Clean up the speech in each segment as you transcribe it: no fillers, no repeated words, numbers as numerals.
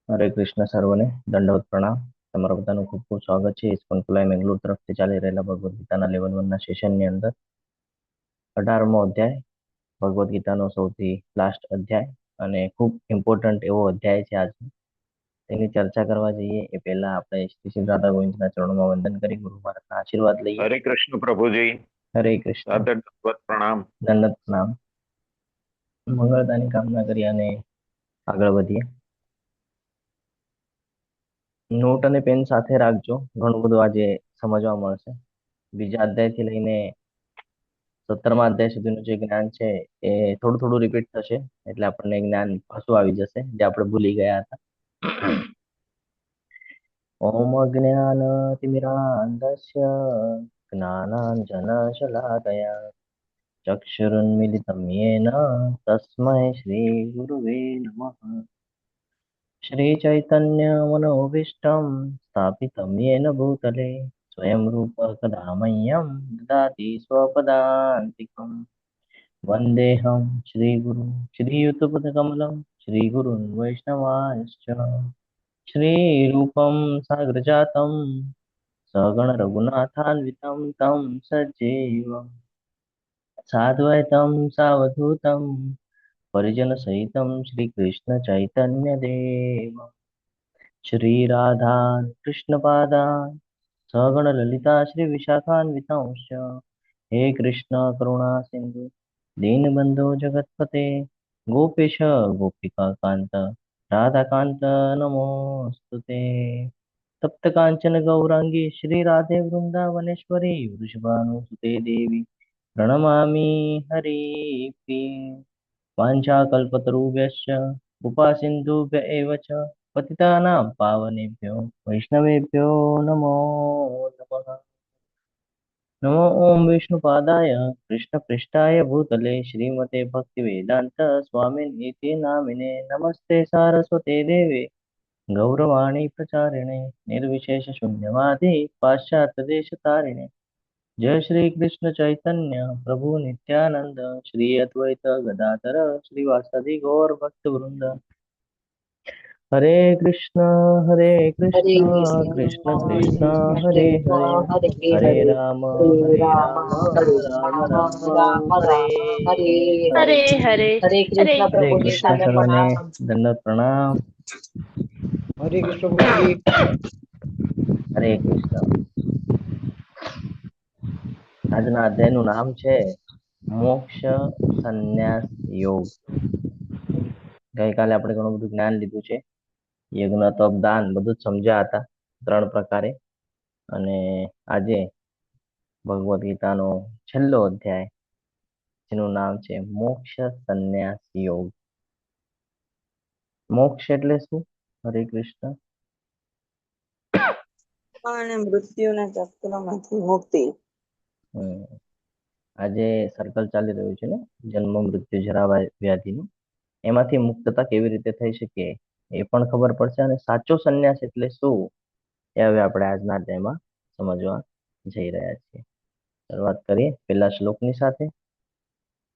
હરે કૃષ્ણ સર્વને દંડવત પ્રણામ. તમારા બધાનું ખૂબ ખૂબ સ્વાગત છે ઇસ્કોન ખુલાય મેંગલોર તરફથી ચાલી રહેલા ભગવદ્ ગીતાના લેવલ 1 ના સેશનની અંદર 18મો અધ્યાય ભગવદ્ ગીતાનો સૌથી લાસ્ટ અધ્યાય અને ખૂબ ઇમ્પોર્ટન્ટ એવો અધ્યાય છે આજે. તેની ચર્ચા કરવા જઈએ એ પહેલા આપણે શ્રી શ્રી રાધા ગોવિંદના ચરણોમાં વંદન કરી ગુરુ મહારાજના આશીર્વાદ લઈએ. હરે કૃષ્ણ પ્રભુજી. હરે કૃષ્ણ. સાદર દંડવત પ્રણામ. દંડવત પ્રણામ. મંગળતાની કામના કરી અને આગળ વધીએ. નોટ અને પેન સાથે રાખજો, ઘણું બધું આજે સમજવા મળશે. બીજા અધ્યાયથી લઈને 17મા અધ્યાય સુધીનું જે જ્ઞાન છે એ થોડું થોડું રિપીટ થશે, એટલે આપણને જ્ઞાન પાછું આવી જશે જે આપણે ભૂલી ગયા હતા. ઓમ અજ્ઞાનતિમિરાન્ધસ્ય જ્ઞાનાંજનશલાકયા ચક્ષુરુન્મિલિतं येन તસ્મૈ શ્રી ગુરુવે નમઃ. श्रीचैतन्यमनोभीष्टं स्थापितं येन भूतले स्वयं रूप कदा मह्यं ददाति स्वपदान्तिकम्. वन्देऽहं श्रीगुरुं श्रीयुतपदकमलं श्रीगुरुन् वैष्णवांश्च श्रीरूपं साग्रजातं सगणरघुनाथान्वितं तं सजीवं साद्वैतं सावधूतं परिजनसहितं श्रीकृष्णचैतन्यदेवम् श्रीराधा कृष्णपादान् सगणललिता श्रीविशाखान्वितांश्च हे कृष्ण करुणा सिन्धु दीनबन्धो जगत्पते गोपेश गोपिकान्त राधाकान्त नमोऽस्तुते. तप्त कांचन गौरांगी श्रीराधे वृन्दावनेश्वरी वृषभानुसुते देवी प्रणमामि हरिप्रिये. वाञ्छाकल्पतरुभ्यश्च कृपासिन्धुभ्य एव च पतितानां पावनेभ्यो वैष्णवेभ्यो नमो नमः. नमो ओं विष्णुपादाय कृष्णपृष्ठाय भूतले श्रीमते भक्तिवेदान्त स्वामिनीति नामिने नमस्ते सारस्वते देवे गौरवाणी प्रचारिणे निर्विशेष शून्यवादी पाश्चात्यदेशतारिणे जय श्री कृष्ण चैतन्य प्रभु नित्यानंद श्री अद्वैत गदाधर श्रीवासदि गौर भक्त वृंद. हरे कृष्ण हरे कृष्ण कृष्ण कृष्ण कृष्ण हरे कृष्ण हरे हरे हरे हरे राम हरे राम हरे राम राम राम राम हरे राम हरे हरे हरे. हरे हरे हरे हरे कृष्ण हरे प्रभु जी कृष्ण सादर सर्वने प्रणाम। दंडवत प्रणाम. हरे कृष्ण प्रभु जी। હરે કૃષ્ણ. આજના અધ્યાયનું નામ છે મોક્ષ સંન્યાસ યોગ. ગઈકાલે આપણે ઘણું બધું જ્ઞાન લીધું છે, યજ્ઞ તપ દાન બધું જ સમજ્યા હતા 3 પ્રકારે. અને આજે ભગવદ્ ગીતાનો છેલ્લો અધ્યાય જેનું નામ છે મોક્ષ સંન્યાસ યોગ. મોક્ષ એટલે શું? હરે કૃષ્ણ. અને મૃત્યુના ચક્રમાંથી મુક્તિ. આજે સર્કલ ચાલી રહ્યું છે ને, જન્મ મૃત્યુ જરા વ્યાધિનું, એમાંથી મુક્તતા કેવી રીતે થઈ શકે એ પણ ખબર પડશે. અને સાચો સંન્યાસ એટલે શું એ હવે આપણે આજના અધ્યાયમાં સમજવા જઈ રહ્યા છીએ. શરૂઆત કરીએ પહેલા શ્લોકની સાથે.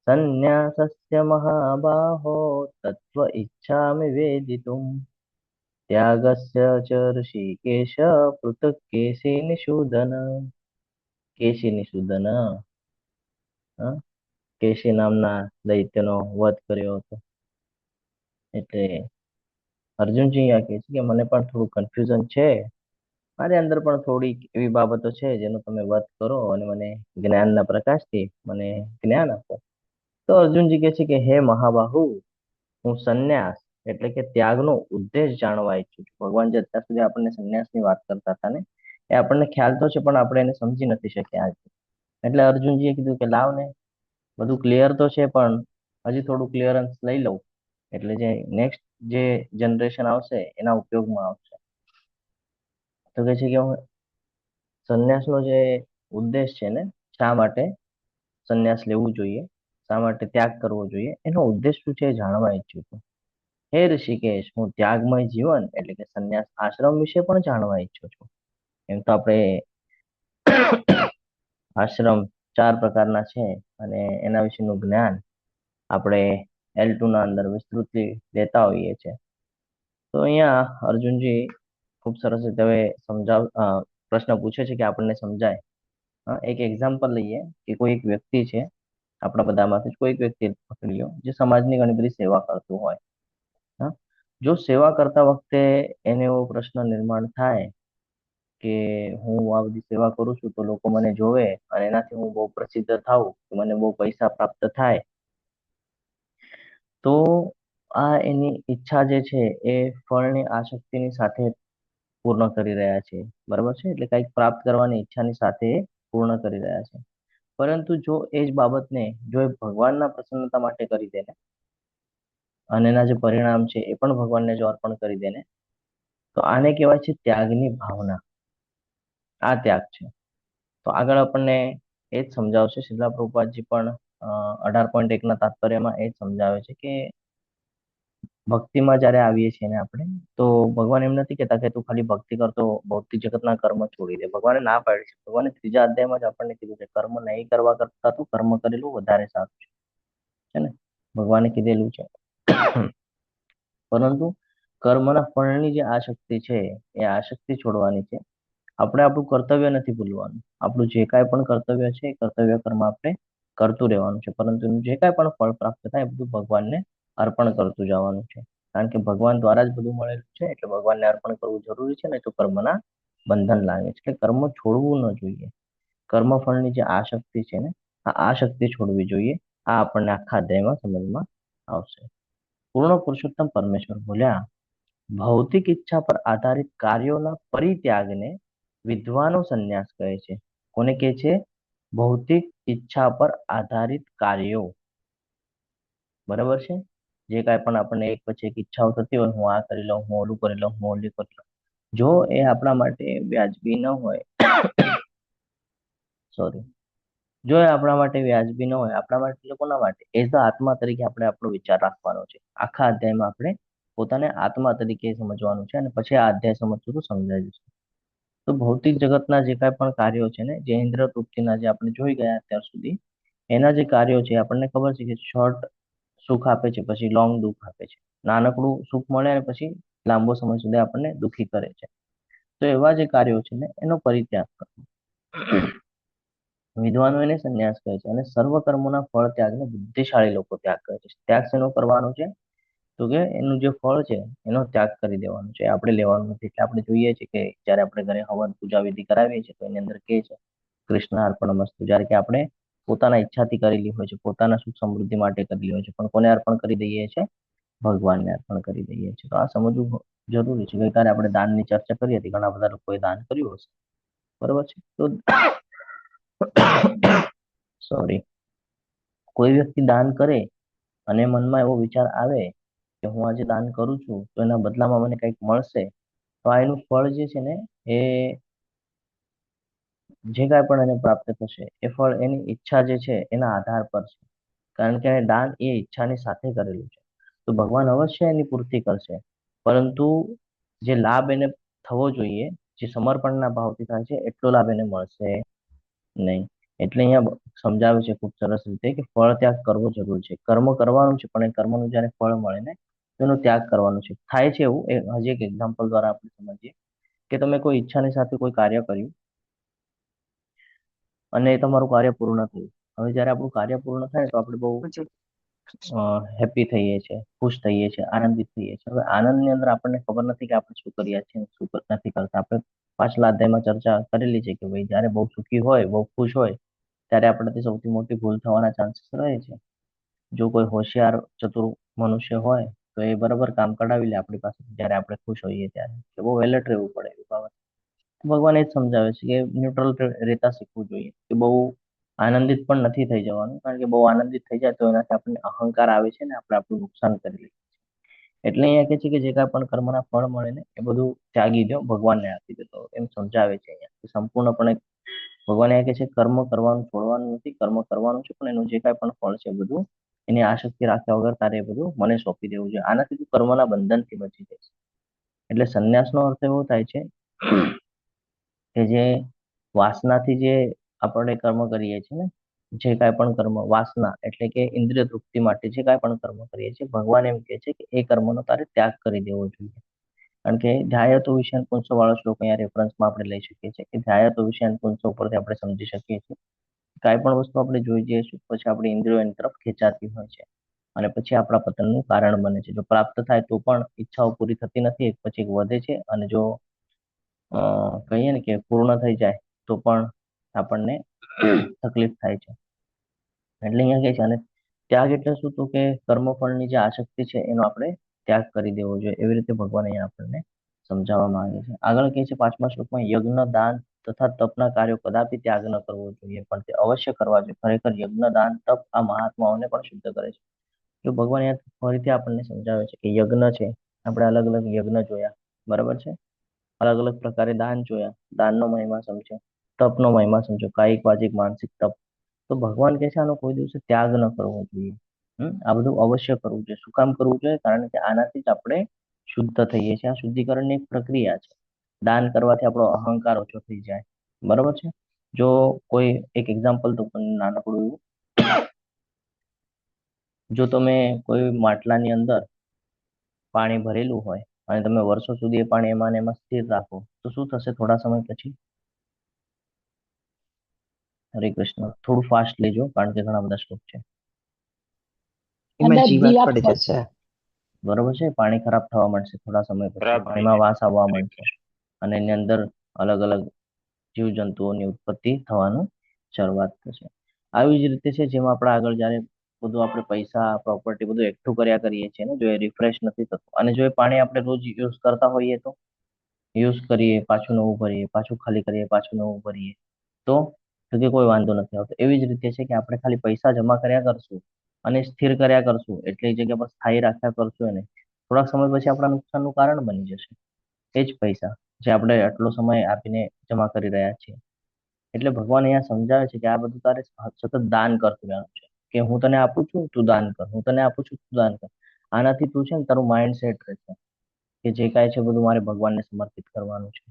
સંન્યાસસ્ય મહાબાહો તત્વ ઈચ્છામિ વેદિતુમ ત્યાગસ્ય ચ ઋષિકેશ પૃથક કેશી નિષૂદન. કેશી નિષૂદન, કેશી નામના દૈત્યનો વધ કર્યો હતો. એટલે અર્જુનજી આ કહે છે કે મને પણ થોડું કન્ફ્યુઝન છે, મારી અંદર પણ થોડીક એવી બાબતો છે જેનો તમે વધ કરો અને મને જ્ઞાનના પ્રકાશથી મને જ્ઞાન આપો. તો અર્જુનજી કહે છે કે હે મહાબાહુ, હું સંન્યાસ એટલે કે ત્યાગનો ઉદ્દેશ જાણવા ઈચ્છું છું. ભગવાન જે અત્યાર સુધી આપણને સંન્યાસની વાત કરતા હતા ને, એ આપણને ખ્યાલ તો છે પણ આપણે એને સમજી નથી શક્યા આજે. એટલે અર્જુનજીએ કીધું કે લાવ ને, બધું ક્લિયર તો છે પણ હજી થોડું ક્લિયરન્સ લઈ લઉં, એટલે જે નેક્સ્ટ જે જનરેશન આવશે એના ઉપયોગમાં આવશે. તો કે છે કે સંન્યાસનો જે ઉદ્દેશ છે ને, શા માટે સંન્યાસ લેવું જોઈએ, શા માટે ત્યાગ કરવો જોઈએ, એનો ઉદ્દેશ શું છે એ જાણવા ઈચ્છું છું. હે ઋષિકેશ, હું ત્યાગમય જીવન એટલે કે સંન્યાસ આશ્રમ વિશે પણ જાણવા ઈચ્છું છું. એમ તો આપણે આશ્રમ 4 પ્રકારના છે અને એના વિશેનું જ્ઞાન આપણે L2 ના અંદર વિસ્તૃત લેતા હોઈએ છીએ. તો અહીંયા અર્જુનજી ખૂબ સરસ રીતે હવે પ્રશ્ન પૂછે છે કે આપણને સમજાય. એક એક્ઝામ્પલ લઈએ કે કોઈ એક વ્યક્તિ છે, આપણા બધામાંથી જ કોઈ એક વ્યક્તિ પકડી લો જે સમાજની ઘણી બધી સેવા કરતું હોય. હા, જો સેવા કરતા વખતે એને એવો પ્રશ્ન નિર્માણ થાય કે હું આ બધી સેવા કરું છું તો લોકો મને જોવે અને એનાથી હું બહુ પ્રસિદ્ધ થાઉં, મને બહુ પૈસા પ્રાપ્ત થાય, તો આ એની ઈચ્છા જે છે એ ફળની આસક્તિની સાથે પૂર્ણ કરી રહ્યા છે. બરાબર છે, એટલે કંઈક પ્રાપ્ત કરવાની ઈચ્છાની સાથે પૂર્ણ કરી રહ્યા છે. પરંતુ જો એ જ બાબતને જો એ ભગવાનના પ્રસન્નતા માટે કરી દે ને, અને એના જે પરિણામ છે એ પણ ભગવાનને જો અર્પણ કરી દે ને, તો આને કહેવાય છે ત્યાગની ભાવના. આ ત્યાગ છે. તો આગળ આપણને એ જ સમજાવશે શીલા પ્રભુપાદજી પણ 18.1 તાત્પર્યમાં એ જ સમજાવે છે કે ભક્તિમાં જયારે આવીએ છીએ ને આપણે, તો ભગવાન એમ નથી કહેતા કે તું ખાલી ભક્તિ કરતો ભૌતિક જગતના કર્મ છોડી દે. ભગવાને ના પાડી છે. ભગવાને 3જા અધ્યાયમાં જ આપણને કીધું છે કર્મ નહીં કરવા કરતા તું કર્મ કરેલું વધારે સારું છે ને, ભગવાને કીધેલું છે. પરંતુ કર્મના ફળની જે આસક્તિ છે એ આસક્તિ છોડવાની છે. આપણે આપણું કર્તવ્ય નથી ભૂલવાનું. આપણું જે કાંઈ પણ કર્તવ્ય છે એ કર્તવ્ય કર્મ આપણે કરતું રહેવાનું છે. પરંતુ એનું જે કાંઈ પણ ફળ પ્રાપ્ત થાય એ બધું ભગવાનને અર્પણ કરતું જવાનું છે. કારણ કે ભગવાન દ્વારા જ બધું મળેલું છે, એટલે ભગવાનને અર્પણ કરવું જરૂરી છે ને, તો કર્મના બંધન લાગે છે. એટલે કર્મ છોડવું ન જોઈએ. કર્મફળની જે આસક્તિ છે ને, આ આસક્તિ છોડવી જોઈએ. આ આપણને આખા અધ્યાયમાં સમજમાં આવશે. પૂર્ણ પુરુષોત્તમ પરમેશ્વર બોલ્યા, ભૌતિક ઈચ્છા પર આધારિત કાર્યોના પરિત્યાગને વિદ્વાનો સંન્યાસ કહે છે. કોને કહે છે? ભૌતિક ઈચ્છા પર આધારિત કાર્યો. બરાબર છે, જે કાંઈ પણ આપણને એક પછી એક ઈચ્છાઓ થતી હોય, હું આ કરી લઉં, હું ઓલું કરી લઉં, હું ઓલું કરી લઉં, જો એ આપણા માટે વ્યાજબી ન હોય, સોરી, જો એ આપણા માટે વ્યાજબી ન હોય, આપણા માટે લોકોના માટે એઝ અ આત્મા તરીકે આપણે આપણો વિચાર રાખવાનો છે. આખા અધ્યાયમાં આપણે પોતાને આત્મા તરીકે સમજવાનું છે, અને પછી આ અધ્યાય સમજશું તો સમજાય જશે. તો ભૌતિક જગતના જે કાંઈ પણ કાર્યો છે ને, જે ઇન્દ્ર તૃપ્તિના જે આપણે જોઈ ગયા અત્યાર સુધી, એના જે કાર્યો છે આપણને ખબર છે કે શોર્ટ સુખ આપે છે, પછી લોંગ દુઃખ આપે છે. નાનકડું સુખ મળે અને પછી લાંબો સમય સુધી આપણને દુઃખી કરે છે. તો એવા જે કાર્યો છે ને, એનો પરિત્યાગ કરવો. વિદ્વાનો એને સંન્યાસ કહે છે. અને સર્વ કર્મોના ફળ ત્યાગને બુદ્ધિશાળી લોકો ત્યાગ કરે છે. ત્યાગ શેનો કરવાનો છે? તો કે એનું જે ફળ છે એનો ત્યાગ કરી દેવાનો છે, આપણે લેવાનું નથી. એટલે આપણે જોઈએ છીએ કે જયારે આપણે ઘરે હવન પૂજા વિધિ કરાવીએ છીએ તો એની અંદર કે છે કૃષ્ણ અર્પણમસ્તુ. જ્યારે કે આપણે પોતાના ઈચ્છાથી કરેલી હોય છે, પોતાના સુખ સમૃદ્ધિ માટે કરેલી હોય છે, પણ કોને અર્પણ કરી દઈએ છીએ? ભગવાનને અર્પણ કરી દઈએ છીએ. તો આ સમજવું જરૂરી છે. ગઈકાલે આપણે દાનની ચર્ચા કરી હતી, ઘણા બધા લોકોએ દાન કર્યું હશે. બરોબર છે. તો સોરી, કોઈ વ્યક્તિ દાન કરે અને મનમાં એવો વિચાર આવે કે હું આજે દાન કરું છું તો એના બદલામાં મને કંઈક મળશે, તો આ એનું ફળ જે છે ને, એ જે કાંઈ પણ એને પ્રાપ્ત થશે એ ફળ એની ઈચ્છા જે છે એના આધાર પર છે. કારણ કે દાન એ ઈચ્છાની સાથે કરેલું છે. તો ભગવાન અવશ્ય એની પૂર્તિ કરશે, પરંતુ જે લાભ એને થવો જોઈએ, જે સમર્પણના ભાવથી થાય છે, એટલો લાભ એને મળશે નહીં. એટલે અહીંયા સમજાવે છે ખૂબ સરસ રીતે કે ફળ ત્યાગ કરવો જરૂર છે. કર્મ કરવાનું છે, પણ એ કર્મનું જયારે ફળ મળે ને, તો એનો ત્યાગ કરવાનો છે. થાય છે એવું, હજી એક એક્ઝામ્પલ દ્વારા આપણે સમજીએ કે તમે કોઈ ઈચ્છાની સાથે કોઈ કાર્ય કર્યું અને એ તમારું કાર્ય પૂર્ણ થયું. હવે જયારે આપણું કાર્ય પૂર્ણ થાય તો આપણે બહુ હેપી થઈએ છીએ, ખુશ થઈએ છીએ, આનંદિત થઈએ છીએ. હવે આનંદની અંદર આપણને ખબર નથી કે આપણે શું કર્યા છીએ, શું નથી કરતા. આપણે પાછલા અધ્યાયમાં ચર્ચા કરેલી છે કે ભાઈ જયારે બહુ સુખી હોય, બહુ ખુશ હોય, ત્યારે આપણાથી સૌથી મોટી ભૂલ થવાના ચાન્સીસ રહે છે. જો કોઈ હોશિયાર ચતુર મનુષ્ય હોય તો એ બરાબર કામ કઢાવી લે આપણી પાસે, જયારે આપણે ખુશ હોઈએ ત્યારે. કે બહુ એલર્ટ રહેવું પડે એ બાબત. ભગવાન એ જ સમજાવે છે કે ન્યુટ્રલ રહેતા શીખવું જોઈએ, કે બહુ આનંદિત પણ નથી થઈ જવાનું. કારણ કે બહુ આનંદિત થઈ જાય તો એનાથી આપણને અહંકાર આવે છે ને, આપણે આપણું નુકસાન કરી લઈએ. એટલે અહીંયા કે છે કે જે કાંઈ પણ કર્મના ફળ મળે ને એ બધું ત્યાગી દો, ભગવાનને આપી દો. તો એમ સમજાવે છે અહીંયા સંપૂર્ણપણે. ભગવાન એ કહે છે કર્મ કરવાનું છોડવાનું નથી, કર્મ કરવાનું છે, પણ એનું જે કાંઈ પણ ફળ છે બધું એની આસક્તિ રાખ્યા વગર તારે એ બધું મને સોંપી દેવું જોઈએ. આનાથી તું કર્મના બંધનથી બચી જઈશ. એટલે સંન્યાસનો અર્થ એવો થાય છે કે જે વાસનાથી જે આપણે કર્મ કરીએ છીએ ને, જે કાંઈ પણ કર્મ, વાસના એટલે કે ઇન્દ્રિય તૃપ્તિ માટે જે કાંઈ પણ કર્મ કરીએ છીએ, ભગવાન એમ કહે છે કે એ કર્મનો તારે ત્યાગ કરી દેવો જોઈએ. કારણ કે ધ્યાયતો વિષયાન પુંસો વાળો શ્લોક અહીંયા રેફરન્સમાં આપણે લઈ શકીએ છીએ કે ધ્યાયતો વિષયાન પુંસો ઉપરથી આપણે સમજી શકીએ છીએ કાંઈ પણ વસ્તુ આપણે જોઈ જઈશું પછી આપણી ઇન્દ્રિયો એની તરફ ખેંચાતી હોય છે અને પછી આપણા પતનનું કારણ બને છે. જો પ્રાપ્ત થાય તો પણ ઈચ્છાઓ પૂરી થતી નથી, પછી એક વધે છે, અને જો કહીએ ને કે પૂર્ણ થઈ જાય તો પણ આપણને તકલીફ થાય છે. એટલે અહીંયા કહે છે અને ત્યાગ એટલે શું? તો કે કર્મફળની જે આસક્તિ છે એનો આપણે ત્યાગ કરી દેવો જોઈએ. એવી રીતે ભગવાન અહીંયા આપણને સમજાવવા માંગે છે. આગળ કહે છે 5મા શ્લોકમાં, યજ્ઞ, દાન તથા તપના કાર્યો કદાપી ત્યાગ ન કરવો જોઈએ, પણ તે અવશ્ય કરવા જોઈએ. ખરેખર યજ્ઞ, દાન, તપ આ મહાત્માઓને પણ શુદ્ધ કરે છે. જો ભગવાન અહીંયા ફરીથી આપણને સમજાવે છે કે યજ્ઞ છે, આપણે અલગ અલગ યજ્ઞ જોયા, બરાબર છે, અલગ અલગ પ્રકારે દાન જોયા, દાનનો મહિમા સમજ્યો, તપનો મહિમા સમજો, કાયિક, વાચિક, માનસિક તપ. તો ભગવાન કહે છે આનો કોઈ દિવસે ત્યાગ ન કરવો જોઈએ. આ બધું અવશ્ય કરવું જોઈએ. શું કામ કરવું જોઈએ? કારણ કે આનાથી જ આપણે શુદ્ધ થઈએ છીએ. આ શુદ્ધિકરણની એક પ્રક્રિયા છે. દાન કરવાથી આપણો અહંકાર ઓછો થઈ જાય, બરાબર છે. જો કોઈ એક એક્ઝામ્પલ તો નાનકડું એવું, જો તમે કોઈ માટલાની અંદર પાણી ભરેલું હોય અને તમે વર્ષો સુધી એ પાણી એમાં ને એમાં સ્થિર રાખો તો શું થશે? થોડા સમય પછી, હરે કૃષ્ણ, થોડું ફાસ્ટ લેજો કારણ કે ઘણા બધા શ્લોક છે, એમાં જીવાત જીવાત પડી પડશે. જશે. બરોબર છે. પાણી ખરાબ થવા માંડશે થોડા સમય પછી, ખરાબ થઈ પાણીમાં વાસ આવવા જાય. માંડશે અને એની અંદર અલગ અલગ જીવજંતુઓની ઉત્પત્તિ થવાનું શરૂઆત થશે. આવી જ રીતે છે જેમાં આપણે આગળ જ્યારે બધું આપણે પૈસા, પ્રોપર્ટી બધું એકઠું કર્યા કરીએ છીએ ને, જો એ રિફ્રેશ નથી થતું અને જો એ પાણી આપણે રોજ યુઝ કરતા હોઈએ તો યુઝ કરીએ, પાછું નવું ભરીએ, પાછું ખાલી કરીએ, પાછું નવું ભરીએ, તો કે કોઈ વાંધો નથી આવતો. એવી જ રીતે છે કે આપણે ખાલી પૈસા જમા કર્યા કરશું અને સ્થિર કર્યા કરશું, એટલે એ જગ્યા પર સ્થાયી રાખ્યા કરશું એને, થોડાક સમય પછી આપણા નુકસાનનું કારણ બની જશે એ જ પૈસા જે આપણે આટલો સમય આપીને જમા કરી રહ્યા છીએ. એટલે ભગવાન અહીંયા સમજાવે છે કે આ બધું તારે સતત દાન કરતું રહેવાનું છે, કે હું તને આપું છું તું દાન કર, હું તને આપું છું તું દાન કર. આનાથી તું છે ને તારું માઇન્ડ સેટ રહેશે કે જે કાંઈ છે બધું મારે ભગવાનને સમર્પિત કરવાનું છે.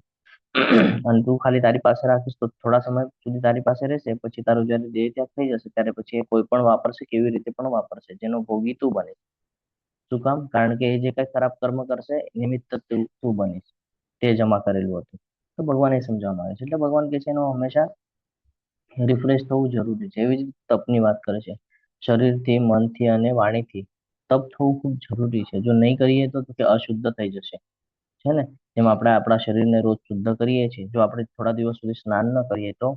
અને તું ખાલી તારી પાસે રાખીશ તો થોડા સમય સુધી તારી પાસે રહેશે, પછી તારું જયારે દેહ ત્યાગ થઈ જશે ત્યારે પછી એ કોઈ પણ વાપરશે, કેવી રીતે પણ વાપરશે, જેનો ભોગી તું બનીશ. શું કામ? કારણ કે એ જે કઈ ખરાબ કર્મ કરશે નિમિત્ત તું બનીશ, તે જમા કરેલું હતું. તો ભગવાન એ સમજાવવામાં આવે છે. એટલે ભગવાન કહે છે એનો હંમેશા રિફ્રેશ થવું જરૂરી છે. એવી જ તપની વાત કરે છે, શરીરથી, મનથી અને વાણીથી તપ થવું ખૂબ જરૂરી છે. જો નહીં કરીએ તો કે અશુદ્ધ થઈ જશે, છે ને. જેમ આપણે આપણા શરીરને રોજ શુદ્ધ કરીએ છીએ, જો આપણે થોડા દિવસ સુધી સ્નાન ન કરીએ તો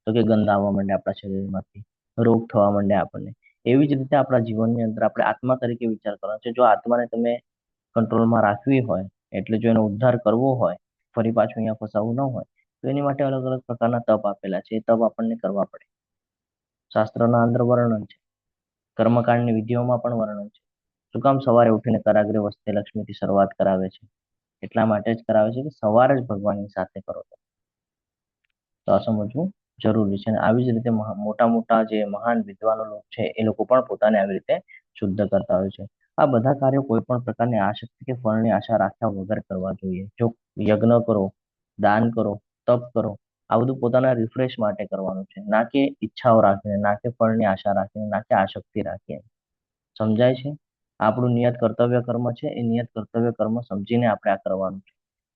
કે ગંધ આવવા માંડે આપણા શરીરમાંથી, રોગ થવા માંડે આપણને. એવી જ રીતે આપણા જીવનની અંદર આપણે આત્મા તરીકે વિચાર કરવાનો છે. જો આત્માને તમે કંટ્રોલમાં રાખવી હોય, એટલે જો એનો ઉદ્ધાર કરવો હોય, ફરી પાછું અહીંયા ફસાવવું ન હોય, તો એની માટે અલગ અલગ પ્રકારના તપ આપેલા છે. એ તપ આપણને કરવા પડે. શાસ્ત્રના અંદર વર્ણન છે, કર્મકાંડની વિધિઓમાં પણ વર્ણન છે. શું કામ? સવારે ઉઠીને કરાગ્રે વસ્તે લક્ષ્મીથી શરૂઆત કરાવે છે. એટલા માટે જ કરાવે છે કે સવારે જ ભગવાનની સાથે કરો. તો આ સમજવું જરૂરી છે. અને આવી જ રીતે મોટા મોટા જે મહાન વિદ્વાનો લોકો છે એ લોકો પણ પોતાને આવી રીતે શુદ્ધ કરતા હોય છે. આ બધા કાર્યો કોઈ પણ પ્રકારની આસક્તિ કે ફળની આશા રાખ્યા વગર કરવા જોઈએ. જો યજ્ઞ કરો, દાન કરો, તપ કરો, આ બધું પોતાના રિફ્રેશ માટે કરવાનું છે, ના કે ઈચ્છાઓ રાખીને, ના કે ફળની આશા રાખીને, ના કે આસક્તિ રાખીને. સમજાય છે? આપણું નિયત કર્તવ્ય કર્મ છે, એ નિયત કર્તવ્ય કર્મ સમજીને આપણે આ કરવાનું છે.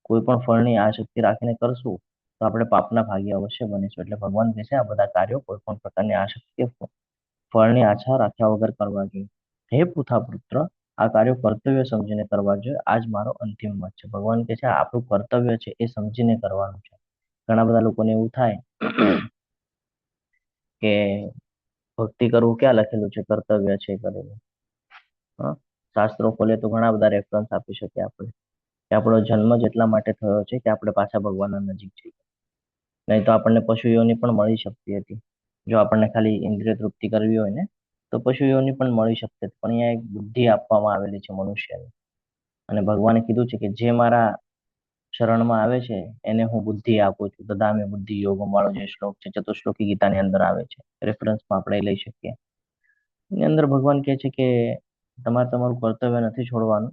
કોઈ પણ ફળની આસક્તિ રાખીને કરશું તો આપણે પાપના ભાગી અવશ્ય બનીશું. એટલે ભગવાન કહે છે આ બધા કાર્યો કોઈ પણ પ્રકારની આસક્તિ, ફળની આશા રાખ્યા વગર કરવા જોઈએ. હે પૃથા પુત્ર, આ કાર્યો કર્તવ્ય સમજીને કરવા જોઈએ. આજ મારો અંતિમ મત છે. ભગવાન કહે છે આપણું કર્તવ્ય છે એ સમજીને કરવાનું છે. ઘણા બધા લોકોને એવું થાય કે ભક્તિ કરવું ક્યાં લખેલું છે, કર્તવ્ય છે કરેલું. શાસ્ત્રો ખોલે તો ઘણા બધા રેફરન્સ આપી શકીએ આપણે કે આપણો જન્મ જ એટલા માટે થયો છે કે આપણે પાછા ભગવાનના નજીક જઈએ. નહીં તો આપણને પશુ યોની પણ મળી શકતી હતી. જો આપણને ખાલી ઇન્દ્રિય તૃપ્તિ કરવી હોય ને તો પશુ યોની પણ મળી શકતી હતી. પણ અહીંયા એક બુદ્ધિ આપવામાં આવેલી છે મનુષ્યને, અને ભગવાને કીધું છે કે જે મારા શરણમાં આવે છે એને હું બુદ્ધિ આપું છું. દદામે બુદ્ધિ યોગમ વાળો જે શ્લોક છે, ચતુશ્લોકી ગીતાની અંદર આવે છે, રેફરન્સમાં આપણે લઈ શકીએ. એની અંદર ભગવાન કહે છે કે તમારે તમારું કર્તવ્ય નથી છોડવાનું,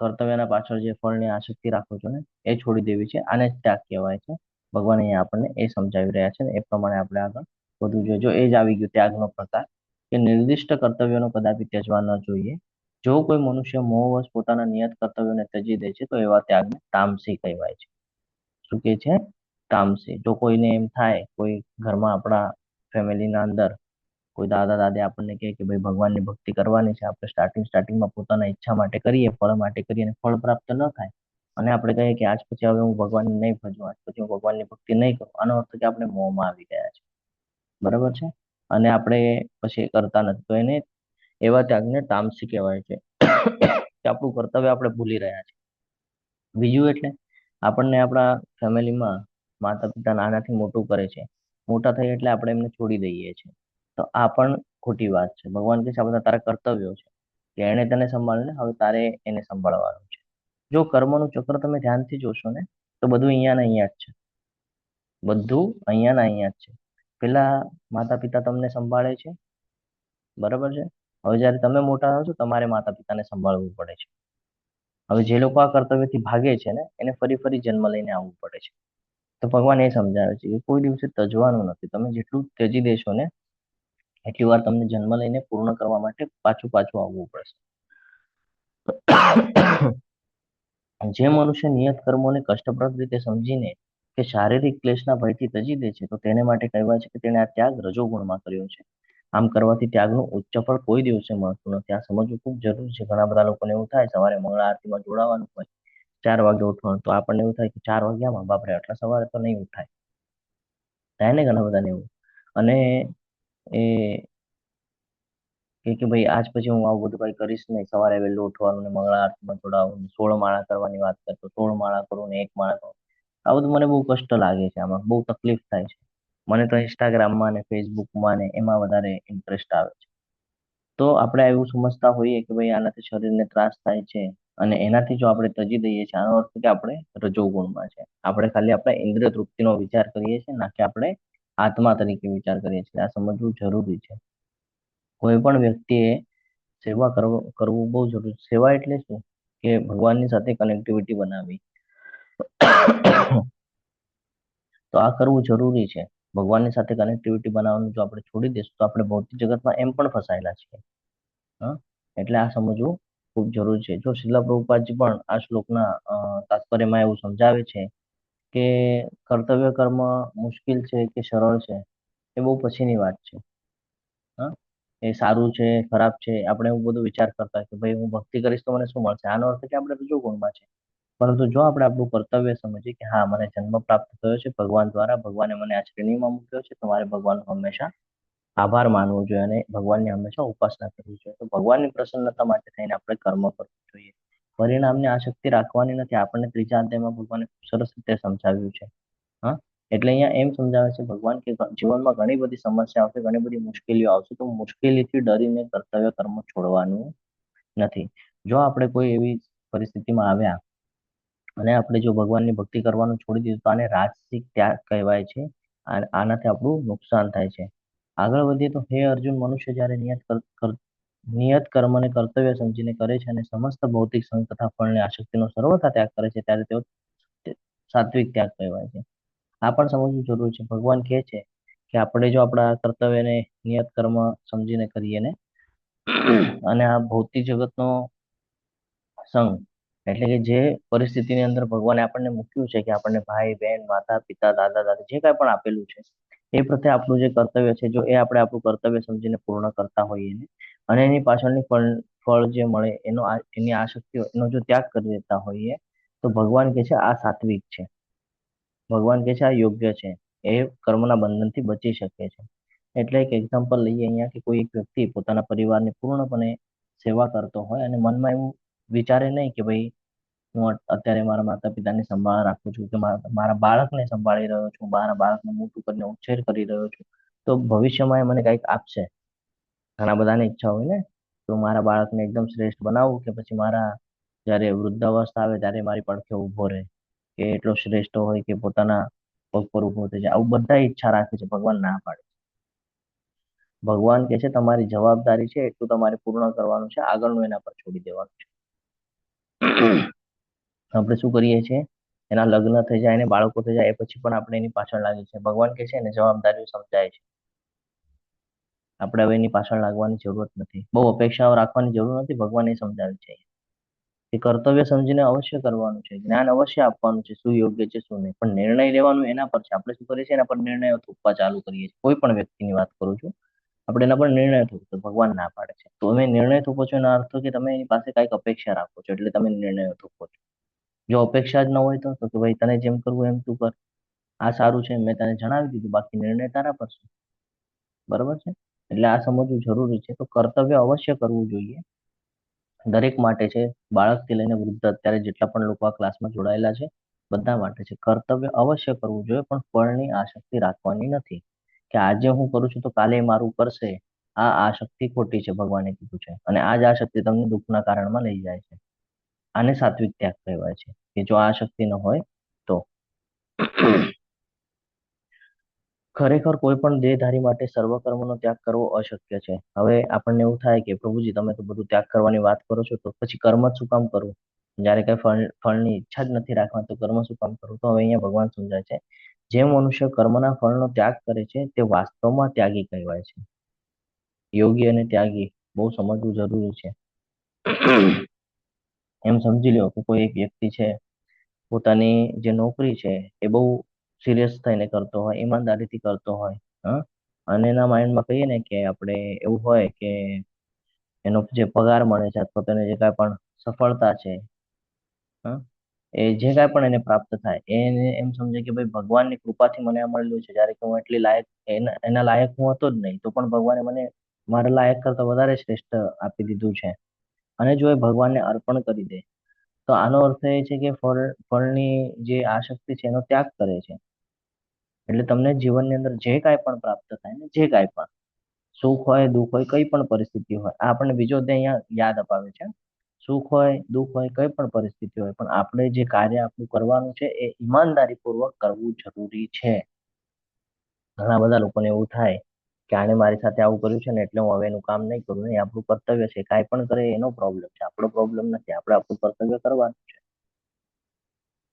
કર્તવ્યના પાછળ જે ફળની આસક્તિ રાખો છો ને એ છોડી દેવી છે. આને જ ત્યાગ કહેવાય છે. ભગવાન અહીંયા આપણને એ સમજાવી રહ્યા છે ને એ પ્રમાણે આપણે આગળ વધવું જોઈએ. જો એ જ આવી ગયું ત્યાગનો પ્રકાર, કે નિર્દિષ્ટ કર્તવ્યોનો કદાપી ત્યજવા ન જોઈએ. જો કોઈ મનુષ્ય મોહવશ પોતાના નિયત કર્તવ્યોને ત્યજી દે છે તો એવા ત્યાગને તામસી કહેવાય છે. શું કે છે? તામસી. જો કોઈને એમ થાય, કોઈ ઘરમાં આપણા ફેમિલીના અંદર કોઈ દાદા દાદી આપણને કહે કે ભાઈ ભગવાનની ભક્તિ કરવાની છે, આપણે સ્ટાર્ટિંગમાં પોતાના ઈચ્છા માટે કરીએ, ફળ માટે કરીએ અને ફળ પ્રાપ્ત ન થાય અને આપણે કહીએ કે આજ પછી હવે હું ભગવાનને નહીં ભજવું, આજ પછી હું ભગવાનની ભક્તિ નહીં કરું, આનો અર્થ કે આપણે મોહમાં આવી ગયા છે. બરાબર છે? અને આપણે પછી એ કરતા નથી, તો એને એવા ત્યાગને તામસી કહેવાય છે કે આપણું કર્તવ્ય આપણે ભૂલી રહ્યા છે. બીજું એટલે આપણને આપણા ફેમિલીમાં માતા પિતા નાનાથી મોટું કરે છે, મોટા થઈ એટલે આપણે એમને છોડી દઈએ છીએ, તો આ પણ ખોટી વાત છે. ભગવાન કહે છે આ બધા તારા કર્તવ્યો છે કે એણે તને સંભાળીને હવે તારે એને સંભાળવાનું છે. જો કર્મનું ચક્ર તમે ધ્યાનથી જોશો ને તો બધું અહીંયા ને અહીંયા જ છે. બધું અહીંયા ને અહીંયા જ છે. પેલા માતા પિતા તમને સંભાળે છે, બરાબર છે? હવે જ્યારે તમે મોટા થાવ છો તમારે માતા પિતાને સંભાળવું પડે છે. હવે જે લોકો આ કર્તવ્યથી ભાગે છે ને એને ફરી ફરી જન્મ લઈને આવવું પડે છે. તો ભગવાન એ સમજાવે છે કે કોઈ દિવસે તજવાનું નથી. તમે જેટલું ત્યજી દેશો ને એટલી વાર તમને જન્મ લઈને પૂર્ણ કરવા માટે પાછું પાછું આવવું પડશે. જે મનુષ્ય નિયત કર્મોને કષ્ટપ્રદ રીતે સમજીને કે શારીરિક ક્લેશના ભયથી તજી દે છે તો તેને માટે કહેવાય છે કે તેણે આ ત્યાગ રજોગુણમાં કર્યો છે. આમ કરવાથી ત્યાગનું ઉચ્ચ ફળ કોઈ દિવસે મળતું નથી. આ સમજવું ખૂબ જરૂરી છે. ઘણા બધા લોકોને એવું થાય સવારે મંગળા આરતીમાં જોડાવાનું હોય, 4 વાગે ઉઠવાનું, તો આપણને એવું થાય કે 4 વાગ્યામાં બાપરે આટલા સવારે તો નહીં ઉઠાય. થાય ને ઘણા બધાને એવું. અને એ કે ભાઈ આજ પછી હું આવું બધું કઈ કરીશ નહીં, સવારે વહેલું ઉઠવાનું ને મંગળા આરતીમાં જોડાવાનું, 16 માળા કરવાની વાત કરતો 16 માળા કરું ને 1 માળા કરું, આ બધું મને બહુ કષ્ટ લાગે છે, આમાં બહુ તકલીફ થાય છે. મને તો ઇન્સ્ટાગ્રામમાં ને ફેસબુકમાં ને એમાં વધારે ઇન્ટરેસ્ટ આવે છે. તો આપણે એવું સમજતા હોઈએ કે ભાઈ આનાથી શરીરને ત્રાસ થાય છે અને એનાથી જો આપણે તજી દઈએ છીએ, આનો અર્થ કે આપણે રજોગુણમાં છે. આપણે ખાલી આપણા ઇન્દ્રિય તૃપ્તિનો વિચાર કરીએ છીએ, ના કે આપણે આત્મા તરીકે વિચાર કરીએ છીએ. આ સમજવું જરૂરી છે. કોઈ પણ વ્યક્તિએ સેવા કરવું બહુ જરૂરી છે. સેવા એટલે શું? કે ભગવાનની સાથે કનેક્ટિવિટી બનાવવી. તો આ કરવું જરૂરી છે. ભગવાનની સાથે કનેક્ટિવિટી બનાવવાનું જો આપણે છોડી દઈશું તો આપણે ભૌતિક જગતમાં એમ પણ ફસાયેલા છીએ. હા, એટલે આ સમજવું ખૂબ જરૂરી છે. જો શીલા પ્રભુપાદજી પણ આ શ્લોકના તાત્પર્યમાં એવું સમજાવે છે કે કર્તવ્ય કર્મ મુશ્કેલ છે કે સરળ છે એ બહુ પછીની વાત છે. હા, એ સારું છે ખરાબ છે આપણે એવું બધું વિચાર કરતા કે ભાઈ હું ભક્તિ કરીશ તો મને શું મળશે, આનો અર્થ કે આપણે રજોગુણમાં છે. પરંતુ જો આપણે આપણું કર્તવ્ય સમજીએ કે હા મને જન્મ પ્રાપ્ત થયો છે ભગવાન દ્વારા, ભગવાને મને આ શ્રેણીમાં મૂક્યો છે, તમારે ભગવાનનો હંમેશા આભાર માનવો જોઈએ અને ભગવાનની હંમેશા ઉપાસના કરવી જોઈએ. તો ભગવાનની પ્રસન્નતા માટે થઈને આપણે કર્મ કરવું જોઈએ. પરિણામની આસક્તિ રાખવાની નથી. આપણને ત્રીજા અધ્યાયમાં ભગવાને ખૂબ સરસ રીતે સમજાવ્યું છે. હા, એટલે અહીંયા એમ સમજાવે છે ભગવાન કે જીવનમાં ઘણી બધી સમસ્યા આવશે, ઘણી બધી મુશ્કેલીઓ આવશે, તો મુશ્કેલીથી ડરીને કર્તવ્ય કર્મ છોડવાનું નથી. જો આપણે કોઈ એવી પરિસ્થિતિમાં આવ્યા અને આપણે જો ભગવાનની ભક્તિ કરવાનું છોડી દીધું તો આને રાજસિક ત્યાગ કહેવાય છે. આનાથી આપણું નુકસાન થાય છે. આગળ વધીએ તો હે અર્જુન, મનુષ્ય જ્યારે નિયત કર્મને કર્તવ્ય સમજીને કરે છે અને સમસ્ત ભૌતિક સંગ તથા ફળની આસક્તિનો સર્વથા ત્યાગ કરે છે ત્યારે તેઓ સાત્વિક ત્યાગ કહેવાય છે. આ પણ સમજવું જરૂરી છે. ભગવાન કહે છે કે આપણે જો આપણા કર્તવ્યને નિયત કર્મ સમજીને કરીએ ને અને આ ભૌતિક જગતનો સંગ એટલે કે જે પરિસ્થિતિની અંદર ભગવાને આપણને મૂક્યું છે કે આપણને ભાઈ બહેન માતા પિતા દાદા દાદી જે કાંઈ પણ આપેલું છે એ પ્રત્યે આપણું જે કર્તવ્ય છે, જો એ આપણે આપણું કર્તવ્ય સમજીને પૂર્ણ કરતા હોઈએ ને અને એની પાછળની ફળ જે મળે એની આસક્તિઓ એનો જો ત્યાગ કરી દેતા હોઈએ તો ભગવાન કહે છે આ સાત્વિક છે. ભગવાન કહે છે આ યોગ્ય છે. એ કર્મના બંધનથી બચી શકે છે. એટલે એક એક્ઝામ્પલ લઈએ અહીંયા કે કોઈ એક વ્યક્તિ પોતાના પરિવારની પૂર્ણપણે સેવા કરતો હોય અને મનમાં એવું વિચારે નહીં કે ભાઈ હું અત્યારે મારા માતા પિતાની સંભાળ રાખું છું કે મારા બાળકને સંભાળી રહ્યો છું, મારા બાળકને મોટું કરીને ઉછેર કરી રહ્યો છું, તો ભવિષ્યમાં એ મને કંઈક આપશે. ઘણા બધાની ઈચ્છા હોય ને તો મારા બાળકને એકદમ શ્રેષ્ઠ બનાવવું કે પછી મારા જ્યારે વૃદ્ધાવસ્થા આવે ત્યારે મારી પડખે ઊભો રહે, કે એટલો શ્રેષ્ઠ હોય કે પોતાના પગ પર ઊભો થઈ જાય. આવું બધા ઈચ્છા રાખે છે. ભગવાન ના પાડે. ભગવાન કહે છે તમારી જવાબદારી છે એટલું તમારે પૂર્ણ કરવાનું છે, આગળનું એના પર છોડી દેવાનું છે. આપણે શું કરીએ છીએ? એના લગ્ન થઈ જાય, એને બાળકો થઈ જાય એ પછી પણ આપણે એની પાછળ લાગીએ છીએ. ભગવાન કહે છે એને જવાબદારીઓ સમજાય છે. આપણે હવે એની પાછળ લાગવાની જરૂરત નથી, બહુ અપેક્ષાઓ રાખવાની જરૂર નથી. ભગવાન એ સમજાવે છે કે કર્તવ્ય સમજીને અવશ્ય કરવાનું છે, જ્ઞાન અવશ્ય આપવાનું છે, શું યોગ્ય છે શું નહીં, પણ નિર્ણય લેવાનું એના પર છે. આપણે શું કરીએ છીએ, એના પર નિર્ણયો થોપવા ચાલુ કરીએ છીએ. કોઈ પણ વ્યક્તિની વાત કરું છું, આપણે એના પર નિર્ણય થોપતો, ભગવાન ના પાડે છે તો તમે નિર્ણય થોપો છો એનો અર્થ કે તમે એની પાસે કઈક અપેક્ષા રાખો છો, એટલે તમે નિર્ણયો થોપો છો. જો અપેક્ષા જ ન હોય તો કે ભાઈ તને જેમ કરવું એમ તું કર, આ સારું છે મેં તને જણાવી દીધું, બાકી નિર્ણય તારા પર છે. બરોબર છે? એટલે આ સમજવું જરૂરી છે. તો કર્તવ્ય અવશ્ય કરવું જોઈએ, દરેક માટે છે, બાળકથી લઈને વૃદ્ધ, અત્યારે જેટલા પણ લોકો આ ક્લાસમાં જોડાયેલા છે બધા માટે છે. કર્તવ્ય અવશ્ય કરવું જોઈએ, પણ ફળની આસક્તિ રાખવાની નથી કે આજે હું કરું છું તો કાલે એ મારું કરશે. આ આસક્તિ ખોટી છે, ભગવાને કીધું છે. અને આ જ આસક્તિ તમને દુઃખના કારણમાં લઈ જાય છે. આને સાત્વિક ત્યાગ કહેવાય છે, કે જો આ આસક્તિ ન હોય તો. ખરેખર કોઈ પણ દેહધારી માટે સર્વ કર્મનો ત્યાગ કરવો અશક્ય છે. હવે આપણને એવું થાય કે પ્રભુજી તમે તો બધું ત્યાગ કરવાની વાત કરો છો, તો પછી કર્મ જ શું કામ કરવું? જયારે કઈ ફળની ઈચ્છા જ નથી રાખવા તો કર્મ શું કામ કરવું? તો હવે અહીંયા ભગવાન સમજાય છે, જે મનુષ્ય કર્મના ફળનો ત્યાગ કરે છે તે વાસ્તવમાં ત્યાગી કહેવાય છે. યોગી અને ત્યાગી બહુ સમજવું જરૂરી છે. એમ સમજી લો કે કોઈ એક વ્યક્તિ છે, પોતાની જે નોકરી છે એ બહુ સિરિયસ થઈને કરતો હોય, ઈમાનદારીથી કરતો હોય, હા, અને એના માઇન્ડમાં કહીએ ને કે આપણે એવું હોય કે એનો જે પગાર મળે છે અથવા તો એને જે કાંઈ પણ સફળતા છે, હા, એ જે કાંઈ પણ એને પ્રાપ્ત થાય એને એમ સમજે કે ભાઈ ભગવાનની કૃપાથી મને આ મળેલું છે, જ્યારે કે હું એટલી લાયક એના લાયક હું હતો જ નહીં, તો પણ ભગવાને મને મારા લાયક કરતા વધારે શ્રેષ્ઠ આપી દીધું છે. અને જો એ ભગવાનને અર્પણ કરી દે તો આનો અર્થ એ છે કે ફળની જે આસક્તિ છે એનો ત્યાગ કરે છે. એટલે તમને જીવનની અંદર જે કાંઈ પણ પ્રાપ્ત થાય ને, જે કાંઈ પણ સુખ હોય દુઃખ હોય કઈ પણ પરિસ્થિતિ હોય, આ આપણને બીજો અધ્યાય અહીંયા યાદ અપાવે છે. સુખ હોય દુઃખ હોય કઈ પણ પરિસ્થિતિ હોય, પણ આપણે જે કાર્ય આપણું કરવાનું છે એ ઈમાનદારી પૂર્વક કરવું જરૂરી છે. ઘણા બધા લોકોને એવું થાય કે આને મારી સાથે આવું કર્યું છે ને એટલે હું હવે એનું કામ નહીં કરું. નહીં, આપણું કર્તવ્ય છે, કાંઈ પણ કરે એનો પ્રોબ્લેમ છે, આપણો પ્રોબ્લેમ નથી. આપણે આપણું કર્તવ્ય કરવાનું છે.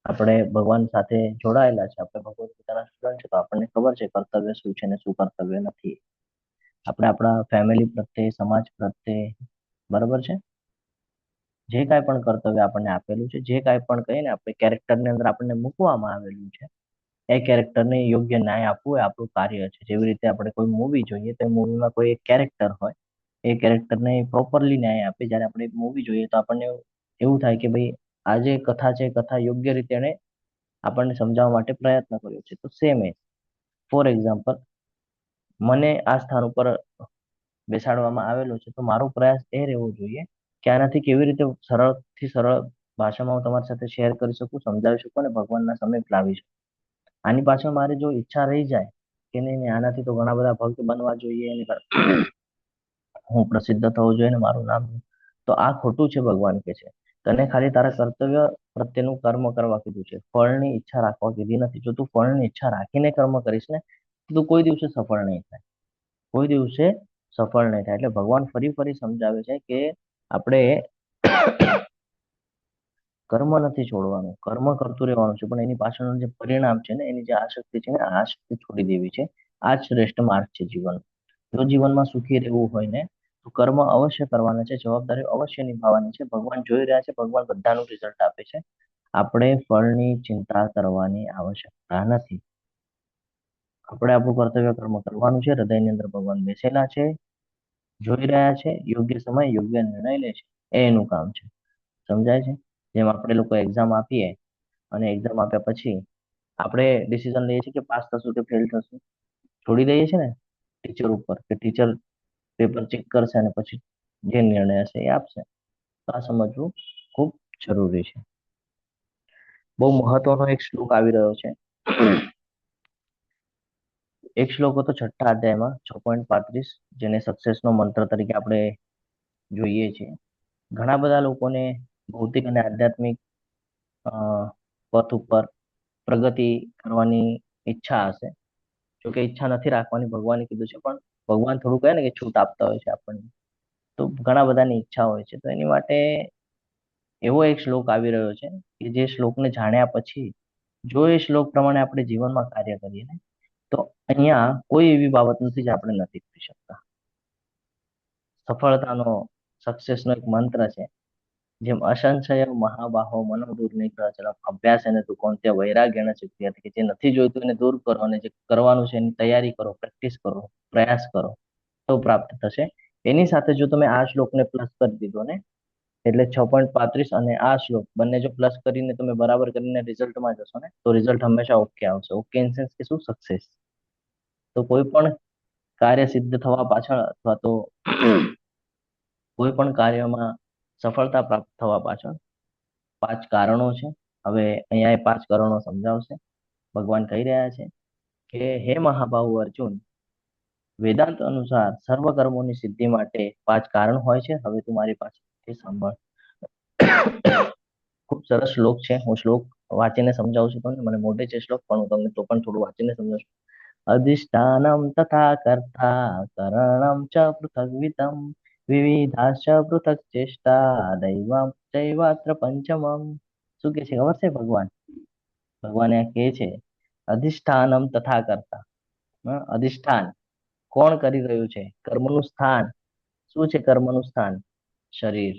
આપણે ભગવાન સાથે જોડાયેલા છે, આપણે ભગવદ ગીતાના સ્ટુડન્ટ છે, તો આપણને ખબર છે કર્તવ્ય શું છે ને શું કર્તવ્ય નથી. આપણે આપણા ફેમિલી પ્રત્યે, સમાજ પ્રત્યે, બરાબર છે, જે કાંઈ પણ કર્તવ્ય આપણને આપેલું છે, જે કાંઈ પણ કહીએ ને આપણે કેરેક્ટરની અંદર આપણને મૂકવામાં આવેલું છે, એ કેરેક્ટરને યોગ્ય ન્યાય આપવું એ આપણું કાર્ય છે. જેવી રીતે આપણે કોઈ મૂવી જોઈએ તો મૂવીમાં કોઈ એક કેરેક્ટર હોય, એ કેરેક્ટરને પ્રોપરલી ન્યાય આપે. જ્યારે આપણે મૂવી જોઈએ તો આપણને એવું થાય કે ભાઈ આ જે કથા છે કથા યોગ્ય રીતે એને આપણને સમજાવવા માટે પ્રયત્ન કર્યો છે. તો સેમ એ ફોર એક્ઝામ્પલ મને આ સ્થાન ઉપર બેસાડવામાં આવેલો છે, તો મારો પ્રયાસ એ રહેવો જોઈએ કે આનાથી કેવી રીતે સરળથી સરળ ભાષામાં હું તમારી સાથે શેર કરી શકું, સમજાવી શકું અને ભગવાનના સમીપ લાવી શકું. આની પાછળ મારી જો ઈચ્છા રહી જાય કે નહીં નહીં આનાથી તો ઘણા બધા ભક્ત બનવા જોઈએ, હું પ્રસિદ્ધ થવું જોઈએ ને મારું નામ, તો આ ખોટું છે. ભગવાન કે છે તને ખાલી તારા કર્તવ્ય પ્રત્યેનું કર્મ કરવા કીધું છે, ફળની ઈચ્છા રાખવા કીધી નથી. જો તું ફળની ઈચ્છા રાખીને કર્મ કરીશ ને તો તું કોઈ દિવસે સફળ નહીં થાય, કોઈ દિવસે સફળ નહીં થાય. એટલે ભગવાન ફરી ફરી સમજાવે છે કે આપણે કર્મ નથી છોડવાનું, કર્મ કરતું રહેવાનું છે, પણ એની પાછળનું જે પરિણામ છે ને, એની જે આસક્તિ છે ને, આ આસક્તિ છોડી દેવી છે. આ જ શ્રેષ્ઠ માર્ગ છે જીવન. જો જીવનમાં સુખી રહેવું હોય ને તો કર્મ અવશ્ય કરવાના છે, જવાબદારી અવશ્ય નિભાવવાની છે. ભગવાન જોઈ રહ્યા છે, ભગવાન બધાનું રિઝલ્ટ આપે છે. આપણે ફળની ચિંતા કરવાની આવશ્યકતા નથી. આપણે આપણું કર્તવ્ય કર્મ કરવાનું છે. હૃદયની અંદર ભગવાન બેસેલા છે, જોઈ રહ્યા છે, યોગ્ય સમય યોગ્ય નિર્ણય લે છે, એ એનું કામ છે. સમજાય છે? જેમ આપણે લોકો એક્ઝામ આપીએ અને એક્ઝામ આપ્યા પછી આપણે ડિસિઝન લઈએ છીએ કે પાસ થશું કે ફેલ થશું, છોડી દઈએ છીએ ને ટીચર ઉપર, કે ટીચર પેપર ચેક કરશે અને પછી જે નિર્ણય હશે એ આપશે. તો આ સમજવું ખૂબ જરૂરી છે. બહુ મહત્વનો એક શ્લોક આવી રહ્યો છે. એક શ્લોક હતો 6થા અધ્યાયમાં 6.35, જેને સક્સેસનો મંત્ર તરીકે આપણે જોઈએ છીએ. ઘણા બધા લોકોને ભૌતિક અને આધ્યાત્મિક અ, પથ ઉપર પ્રગતિ કરવાની ઈચ્છા હશે. જોકે ઈચ્છા નથી રાખવાની, ભગવાને કીધું છે, પણ ભગવાન થોડું કહે ને કે છૂટ આપતા હોય છે આપણને, તો ઘણા બધાની ઈચ્છા હોય છે. તો એની માટે એવો એક શ્લોક આવી રહ્યો છે કે જે શ્લોકને જાણ્યા પછી જો એ શ્લોક પ્રમાણે આપણે જીવનમાં કાર્ય કરીએ ને, તો અહીંયા કોઈ એવી બાબત નથી જે આપણે નથી કરી શકતા. સફળતાનો સક્સેસનો એક મંત્ર છે. જેમ અસંશય મહાબાહો મનોદુર્નિગ્રહ ઝડપ અભ્યાસ એને તું કોંતે વૈરાગ્યને સિદ્ધિ હતી કે જે નથી જોઈતું એને દૂર કરો અને જે કરવાનું છે એની તૈયારી કરો, પ્રેક્ટિસ કરો, પ્રયાસ કરો તો પ્રાપ્ત થશે. એની સાથે જો તમે આ શ્લોકને પ્લસ કરી દીધો ને એટલે 6.35 અને આ શ્લોક બંને જો પ્લસ કરીને તમે બરાબર કરીને રિઝલ્ટમાં જશો ને તો રિઝલ્ટ હંમેશા ઓકે આવશે. ઓકે ઇન સેન્સ કે શું? સક્સેસ. તો કોઈ પણ કાર્ય સિદ્ધ થવા પાછળ અથવા તો કોઈ પણ કાર્યમાં સફળતા પ્રાપ્ત થવા પાછળ 5 કારણો છે. હવે અહીંયા એ 5 કારણો સમજાવશે. ભગવાન કહી રહ્યા છે કે હે મહાબાહુ અર્જુન, વેદાંત અનુસાર સર્વ કર્મોની સિદ્ધિ માટે 5 કારણ હોય છે. હવે તું મારી પાસેથી સાંભળ. ખૂબ સરસ શ્લોક છે. હું શ્લોક વાંચીને સમજાવું છું તમને. મને મોઢે છે શ્લોક પણ હું તમને તો પણ થોડું વાંચીને સમજાવું છું. અધિષ્ઠાનમ તથા કર્તા કरणं ચ પૃથગ્વિતમ વિવિધાશ્ચ પૃથક ચેષ્ટા દૈવમ ચૈવાત્ર પંચમમ. શું કે છે ખબર છે ભગવાન? ભગવાન આ કહે છે અધિષ્ઠાનમ તથા કર્તા. અધિષ્ઠાન કોણ કરી રહ્યું છે? કર્મનું સ્થાન. શું છે કર્મનું સ્થાન? શરીર.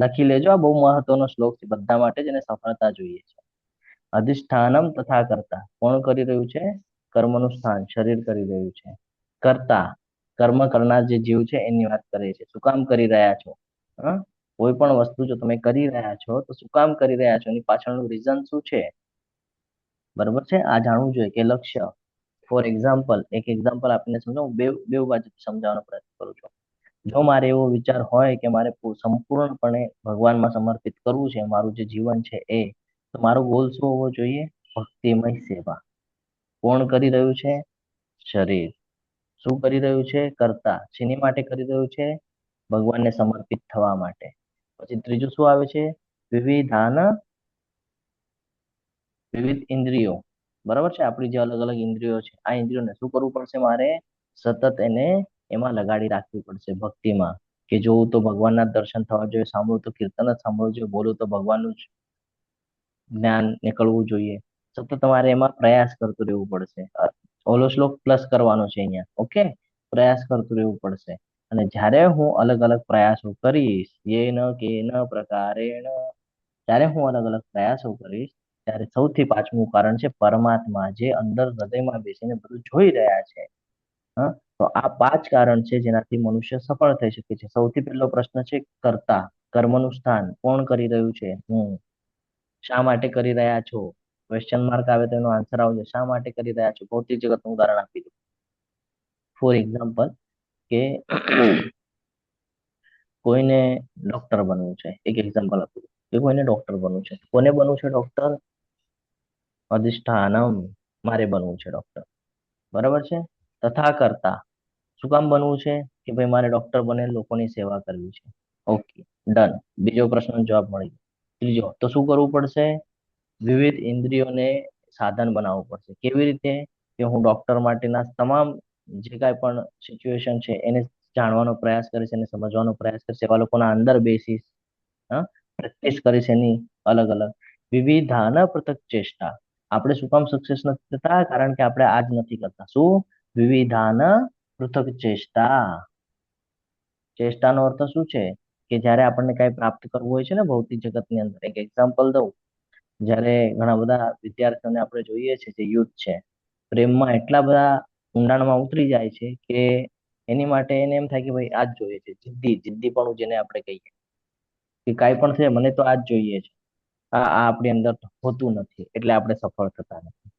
લખી લેજો. આ બહુ મહત્વનો શ્લોક છે બધા માટે જેને સફળતા જોઈએ છે. અધિષ્ઠાનમ તથા કર્તા કોણ કરી રહ્યું છે? કર્મનું સ્થાન શરીર કરી રહ્યું છે. કર્તા કર્મ કરનાર જે જીવ છે એની વાત કરે છે. શું કામ કરી રહ્યા છો? કોઈ પણ વસ્તુ જો તમે કરી રહ્યા છો તો શું કામ કરી રહ્યા છો? એની પાછળનું રીઝન શું છે? બરોબર છે. આ જાણવું જોઈએ કે લક્ષ્ય. ફોર એક્ઝામ્પલ, એક એક્ઝામ્પલ આપીને સમજાવું. બે બાજુ સમજાવવાનો પ્રયત્ન કરું છું. જો મારે એવો વિચાર હોય કે મારે સંપૂર્ણપણે ભગવાનમાં સમર્પિત કરવું છે, મારું જે જીવન છે એ, તો મારો ગોલ શું હોવો જોઈએ? ભક્તિમય સેવા. કોણ કરી રહ્યું છે? શરીર. શું કરી રહ્યું છે? કર્તા. શેની માટે કરી રહ્યું છે? ભગવાનને સમર્પિત થવા માટે. પછી ત્રીજું શું આવે છે? વિવિધાન વિવિધ ઇન્દ્રિયો. બરાબર છે. આપણી જે અલગ અલગ ઇન્દ્રિયો છે આ ઇન્દ્રિયોને શું કરવું પડશે? મારે સતત એને એમાં લગાડી રાખવી પડશે ભક્તિમાં. કે જોવું તો ભગવાનના દર્શન થવા જોઈએ, સાંભળવું તો કીર્તન જ સાંભળવું જોઈએ, બોલું તો ભગવાનનું જ જ્ઞાન નીકળવું જોઈએ. સતત તમારે એમાં પ્રયાસ કરતું રહેવું પડશે. ઓલો શ્લોક પ્લસ કરવાનો છે અહીંયા. ઓકે, પ્રયાસ કરતું રહેવું પડશે. અને જ્યારે હું અલગ અલગ પ્રયાસો કરીશ, યેન કેન પ્રકારેણ, જ્યારે હું અલગ અલગ પ્રયાસો કરીશ ત્યારે સૌથી પાંચમું કારણ છે પરમાત્મા, જે અંદર હૃદયમાં બેસીને બધું જોઈ રહ્યા છે. તો આ 5 કારણ છે જેનાથી મનુષ્ય સફળ થઈ શકે છે. સૌથી પહેલો પ્રશ્ન છે કર્તા. કર્મનું સ્થાન કોણ કરી રહ્યું છે? હું. શા માટે કરી રહ્યા છો? ક્વેશ્ચન માર્ક આવે તો એનો આન્સર આવજો. શા માટે કરી રહ્યા છો? ભૌતિક જગતનું ઉદાહરણ આપી દઉં. ફોર એક્ઝામ્પલ કે કોઈને ડોક્ટર બનવું છે. એક એક્ઝામ્પલ આપી દઉં કે કોઈને ડોક્ટર બનવું છે. કોને બનવું છે ડોક્ટર? અધિષ્ઠાનમ, મારે બનવું છે ડોક્ટર. બરાબર છે. તથા કરતા શું કામ બનવું છે? કે ભાઈ મારે ડોક્ટર બને લોકોની સેવા કરવી છે. Okay, done. બીજો પ્રશ્નનો જવાબ મળી ગયો. ત્રીજો, તો શું કરવું પડશે? વિવિધ ઇન્દ્રિયોને સાધન બનાવવું પડશે. કેવી રીતે? કે હું ડોક્ટર માટેના તમામ જે કાંઈ પણ સિચ્યુએશન છે એને જાણવાનો પ્રયાસ કરીશ, એને સમજવાનો પ્રયાસ કરીશ, એવા લોકોના અંદર બેસીશ, પ્રેક્ટિસ કરીશ એની અલગ અલગ. વિવિધાન પૃથક ચેષ્ટા. આપણે શું કામ સક્સેસ નથી થતા? કારણ કે આપણે આ જ નથી કરતા. શું? વિવિધાન પૃથક ચેષ્ટા. ચેષ્ટાનો અર્થ શું છે? કે જ્યારે આપણને કઈ પ્રાપ્ત કરવું હોય છે ને ભૌતિક જગતની અંદર. એક એક્ઝામ્પલ દઉં. જ્યારે ઘણા બધા વિદ્યાર્થીઓને આપણે જોઈએ છે જે યુથ છે, પ્રેમમાં એટલા બધા ઊંડાણમાં ઉતરી જાય છે કે એની માટે એને એમ થાય કે ભાઈ આ જ જોઈએ છે. જિદ્દીપણું જેને આપણે કહીએ કે કાંઈ પણ છે મને તો આ જ જોઈએ છે. આ આપણી અંદર હોતું નથી એટલે આપણે સફળ થતા નથી.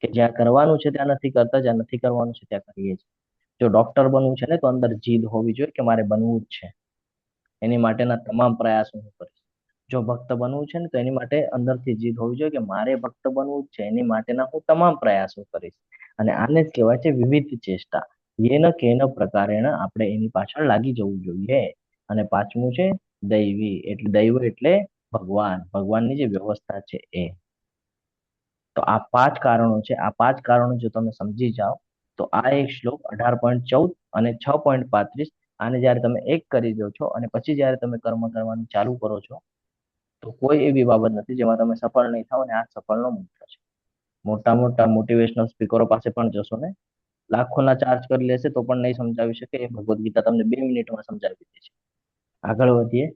કે જ્યાં કરવાનું છે ત્યાં નથી કરતા, જ્યાં નથી કરવાનું છે ત્યાં કરીએ છીએ. જો ડોક્ટર બનવું છે ને તો અંદર જીદ હોવી જોઈએ કે મારે બનવું જ છે. એની માટેના તમામ પ્રયાસો હું કરીશ. જો ભક્ત બનવું છે ને તો એની માટે અંદરથી જીદ હોવી જોઈએ કે મારે ભક્ત બનવું જ છે. એની માટેના હું તમામ પ્રયાસો કરીશ. અને આને જ કહેવાય છે વિવિધ ચેષ્ટા. યેન કેન પ્રકારેણ આપણે એની પાછળ લાગી જવું જોઈએ. અને પાંચમું છે દૈવી. એટલે દૈવ એટલે ભગવાન. ભગવાનની જે વ્યવસ્થા છે એ. તો આ 5 કારણો છે. આ 5 કારણો જો તમે સમજી જાઓ તો આ એક શ્લોક 18.14 અને 6.35, આને જ્યારે તમે એક કરી દો છો અને પછી જ્યારે તમે કર્મ કરવાનું ચાલુ કરો છો તો કોઈ એવી બાબત નથી જેમાં તમે સફળ નહીં થાવ. અને આ સફળનો મંત્ર છે. મોટા મોટા મોટિવેશનલ સ્પીકરો પાસે પણ જશો ને લાખોના ચાર્જ કરી લેશે તો પણ નહીં સમજાવી શકે એ ભગવદ્ ગીતા તમને 2 મિનિટમાં સમજાવી દે છે. આગળ વધીએ.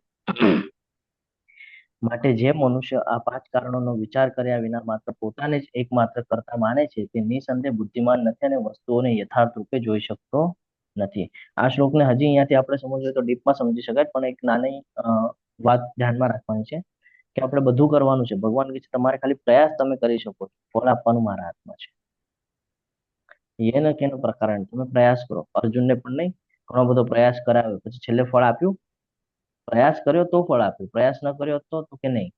માટે જે મનુષ્ય આ 5 કારણોનો વિચાર કર્યા વિના માત્ર પોતાને જ એકમાત્ર કર્તા માને છે તે નિસંદેહ બુદ્ધિમાન નથી અને વસ્તુઓને યથાર્થ રૂપે જોઈ શકતો નથી. આ શ્લોકને હજી અહીંયાથી આપણે સમજવું હોય તો ડીપમાં સમજી શકાય, પણ એક નાની વાત ધ્યાનમાં રાખવાની છે કે આપણે બધું કરવાનું છે. ભગવાન કહે છે તમારે ખાલી પ્રયાસ તમે કરી શકો છો, ફળ આપવાનું મારા હાથમાં છે. એને કેનો પ્રકાર તમે પ્રયાસ કરો. અર્જુનને પણ નહીં, ઘણો બધો પ્રયાસ કરાવ્યો, પછી છેલ્લે ફળ આપ્યું? પ્રયાસ કર્યો તો ફળ આપ્યું, પ્રયાસ ન કર્યો તો કે નહીં.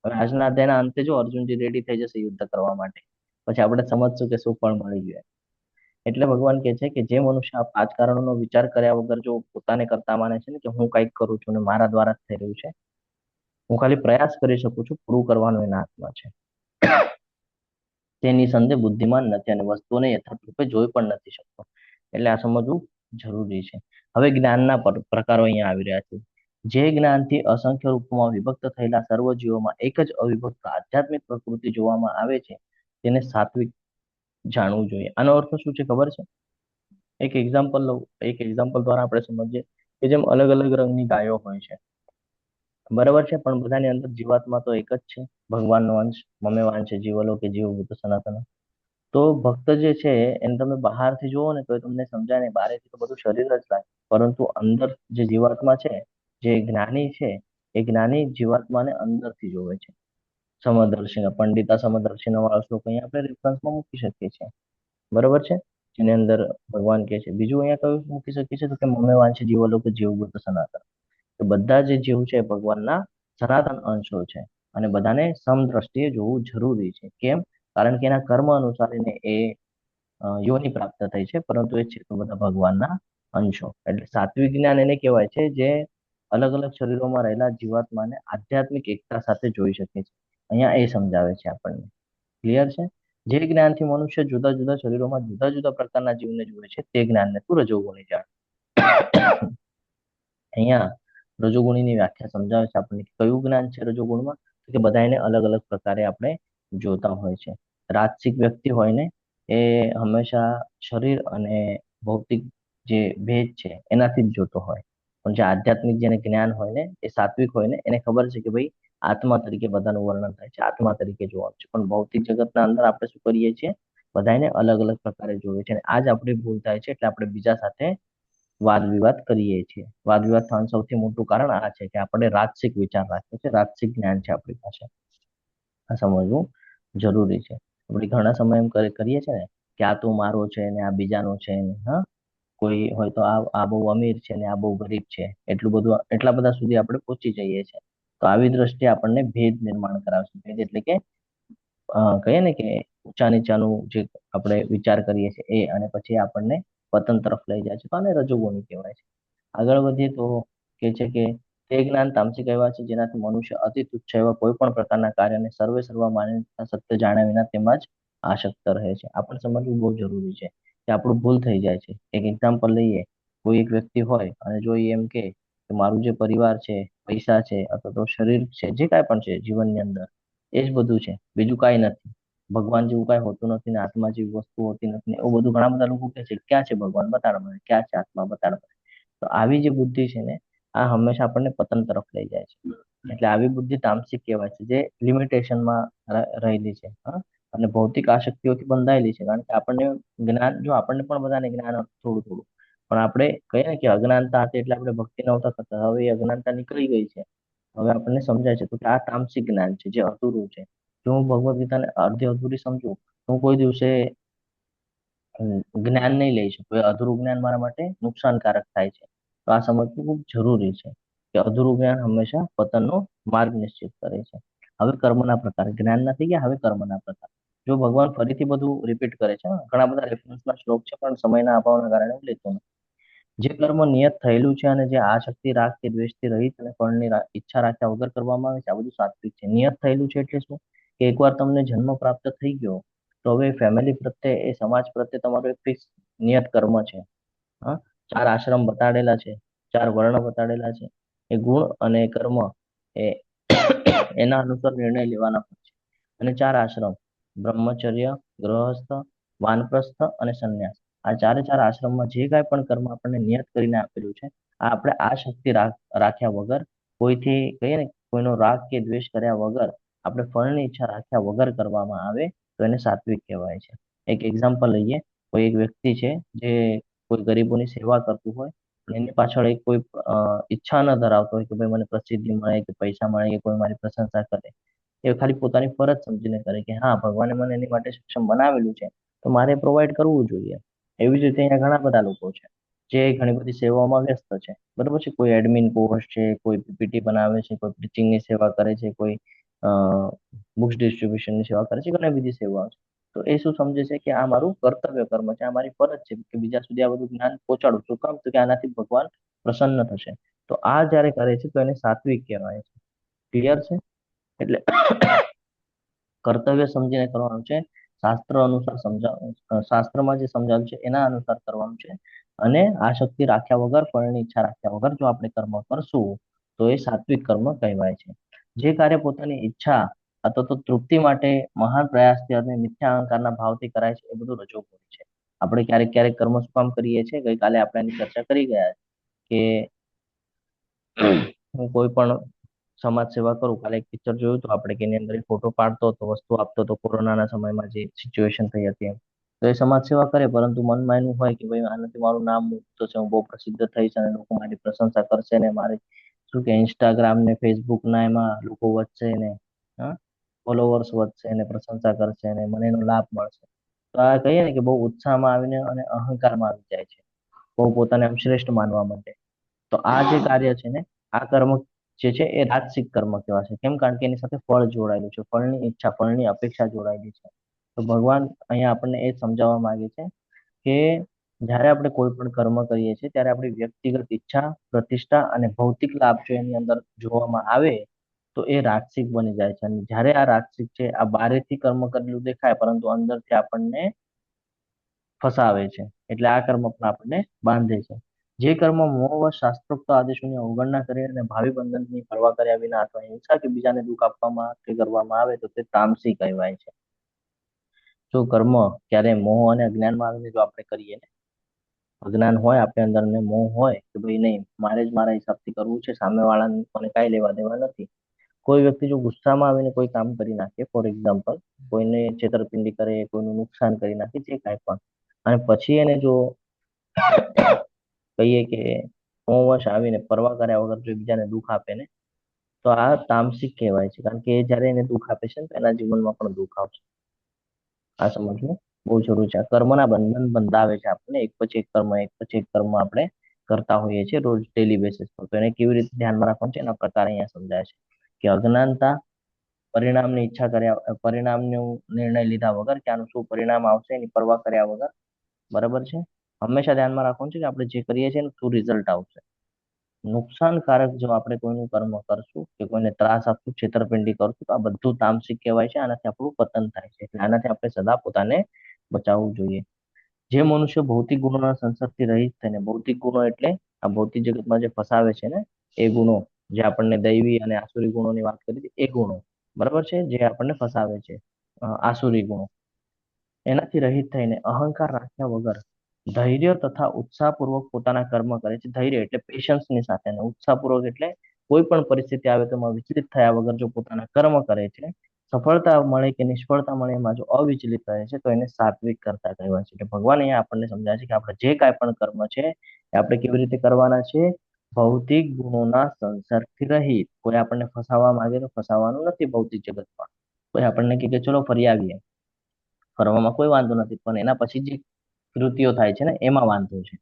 હવે આજના અધ્યાયના અંતે જો અર્જુનજી રેડી થઈ જશે યુદ્ધ કરવા માટે, પછી આપણે સમજશું કે શું ફળ મળી ગયું. એટલે ભગવાન કહે છે કે જે મનુષ્ય આ 5 કારણોનો વિચાર કર્યા વગર જો પોતાને કરતા માને છે ને કે હું કંઈક કરું છું ને મારા દ્વારા જ થઈ રહ્યું છે, હું ખાલી પ્રયાસ કરી શકું છું, પૂરું કરવાનું એના હાથમાં છે, તેની સંદેહ બુદ્ધિમાન નથી અને વસ્તુઓને યથાર્થ રૂપે જોઈ પણ નથી શકતો. એટલે આ સમજવું જરૂરી છે. હવે જ્ઞાનના પ્રકારો અહીંયા આવી રહ્યા છે. જે જ્ઞાનથી અસંખ્ય રૂપોમાં વિભક્ત થયેલા સર્વ જીવોમાં એક જ અવિભક્ત આધ્યાત્મિક પ્રકૃતિ જોવામાં આવે છે તેને સાત્વિક જાણવું જોઈએ. આનો અર્થ શું છે ખબર છે? એક એક્ઝામ્પલ લઉં, એક એક્ઝામ્પલ દ્વારા આપણે સમજીએ કે જેમ અલગ અલગ રંગની ગાયો હોય છે, બરાબર છે, પણ બધાની અંદર જીવાત્મા તો એક જ છે, ભગવાનનો અંશ, મમેવાન છે, જીવલો કે જીવભૂત સનાતન. તો ભક્ત જે છે એને તમે બહારથી જુઓ ને તો એ તમને સમજાય નહીં, બહારથી તો બધું શરીર જ લાગે, પરંતુ અંદર જે જીવાત્મા છે, જે જ્ઞાની છે, એ જ્ઞાની જીવાત્માને અંદરથી જોવે છે. સમદર્શિના પંડિતા સમદર્શિના વાળો શ્લોક અહીંયા આપણે રેફરન્સમાં મૂકી શકીએ છીએ, બરોબર છે, જેની અંદર ભગવાન કહે છે. બીજું અહીંયા કયું મૂકી શકીએ છીએ તો કે મમ્મી છે જીવલો કે જીવભૂત સનાતન. તો બધા જે જીવ છે ભગવાનના સનાતન અંશો છે અને બધાને સમદ્રષ્ટિએ જોવું જરૂરી છે. કેમ? કારણ કે એના કર્મ અનુસાર એને એ યોની પ્રાપ્ત થઈ છે, પરંતુ એ છે તો બધા ભગવાનના અંશો. એટલે સાત્વિક જ્ઞાન એને કહેવાય છે જે અલગ અલગ શરીરોમાં રહેલા જીવાત્માને આધ્યાત્મિક એકતા સાથે જોઈ શકે છે. અહીંયા એ સમજાવે છે આપણને. ક્લિયર છે? જે જ્ઞાનથી મનુષ્ય જુદા જુદા શરીરોમાં જુદા જુદા પ્રકારના જીવને જુએ છે તે જ્ઞાનને તું રજોગુણી જાણ. અહીંયા રજોગુણીની વ્યાખ્યા સમજાવે છે આપણને. કયું જ્ઞાન છે રજોગુણમાં? કે બધા એને અલગ અલગ પ્રકારે આપણે જોતા હોય છે. રાજસિક વ્યક્તિ હોય ને એ હંમેશા શરીર અને ભૌતિક જે ભેદ છે એનાથી જ જોતો હોય, પણ જે આધ્યાત્મિક જેને જ્ઞાન હોય ને એ સાત્વિક હોય ને એને ખબર છે કે ભાઈ આત્મા તરીકે બધાનું વર્ણન થાય છે, આત્મા તરીકે જોવાનું છે. પણ ભૌતિક જગતના અંદર આપણે શું કરીએ છીએ? બધાને અલગ અલગ પ્રકારે જોઈએ છે અને આ જ આપણી ભૂલ થાય છે. એટલે આપણે બીજા સાથે વાદ વિવાદ કરીએ છીએ. વાદ વિવાદ થવાનું સૌથી મોટું કારણ આ છે કે આપણે રાજસિક વિચાર રાખીએ છીએ, રાજસિક જ્ઞાન છે આપણી પાસે. આ સમજવું જરૂરી છે. આપણે ઘણા સમય એમ કરીએ છીએ ને કે આ તો મારો છે ને આ બીજાનો છે ને, હા, કોઈ હોય તો આ બહુ અમીર છે ને આ બહુ ગરીબ છે, એટલા બધા સુધી આપણે પહોંચી જઈએ છીએ. તો આવી દ્રષ્ટિએ આપણને ભેદ નિર્માણ કરાવશે. ભેદ એટલે કે કહીએ ને કે ઊંચા નીચાનું જે આપણે વિચાર કરીએ છીએ એ, અને પછી આપણને પતન તરફ લઈ જાય છે, તો આને રજોગુણી કહેવાય છે. આગળ વધીએ તો કે છે કે તે જ્ઞાન તામસિક એવા છે જેનાથી મનુષ્ય અતિ તુચ્છ એવા કોઈ પણ પ્રકારના કાર્યને સર્વે સર્વા માન્યતા સત્ય જાણ્યા વિના તેમાં જ આસક્ત રહે છે. આપણે સમજવું બહુ જરૂરી છે કે આપણું ભૂલ થઈ જાય છે. એક એક્ઝામ્પલ લઈએ, કોઈ એક વ્યક્તિ હોય અને જો એ એમ કે મારું જે પરિવાર છે, પૈસા છે અથવા તો શરીર છે, જે કાંઈ પણ છે જીવનની અંદર એ જ બધું છે, બીજું કાંઈ નથી, ભગવાન જેવું કાંઈ હોતું નથી ને આત્મા જેવી વસ્તુ હોતી નથી ને એવું બધું ઘણા બધા લોકો કહે છે. ક્યાં છે ભગવાન? બતાડો મને. ક્યાં છે આત્મા? બતાડો મને. તો આવી જે બુદ્ધિ છે ને આ હંમેશા આપણને પતન તરફ લઈ જાય છે. એટલે આવી બુદ્ધિ તામસિક કહેવાય છે, જે લિમિટેશનમાં રહેલી છે, હા, અને ભૌતિક આસક્તિઓથી બંધાયેલી છે. કારણ કે આપણને જ્ઞાન, જો આપણને પણ બધાને જ્ઞાન થોડું થોડું, પણ આપણે કહીએ ને કે અજ્ઞાનતા હતી એટલે આપણે ભક્તિ નહોતા કરતા. હવે એ અજ્ઞાનતા નીકળી ગઈ છે, હવે આપણને સમજાય છે તો કે આ તામસિક જ્ઞાન છે જે અધૂરું છે. જો હું ભગવદ ગીતાને અડધી અધૂરી સમજું તો હું કોઈ દિવસે જ્ઞાન નહીં લઈ શકું. એ અધૂરું જ્ઞાન મારા માટે નુકસાનકારક થાય છે. તો આ સમજવું ખૂબ જરૂરી છે કે અધૂરું જ્ઞાન હંમેશા પતનનો માર્ગ નિશ્ચિત કરે છે. હવે કર્મના પ્રકાર, જ્ઞાનના થઈ ગયા, હવે કર્મના પ્રકાર. જો ભગવાન ફરીથી બધું રિપીટ કરે છે, ઘણા બધા રેફરન્સના શ્લોક છે પણ સમયના અભાવના કારણે હું લેતો નથી. જે કર્મ નિયત થયેલું છે અને જે આસક્તિ, રાગ કે દ્વેષથી રહિત અને ફળની ઈચ્છા રાખ્યા વગર કરવામાં આવે છે, આ બધું સાત્વિક છે. નિયત થયેલું છે એટલે શું? કે એકવાર તમને જન્મ પ્રાપ્ત થઈ ગયો તો હવે ફેમિલી પ્રત્યે, એ સમાજ પ્રત્યે તમારું એક ફિક્સ નિયત કર્મ છે. હા, 4 આશ્રમ બતાડેલા છે, 4 વર્ણ બતાડેલા છે. એ ગુણ અને કર્મ એ એના અનુસાર નિર્ણય લેવાના હોય છે. અને 4 આશ્રમ બ્રહ્મચર્ય, ગૃહસ્થ, વાનપ્રસ્થ અને સંન્યાસ, આ ચારે ચાર આશ્રમમાં જે કાંઈ પણ કર્મ આપણને નિયત કરીને આપેલું છે, આ આપણે આ શક્તિ રાખ્યા વગર, કોઈથી કહીએ ને કોઈનો રાગ કે દ્વેષ કર્યા વગર, આપણે ફળની ઈચ્છા રાખ્યા વગર કરવામાં આવે તો એને સાત્વિક કહેવાય છે. એક એક્ઝામ્પલ લઈએ. કોઈ એક વ્યક્તિ છે જે કોઈ ગરીબોની સેવા કરતું હોય અને એની પાછળ એક કોઈ ઈચ્છા ન ધરાવતો હોય કે ભાઈ મને પ્રસિદ્ધિ મળે કે પૈસા મળે કે કોઈ મારી પ્રશંસા કરે. એ ખાલી પોતાની ફરજ સમજીને કરે કે હા ભગવાને મને એની માટે સક્ષમ બનાવેલું છે, તો મારે પ્રોવાઈડ કરવું જોઈએ. એવી જ રીતે અહીંયા ઘણા બધા લોકો છે જે ઘણી બધી સેવાઓમાં વ્યસ્ત છે, બરોબર છે. કોઈ એડમિન કોર્સ છે, કોઈ પીપીટી બનાવે છે, કોઈ ટીચિંગની સેવા કરે છે, કોઈ બુક્સ ડિસ્ટ્રીબ્યુશનની સેવા કરે છે, ઘણી બધી સેવાઓ છે. તો એ શું સમજે છે કે આ મારું કર્તવ્ય કર્મ છે, આ મારી ફરજ છે કે બીજા સુધી આ બધું જ્ઞાન પહોંચાડું. શું કામ? તો કે આનાથી ભગવાન પ્રસન્ન થશે. તો આ જયારે કરે છે તો એને સાત્વિક કહેવાય છે. ક્લિયર છે? એટલે કર્તવ્ય સમજીને કરવાનું છે. શાસ્ત્ર અનુસાર શાસ્ત્રમાં જે સમજાવ્યું છે એના અનુસાર કરવાનું છે. અને આ શક્તિ રાખ્યા વગર, ફળની ઈચ્છા રાખ્યા વગર જો આપણે કર્મ કરશું તો એ સાત્વિક કર્મ કહેવાય છે. જે કાર્ય પોતાની ઈચ્છા અથવા તો તૃપ્તિ માટે મહાન પ્રયાસથી અને મિથ્યા અહંકારના ભાવથી કરાય છે, એ બધું રજોગુણ છે. આપણે ક્યારેક ક્યારેક કર્મ શું કામ કરીએ છીએ? ગઈકાલે આપણે એની ચર્ચા કરી ગયા કે હું કોઈ પણ સમાજ સેવા કરું. કાલે એક પિક્ચર જોયું તો આપણે કે એની અંદર ફોટો પાડતો હતો, વસ્તુ આપતો હતો, કોરોનાના સમયમાં જે સિચ્યુએશન થઈ હતી એમ. તો એ સમાજ સેવા કરે, પરંતુ મનમાં એનું હોય કે ભાઈ આનાથી મારું નામ ઊંચું થશે, હું બહુ પ્રસિદ્ધ થઈશ અને લોકો મારી પ્રશંસા કરશે ને મારે શું કે ઇન્સ્ટાગ્રામ ને ફેસબુક ના એમાં લોકો વધશે ને, હા, ફોલોવર્સ વધશે ને પ્રશંસા કરશે ને મને એનો લાભ મળશે. તો આ કહીએ ને કે બહુ ઉત્સાહમાં આવીને અને અહંકારમાં આવી જાય છે, બહુ પોતાને આમ શ્રેષ્ઠ માનવા માટે. તો આ જે કાર્ય છે ને, આ કર્મ જે છે એ રાજસિક કર્મ કહેવાશે. કેમ? કારણ કે એની સાથે ફળ જોડાયેલું છે, ફળની ઈચ્છા, ફળની અપેક્ષા જોડાયેલી છે. તો ભગવાન અહીંયા આપણને એ સમજાવવા માંગે છે કે જ્યારે આપણે કોઈ પણ કર્મ કરીએ છીએ ત્યારે આપણી વ્યક્તિગત ઈચ્છા, પ્રતિષ્ઠા અને ભૌતિક લાભ જો એની અંદર જોવામાં આવે તો એ રાજસિક બની જાય છે. અને જ્યારે આ રાજસિક છે, આ બારેથી કર્મ કરેલું દેખાય પરંતુ અંદરથી આપણને ફસાવે છે, એટલે આ કર્મ પણ આપણને બાંધે છે. જે કર્મ મોહવશ શાસ્ત્રોક્ત આદેશોની અવગણના કરી અને ભાવિ બંધનની પરવા કર્યા વિના અથવા હિંસા કે બીજાને દુઃખ આપવામાં કે કરવામાં આવે તો તે તામસી કહેવાય છે. જો કર્મ ક્યારે મોહ અને અજ્ઞાનમાં આવીને જો આપણે કરીએ ને, અજ્ઞાન હોય આપણે અંદર ને મોહ હોય કે ભાઈ નહીં મારે જ મારા હિસાબથી કરવું છે, સામે વાળાને મને કાંઈ લેવા દેવા નથી. કોઈ વ્યક્તિ જો ગુસ્સામાં આવીને કોઈ કામ કરી નાખે, ફોર એક્ઝામ્પલ કોઈને છેતરપિંડી કરે, કોઈનું નુકસાન કરી નાખે, જે કાંઈ પણ, અને પછી એને જો કહીએ કે મોહવશ આવીને પરવા કર્યા વગર જો બીજાને દુઃખ આપે ને, તો આ તામસિક કહેવાય છે. કારણ કે એ જયારે એને દુઃખ આપે છે ને તો એના જીવનમાં પણ દુઃખ આવશે. આ સમજવું બહુ જરૂરી છે. આ કર્મના બંધન બંધાવે છે આપણને, એક પછી એક કર્મ, એક પછી એક કર્મ આપણે કરતા હોઈએ છીએ રોજ ડેલી બેસિસ પર. તો એને કેવી રીતે ધ્યાનમાં રાખવાનું છે એના પ્રકાર અહીંયા સમજાય છે કે અજ્ઞાનતા, પરિણામની ઈચ્છા કર્યા, પરિણામનો નિર્ણય લીધા વગર કે આનું શું પરિણામ આવશે એની પરવા કર્યા વગર, બરાબર છે. હંમેશા ધ્યાનમાં રાખવાનું છે કે આપણે જે કરીએ છીએ એનું શું રિઝલ્ટ આવશે. નુકસાનકારક જો આપણે કોઈનું કર્મ કરશું કે કોઈને ત્રાસ આપશું, છેતરપિંડી કરશું, તો આ બધું તામસિક કહેવાય છે. આનાથી આપણું પતન થાય છે. એટલે આનાથી આપણે સદા પોતાને બચાવવું જોઈએ. જે મનુષ્ય ભૌતિક ગુણોના સંસર્ગથી રહિત થઈને, ભૌતિક ગુણો એટલે આ ભૌતિક જગતમાં જે ફસાવે છે ને એ ગુણો, જે આપણને દૈવી અને આસુરી ગુણોની વાત કરી હતી, એ ગુણો, બરાબર છે, જે આપણને ફસાવે છે, આસુરી ગુણો, એનાથી રહિત થઈને અહંકાર રાખ્યા વગર ધૈર્ય તથા ઉત્સાહપૂર્વક પોતાના કર્મ કરે છે. ધૈર્ય એટલે પેશન્સની સાથે, અને ઉત્સાહપૂર્વક એટલે કોઈ પણ પરિસ્થિતિ આવે તો એમાં વિચલિત થયા વગર જો પોતાના કર્મ કરે છે, સફળતા મળે કે નિષ્ફળતા મળે એમાં જો અવિચલિત રહે છે તો એને સાત્વિક કરતા કહેવાય છે. એટલે ભગવાન અહીંયા આપણને સમજાય છે કે આપણે જે કાંઈ પણ કર્મ છે એ આપણે કેવી રીતે કરવાના છે? ભૌતિક ગુણોના સંસર્ગથી રહિત. કોઈ આપણને ફસાવવા માંગે તો ફસાવવાનું નથી ભૌતિક જગતમાં. કોઈ આપણને કહે કે ચલો ફરી આવીએ, ફરવામાં કોઈ વાંધો નથી, પણ એના પછી જે કૃત્યો થાય છે ને એમાં વાંધો છે.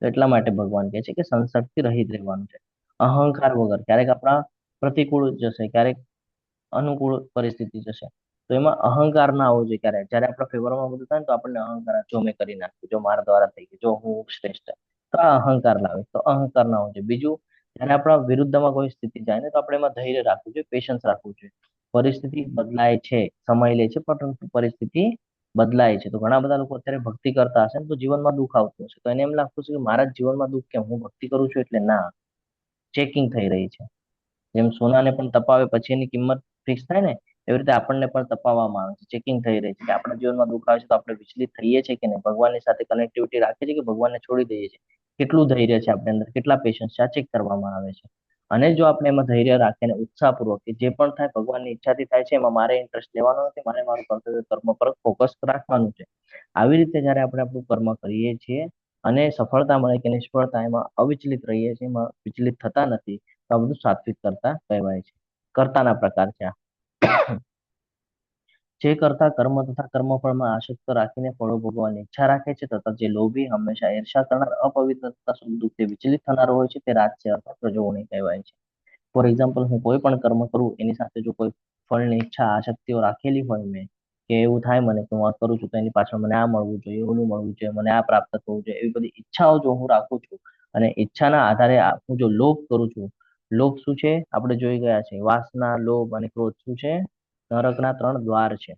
તો એટલા માટે ભગવાન કહે છે કે સંસર્ગથી રહિત રહેવાનું છે. અહંકાર વગર. ક્યારેક આપણા પ્રતિકૂળ જશે, ક્યારેક અનુકૂળ પરિસ્થિતિ જશે, તો એમાં અહંકાર ના આવવો જોઈએ. ક્યારે જયારે આપણા ફેવરમાં બધું થાય ને તો આપણને અહંકાર આવે, જો મેં કરી નાખ્યું, જો મારા દ્વારા થઈ ગયું, જો હું શ્રેષ્ઠ, તો આ અહંકાર લાવે. તો અહંકાર ના હોવો જોઈએ. બીજું, જયારે આપણા વિરુદ્ધમાં કોઈ સ્થિતિ જાય ને તો આપણે એમાં ધૈર્ય રાખવું જોઈએ, પેશન્સ રાખવું જોઈએ. પરિસ્થિતિ બદલાય છે, સમય લે છે, પરંતુ પરિસ્થિતિ બદલાય છે. તો ઘણા બધા લોકો અત્યારે ભક્તિ કરતા હશે ને તો જીવનમાં દુઃખ આવતું હશે, તો એને એમ લાગતું છે કે મારા જ જીવનમાં દુઃખ કેમ, હું ભક્તિ કરું છું એટલે. ના, ચેકિંગ થઈ રહી છે. જેમ સોનાને પણ તપાવે પછી એની કિંમત ફિક્સ થાય ને, એવી રીતે આપણને પણ તપાવવામાં આવે છે, ચેકિંગ થઈ રહી છે કે આપણા જીવનમાં દુઃખ આવે છે તો આપણે વિચલિત થઈએ છીએ કે નહીં, ભગવાનની સાથે કનેક્ટિવિટી રાખીએ છીએ કે ભગવાનને છોડી દઈએ છીએ, કેટલું ધૈર્ય છે આપણી અંદર, કેટલા પેશન્સ છે, આ ચેક કરવામાં આવે છે. અને જો આપણે એમાં ધૈર્ય રાખીને ઉત્સાહપૂર્વક કે જે પણ થાય ભગવાનની ઈચ્છાથી થાય છે, એમાં મારે ઇન્ટરેસ્ટ લેવાનો નથી, મારે મારું કર્તવ્ય કર્મ પર ફોકસ રાખવાનું છે, આવી રીતે જયારે આપણે આપણું કર્મ કરીએ છીએ અને સફળતા મળે કે નિષ્ફળતા, એમાં અવિચલિત રહીએ છીએ, એમાં વિચલિત થતા નથી, તો આ બધું સાત્વિક કરતા કહેવાય છે. કર્તાના પ્રકાર છે આ. જે કરતા કર્મ તથા કર્મફળમાં આસક્ત રાખીને ફળો ભોગવવાની ઈચ્છા રાખે છે, તથા જે લોભી, હંમેશા ઈર્ષા કરનાર, અપવિત્ર તથા સુખ દુઃખથી વિચલિત થનાર હોય છે, તે રાજ્ય અર્થાત રજોગુણી કહેવાય છે. ફોર એક્ઝામ્પલ, હું કોઈ પણ કર્મ કરું એની સાથે જો કોઈ ફળની ઈચ્છા આસક્તિઓ રાખેલી હોય મેં, કે એવું થાય મને કે હું આ કરું છું તો એની પાછળ મને આ મળવું જોઈએ, ઓલું મળવું જોઈએ, મને આ પ્રાપ્ત થવું જોઈએ, એવી બધી ઈચ્છાઓ જો હું રાખું છું અને ઈચ્છાના આધારે હું જો લોભ કરું છું, લોભ શું છે આપણે જોઈ ગયા છે, વાસના, લોભ અને ક્રોધ શું છે, નરકના 3 દ્વાર છે.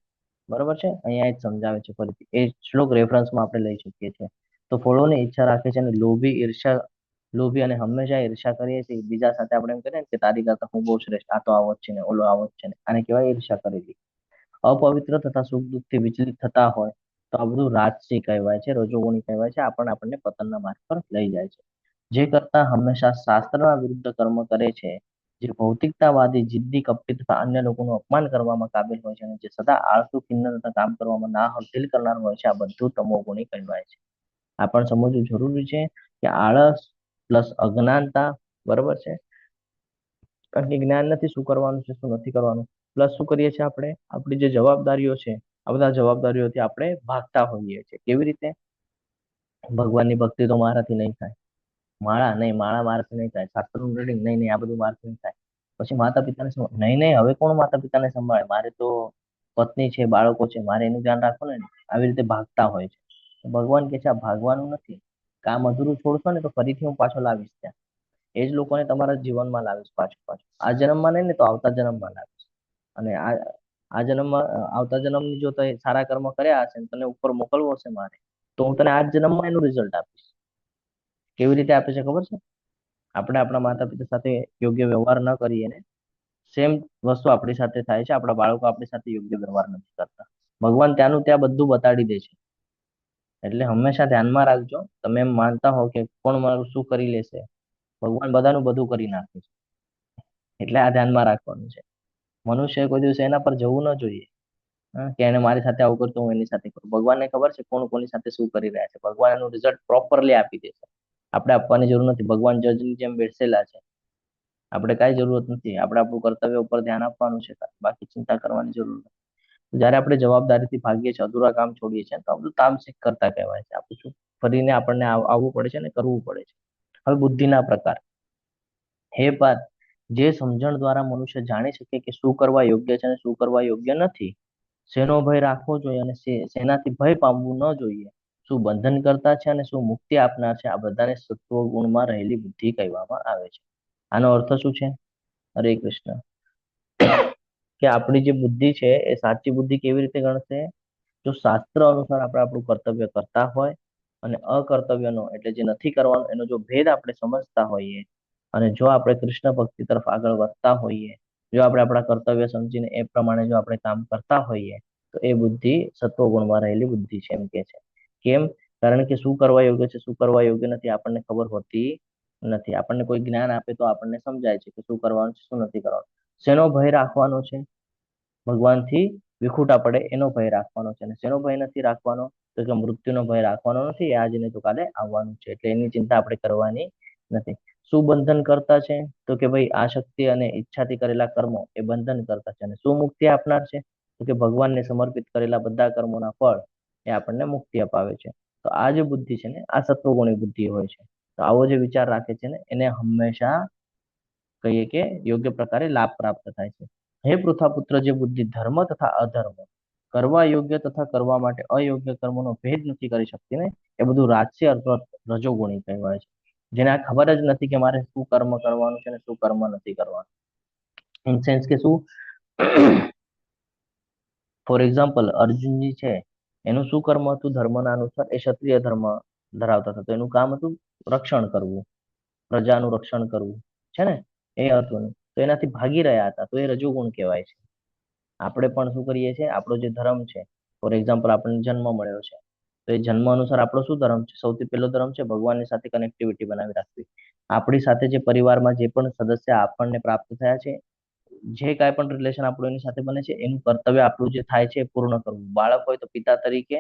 બરોબર છે, અહીંયા જ સમજાવે છે ફરીથી, એ શ્લોક રેફરન્સમાં આપણે લઈ શકીએ છીએ. તો ફળોની ઈચ્છા રાખે છે અને લોભી અને હંમેશા ઈર્ષા કરીએ છીએ બીજા સાથે. આપણે એમ કરીએ ને કે તારી કરતા હું બહુ શ્રેષ્ઠ, આ તો આવો જ છે ને ઓલો આવો જ છે ને, આને કહેવાય ઈર્ષા કરેલી. અપવિત્ર તથા સુખ દુઃખથી વિચલિત થતા હોય તો આ બધું રાજસી કહેવાય છે, રજોગુણી કહેવાય છે, આપણને પતનના માર્ગ પર લઈ જાય છે. જે કરતા હંમેશા શાસ્ત્રના વિરુદ્ધ કર્મ કરે છે, જે ભૌતિકતાવાદી, જિદ્દી, કપટી તથા અન્ય લોકોનું અપમાન કરવામાં કાબિલ હોય છે, અને જે સદા આળસુ, ખિન્ન તથા કામ કરવામાં ના હલચલ કરનાર હોય છે, આ બધું તમોગુણી કહેવાય છે. આ પણ સમજવું જરૂરી છે કે આળસ પ્લસ અજ્ઞાનતા, બરોબર છે, કારણ કે જ્ઞાન નથી શું કરવાનું છે શું નથી કરવાનું, પ્લસ શું કરીએ છીએ આપણે, આપણી જે જવાબદારીઓ છે, આ બધા જવાબદારીઓથી આપણે ભાગતા હોઈએ છીએ. કેવી રીતે? ભગવાનની ભક્તિ તો મારાથી નહીં થાય, માળા નહીં, માળા મારાથી નહીં થાય, શાસ્ત્રનું રીડિંગ નહીં, નહીં, આ બધું મારાથી નહીં થાય. પછી માતા પિતાને નહીં, નહીં, હવે કોણ માતા પિતાને સંભાળે, મારે તો પત્ની છે, બાળકો છે, મારે એનું ધ્યાન રાખવાનું ને, આવી રીતે ભાગતા હોય છે. ભગવાન કે છે આ ભાગવાનું નથી, કામ અધૂરું છોડશો ને તો ફરીથી હું પાછો લાવીશ ત્યાં, એ જ લોકોને તમારા જીવનમાં લાવીશ પાછું પાછું, આ જન્મમાં નહીં ને તો આવતા જન્મમાં લાવીશ. અને આ જન્મમાં, આવતા જન્મની જો તે સારા કર્મ કર્યા હશે તને ઉપર મોકલવો હશે મારે, તો હું તને આ જ જન્મમાં એનું રિઝલ્ટ આપીશ. કેવી રીતે આપે છે ખબર છે? આપણે આપણા માતા પિતા સાથે યોગ્ય વ્યવહાર ન કરીએ ને, સેમ વસ્તુ આપણી સાથે થાય છે, આપણા બાળકો આપણી સાથે યોગ્ય વ્યવહાર નથી કરતા, ભગવાન ત્યાંનું ત્યાં બધું બતાડી દે છે. એટલે હંમેશા ધ્યાનમાં રાખજો, તમે એમ માનતા હો કે કોણ મારું શું કરી લેશે, ભગવાન બધાનું બધું કરી નાખે છે. એટલે આ ધ્યાનમાં રાખવાનું છે. મનુષ્ય કોઈ દિવસ એના પર જવું ન જોઈએ, કે એને મારી સાથે આવું કરતો હું એની સાથે કરું. ભગવાનને ખબર છે કોણ કોની સાથે શું કરી રહ્યા છે, ભગવાન એનું રિઝલ્ટ પ્રોપરલી આપી દેશે. આપણે આપવાની જરૂર નથી, ભગવાન જજની જેમ બેસેલા છે, આપણે કાંઈ જરૂરત નથી, આપણે આપણું કર્તવ્ય ઉપર ધ્યાન આપવાનું છે, બાકી ચિંતા કરવાની જરૂર નથી. જયારે આપણે જવાબદારીથી ભાગીએ છીએ, અધૂરા કામ છોડીએ છીએ, તો આ બધું તામસિક કરતા કહેવાય છે. આપણે શું ફરીને આપણને આવવું પડે છે અને કરવું પડે છે. હવે બુદ્ધિના પ્રકાર. હે પાર્થ, જે સમજણ દ્વારા મનુષ્ય જાણી શકે કે શું કરવા યોગ્ય છે અને શું કરવા યોગ્ય નથી, શેનો ભય રાખવો જોઈએ અને શેનાથી ભય પામવું ન જોઈએ, શું બંધન કરતા છે અને શું મુક્તિ આપનાર છે, આ બધાને સત્વ ગુણમાં રહેલી બુદ્ધિ કહેવામાં આવે છે. આનો અર્થ શું છે? હરે કૃષ્ણ. કે આપણી જે બુદ્ધિ છે એ સાચી બુદ્ધિ કેવી રીતે ગણશે? જો શાસ્ત્ર અનુસાર આપણે આપણું કર્તવ્ય કરતા હોય અને અકર્તવ્યનો એટલે જે નથી કરવાનું એનો જો ભેદ આપણે સમજતા હોઈએ, અને જો આપણે કૃષ્ણ ભક્તિ તરફ આગળ વધતા હોઈએ, જો આપણે આપણા કર્તવ્ય સમજીને એ પ્રમાણે જો આપણે કામ કરતા હોઈએ, તો એ બુદ્ધિ સત્વગુણમાં રહેલી બુદ્ધિ છે એમ કે છે. કેમ? કારણ કે શું કરવા યોગ્ય છે શું કરવા યોગ્ય નથી આપણને ખબર હોતી નથી. આપણને કોઈ જ્ઞાન આપે તો આપણને સમજાય છે કે શું કરવાનું છે શું નથી કરવાનું. શેનો ભય રાખવાનો છે? ભગવાનથી વિખૂટા પડે એનો ભય રાખવાનો છે. અને શેનો ભય નથી રાખવાનો? તો કે મૃત્યુનો ભય રાખવાનો નથી, એ આજે ને તો કાલે આવવાનું છે, એટલે એની ચિંતા આપણે કરવાની નથી. શું બંધન કરતા છે? તો કે ભાઈ આસક્તિ અને ઈચ્છાથી કરેલા કર્મો એ બંધન કરતા છે. અને શું મુક્તિ આપનાર છે? તો કે ભગવાનને સમર્પિત કરેલા બધા કર્મોના ફળ એ આપણને મુક્તિ અપાવે છે. તો આ જે બુદ્ધિ છે ને, આ સત્વગુણી બુદ્ધિ હોય છે. તો આવો જે વિચાર રાખે છે ને એને હંમેશા કહીએ કે યોગ્ય પ્રકારે લાભ પ્રાપ્ત થાય છે. હે પૃથાપુત્ર, જે બુદ્ધિ ધર્મ તથા અધર્મ, કરવા યોગ્ય તથા કરવા માટે અયોગ્ય કર્મોનો ભેદ નથી કરી શકતી ને, એ બધું રાજસી અથવા રજોગુણી કહેવાય છે. જેને આ ખબર જ નથી કે મારે શું કર્મ કરવાનું છે ને શું કર્મ નથી કરવાનું. ઇન સેન્સ કે શું? ફોર એક્ઝામ્પલ, અર્જુનજી છે, એનું શું કર્મ હતું? ધર્મના અનુસાર એ ક્ષત્રિય ધર્મ ધરાવતા હતા, તો એનું કામ હતું રક્ષણ કરવું, પ્રજાનું રક્ષણ કરવું, છે ને, એ હતું. તો એનાથી ભાગી રહ્યા હતા, તો એ રજોગુણ કહેવાય છે. આપણે પણ શું કરીએ છીએ, આપણો જે ધર્મ છે, ફોર એક્ઝામ્પલ આપણને જન્મ મળ્યો છે, તો એ જન્મ અનુસાર આપણો શું ધર્મ છે? સૌથી પહેલો ધર્મ છે ભગવાનની સાથે કનેક્ટિવિટી બનાવી રાખવી. આપણી સાથે જે પરિવારમાં જે પણ સદસ્ય આપણને પ્રાપ્ત થયા છે, જે કાંઈ પણ રિલેશન આપણું એની સાથે બને છે, એનું કર્તવ્ય આપણું જે થાય છે એ પૂર્ણ કરવું. બાળક હોય તો પિતા તરીકે,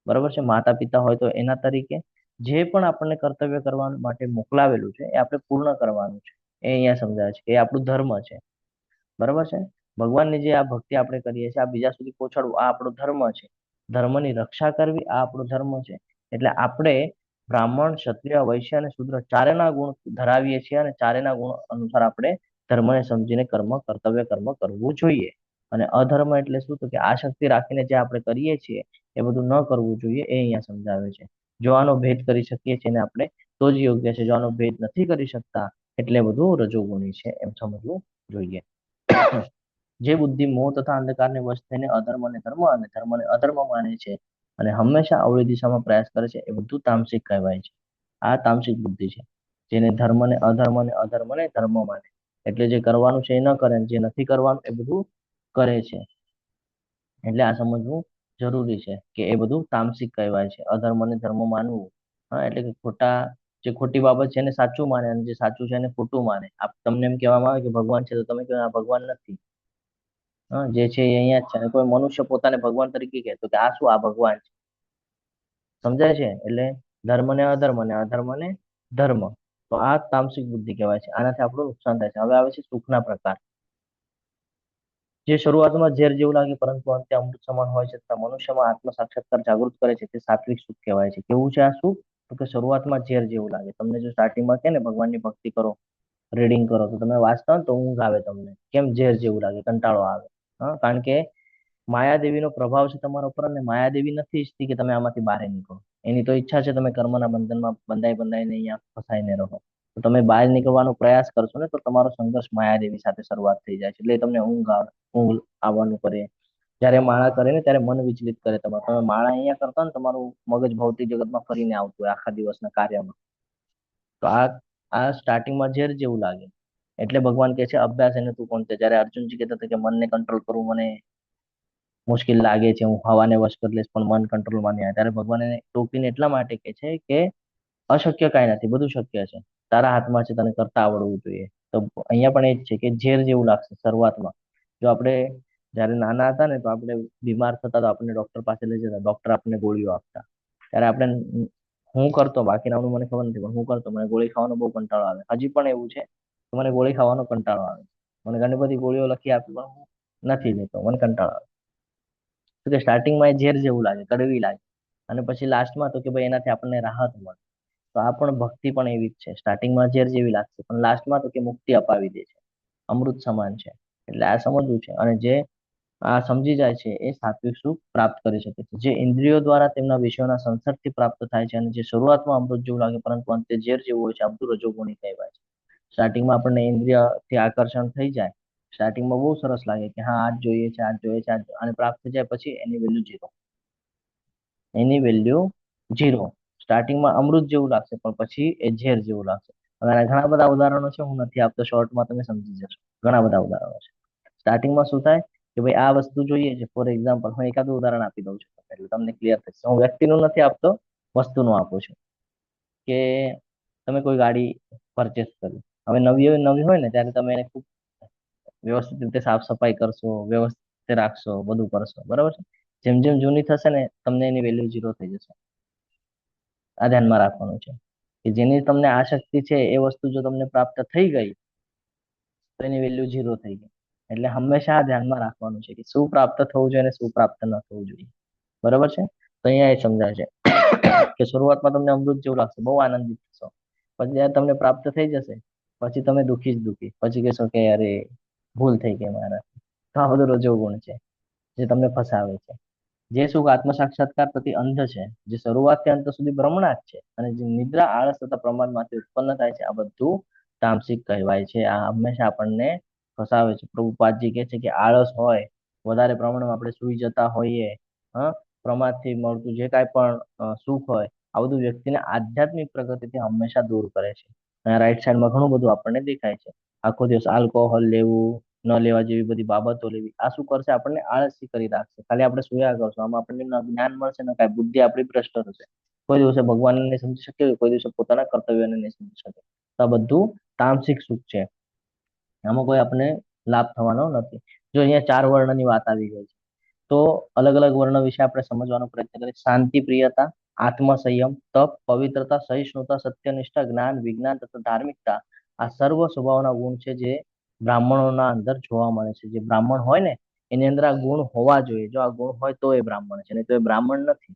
બરોબર છે, માતા પિતા હોય તો એના તરીકે, જે પણ આપણને કર્તવ્ય કરવા માટે મોકલાવેલું છે એ આપણે પૂર્ણ કરવાનું છે. એ અહીંયા સમજાય છે કે એ આપણું ધર્મ છે. બરોબર છે. ભગવાનની જે આ ભક્તિ આપણે કરીએ છીએ, આ બીજા સુધી પહોંચાડવું, આ આપણો ધર્મ છે. ધર્મની રક્ષા કરવી, આ આપણો ધર્મ છે. એટલે આપણે બ્રાહ્મણ, ક્ષત્રિય, વૈશ્ય અને શૂદ્ર ચારેના ગુણ ધરાવીએ છીએ, અને ચારેના ગુણ અનુસાર આપણે ધર્મને સમજીને કર્તવ્ય કર્મ કરવું જોઈએ. અને અધર્મ એટલે શું? તો કે આસક્તિ રાખીને જે આપણે કરીએ છીએ એ બધું ન કરવું જોઈએ, એ અહીંયા સમજાવે છે. જો આનો ભેદ કરી શકીએ છીએ ને આપણે, તો જ યોગ્ય છે. જો આનો ભેદ નથી કરી શકતા એટલે બધું રજોગુણી છે, એમ સમજવું જોઈએ. જે બુદ્ધિ મોહ તથા અંધકારને વશ થઈને અધર્મને ધર્મ અને ધર્મને અધર્મ માને છે અને હંમેશા અવળી દિશામાં પ્રયાસ કરે છે, એ બધું તામસિક કહેવાય છે. આ તામસિક બુદ્ધિ છે, જેને ધર્મને અધર્મને અધર્મને ધર્મ માને. એટલે જે કરવાનું છે એ ન કરે, જે નથી કરવાનું એ બધું કરે છે. એટલે આ સમજવું જરૂરી છે કે એ બધું તામસિક કહેવાય છે. અધર્મ અને ધર્મ માનવું, હા, એટલે કે જે ખોટી બાબત છે એને સાચું માને, અને જે સાચું છે એને ખોટું માને. તમને એમ કહેવામાં આવે કે ભગવાન છે, તો તમે કહો આ ભગવાન નથી. હા, જે છે એ અહીંયા જ છે. અને કોઈ મનુષ્ય પોતાને ભગવાન તરીકે કહે તો કે આ શું, આ ભગવાન છે. સમજાય છે? એટલે ધર્મ ને અધર્મ ને અધર્મ ને ધર્મ, તો આ તામસિક બુદ્ધિ કહેવાય છે. આનાથી આપણું નુકસાન થાય છે. હવે આવે છે સુખના પ્રકાર. જે શરૂઆતમાં ઝેર જેવું લાગે પરંતુ અંતે અમૃત સમાન હોય છે, તથા મનુષ્યમાં આત્મ સાક્ષાત્કાર જાગૃત કરે છે, તે સાત્વિક સુખ કહેવાય છે. કેવું છે આ સુખ? તો કે શરૂઆતમાં ઝેર જેવું લાગે. તમને જો સ્ટાર્ટિંગમાં કે ને ભગવાનની ભક્તિ કરો, રીડિંગ કરો, તો તમે વાંચતા હો ને તો ઊંઘ આવે તમને. કેમ? ઝેર જેવું લાગે, કંટાળો આવે. હા, કારણ કે માયાદેવીનો પ્રભાવ છે તમારા ઉપર, અને માયાદેવી નથી ઈચ્છતી કે તમે આમાંથી બહાર નીકળો. એની તો ઈચ્છા છે તમે કર્મના બંધનમાં બંધાઈને અહીંયા ફસાઈને રહો. તો તમે બહાર નીકળવાનો પ્રયાસ કરશો ને, તો તમારો સંઘર્ષ માયાદેવી સાથે શરૂઆત થઈ જાય છે. એટલે તમને ઊંઘ આવવાનું કરે. જયારે માળા કરે ને ત્યારે મન વિચલિત કરે તમારું. તમે માળા અહીંયા કરતા ને, તમારું મગજ ભૌતિક જગતમાં ફરીને આવતું હોય આખા દિવસના કાર્યમાં. તો આ સ્ટાર્ટિંગમાં ઝેર જેવું લાગે. એટલે ભગવાન કહે છે અભ્યાસ એને તું કોણ છે. જયારે અર્જુનજી કહેતા હતા કે મનને કંટ્રોલ કરવું મને મુશ્કેલ લાગે છે, હું હવાને વશ કરી લઈશ, પણ મન કંટ્રોલમાં નહીં આવે, ત્યારે ભગવાન એને ટોકીને એટલા માટે કહે છે કે અશક્ય કાંઈ નથી, બધું શક્ય છે. તારા હાથમાં છે, તને કરતા આવડવું જોઈએ. તો અહીંયા પણ એ જ છે કે ઝેર જેવું લાગશે શરૂઆતમાં. જો આપણે જયારે નાના હતા ને, તો આપણે બીમાર થતા તો આપણને ડોક્ટર પાસે લઈ જતા, ડોક્ટર આપણને ગોળીઓ આપતા. ત્યારે આપણે, હું કરતો, બાકીનાનું મને ખબર નથી, પણ હું કરતો. મને ગોળી ખાવાનો બહુ કંટાળો આવે. હજી પણ એવું છે કે મને ગોળી ખાવાનો કંટાળો આવે. મને ઘણી બધી ગોળીઓ લખી આપી, પણ હું નથી લેતો, મને કંટાળો આવે. તો કે સ્ટાર્ટિંગમાં એ ઝેર જેવું લાગે, કડવી લાગે, અને પછી લાસ્ટમાં તો કે ભાઈ એનાથી આપણને રાહત મળે. તો આ પણ ભક્તિ પણ એવી જ છે. સ્ટાર્ટિંગમાં ઝેર જેવી લાગશે, પણ લાસ્ટમાં તો કે મુક્તિ અપાવી દે છે, અમૃત સમાન છે. એટલે આ સમજવું છે. અને જે આ સમજી જાય છે એ સાત્વિક સુખ પ્રાપ્ત કરી શકે છે. જે ઇન્દ્રિયો દ્વારા તેમના વિષયોના સંસર્ગથી પ્રાપ્ત થાય છે, અને જે શરૂઆતમાં અમૃત જેવું લાગે પરંતુ અંતે ઝેર જેવું હોય છે, આ બધું રજોગુણી કહેવાય છે. સ્ટાર્ટિંગમાં આપણને ઇન્દ્રિયથી આકર્ષણ થઈ જાય, સ્ટાર્ટિંગમાં બહુ સરસ લાગે કે હા, આ જ જોઈએ છે, આ જ જોઈએ છે, અને પ્રાપ્ત થઈ જાય પછી એની વેલ્યુ ઝીરો. એની વેલ્યુ ઝીરો. સ્ટાર્ટિંગમાં અમૃત જેવું લાગશે, પણ પછી એ ઝેર જેવું લાગશે. હવે આના ઘણા બધા ઉદાહરણો છે, હું નથી આપતો, શોર્ટમાં તમે સમજી જશો. ઘણા બધા ઉદાહરણો છે. સ્ટાર્ટિંગમાં શું થાય કે ભાઈ આ વસ્તુ જોઈએ છે. ફોર એક્ઝામ્પલ હું એકાદું ઉદાહરણ આપી દઉં છું, એટલે તમને ક્લિયર થશે. હું વ્યક્તિનું નથી આપતો, વસ્તુનું આપું છું. કે તમે કોઈ ગાડી પરચેસ કરી, હવે નવી નવી હોય ને ત્યારે તમે એને ખૂબ વ્યવસ્થિત રીતે સાફ સફાઈ કરશો, વ્યવસ્થિત રાખશો, બધું કરશો, બરાબર છે. જેમ જેમ જૂની થશે ને, તમને એની વેલ્યુ ઝીરો થઈ જશે. આ ધ્યાનમાં રાખવાનું છે કે જેની તમને આસક્તિ છે એ વસ્તુ જો તમને પ્રાપ્ત થઈ ગઈ, તો એની વેલ્યુ ઝીરો થઈ ગઈ. એટલે હંમેશા આ ધ્યાનમાં રાખવાનું છે કે શું પ્રાપ્ત થવું જોઈએ અને શું પ્રાપ્ત ન થવું જોઈએ. બરાબર છે. તો અહીંયા એ સમજાય છે કે શરૂઆતમાં તમને અમૃત જેવું લાગશે, બહુ આનંદિત થશો. પછી જયારે તમને પ્રાપ્ત થઈ જશે, પછી તમે દુઃખી જ દુઃખી. પછી કહેશો કે અરે ભૂલ થઈ ગઈ મારા. તો આ બધું રજોગુણ છે જે તમને ફસાવે છે. જે સુખ આત્મ સાક્ષાત્કાર પ્રતિ અંધ છે, જે શરૂઆતથી અંત સુધી ભ્રમણા જ છે, અને જે નિદ્રા, આળસ તથા પ્રમાદમાંથી ઉત્પન્ન થાય છે, આ બધું તામસિક કહેવાય છે. આ હંમેશા આપણને ફસાવે છે. પ્રભુપાદજી કહે છે કે આળસ હોય, વધારે પ્રમાણમાં આપણે સુઈ જતા હોઈએ, હા, પ્રમાદથી મળતું જે કાંઈ પણ સુખ હોય, આ બધું વ્યક્તિને આધ્યાત્મિક પ્રગતિથી હંમેશા દૂર કરે છે. રાઈટ સાઈડમાં ઘણું બધું આપણને દેખાય છે. આખો દિવસ આલ્કોહોલ લેવું, ન લેવા જેવી બધી બાબતો લેવી, આ શું કરશે? આપણને આળસી કરી રાખશે. ખાલી આપણે સુયા કરશું, આમાં આપણને ન જ્ઞાન મળશે ને કાંઈ, બુદ્ધિ આપણી ભ્રષ્ટ થશે. કોઈ દિવસે ભગવાનને નહીં સમજી શકે, કોઈ દિવસે પોતાના કર્તવ્યને નહીં સમજી શકે. તો આ બધું તામસિક સુખ છે, આમાં કોઈ આપણને લાભ થવાનો નથી. જો અહીંયા 4 વર્ણની વાત આવી ગઈ છે, તો અલગ અલગ વર્ણ વિશે આપણે સમજવાનો પ્રયત્ન કરીએ. શાંતિ, પ્રિયતા, આત્મસંયમ, તપ, પવિત્રતા, સહિષ્ણુતા, સત્યનિષ્ઠા, જ્ઞાન, વિજ્ઞાન તથા ધાર્મિકતા, આ સર્વ સ્વભાવના ગુણ છે જે બ્રાહ્મણોના અંદર જોવા મળે છે. જે બ્રાહ્મણ હોય ને એની અંદર આ ગુણ હોવા જોઈએ. જો આ ગુણ હોય તો એ બ્રાહ્મણ છે, નહીં તો એ બ્રાહ્મણ નથી.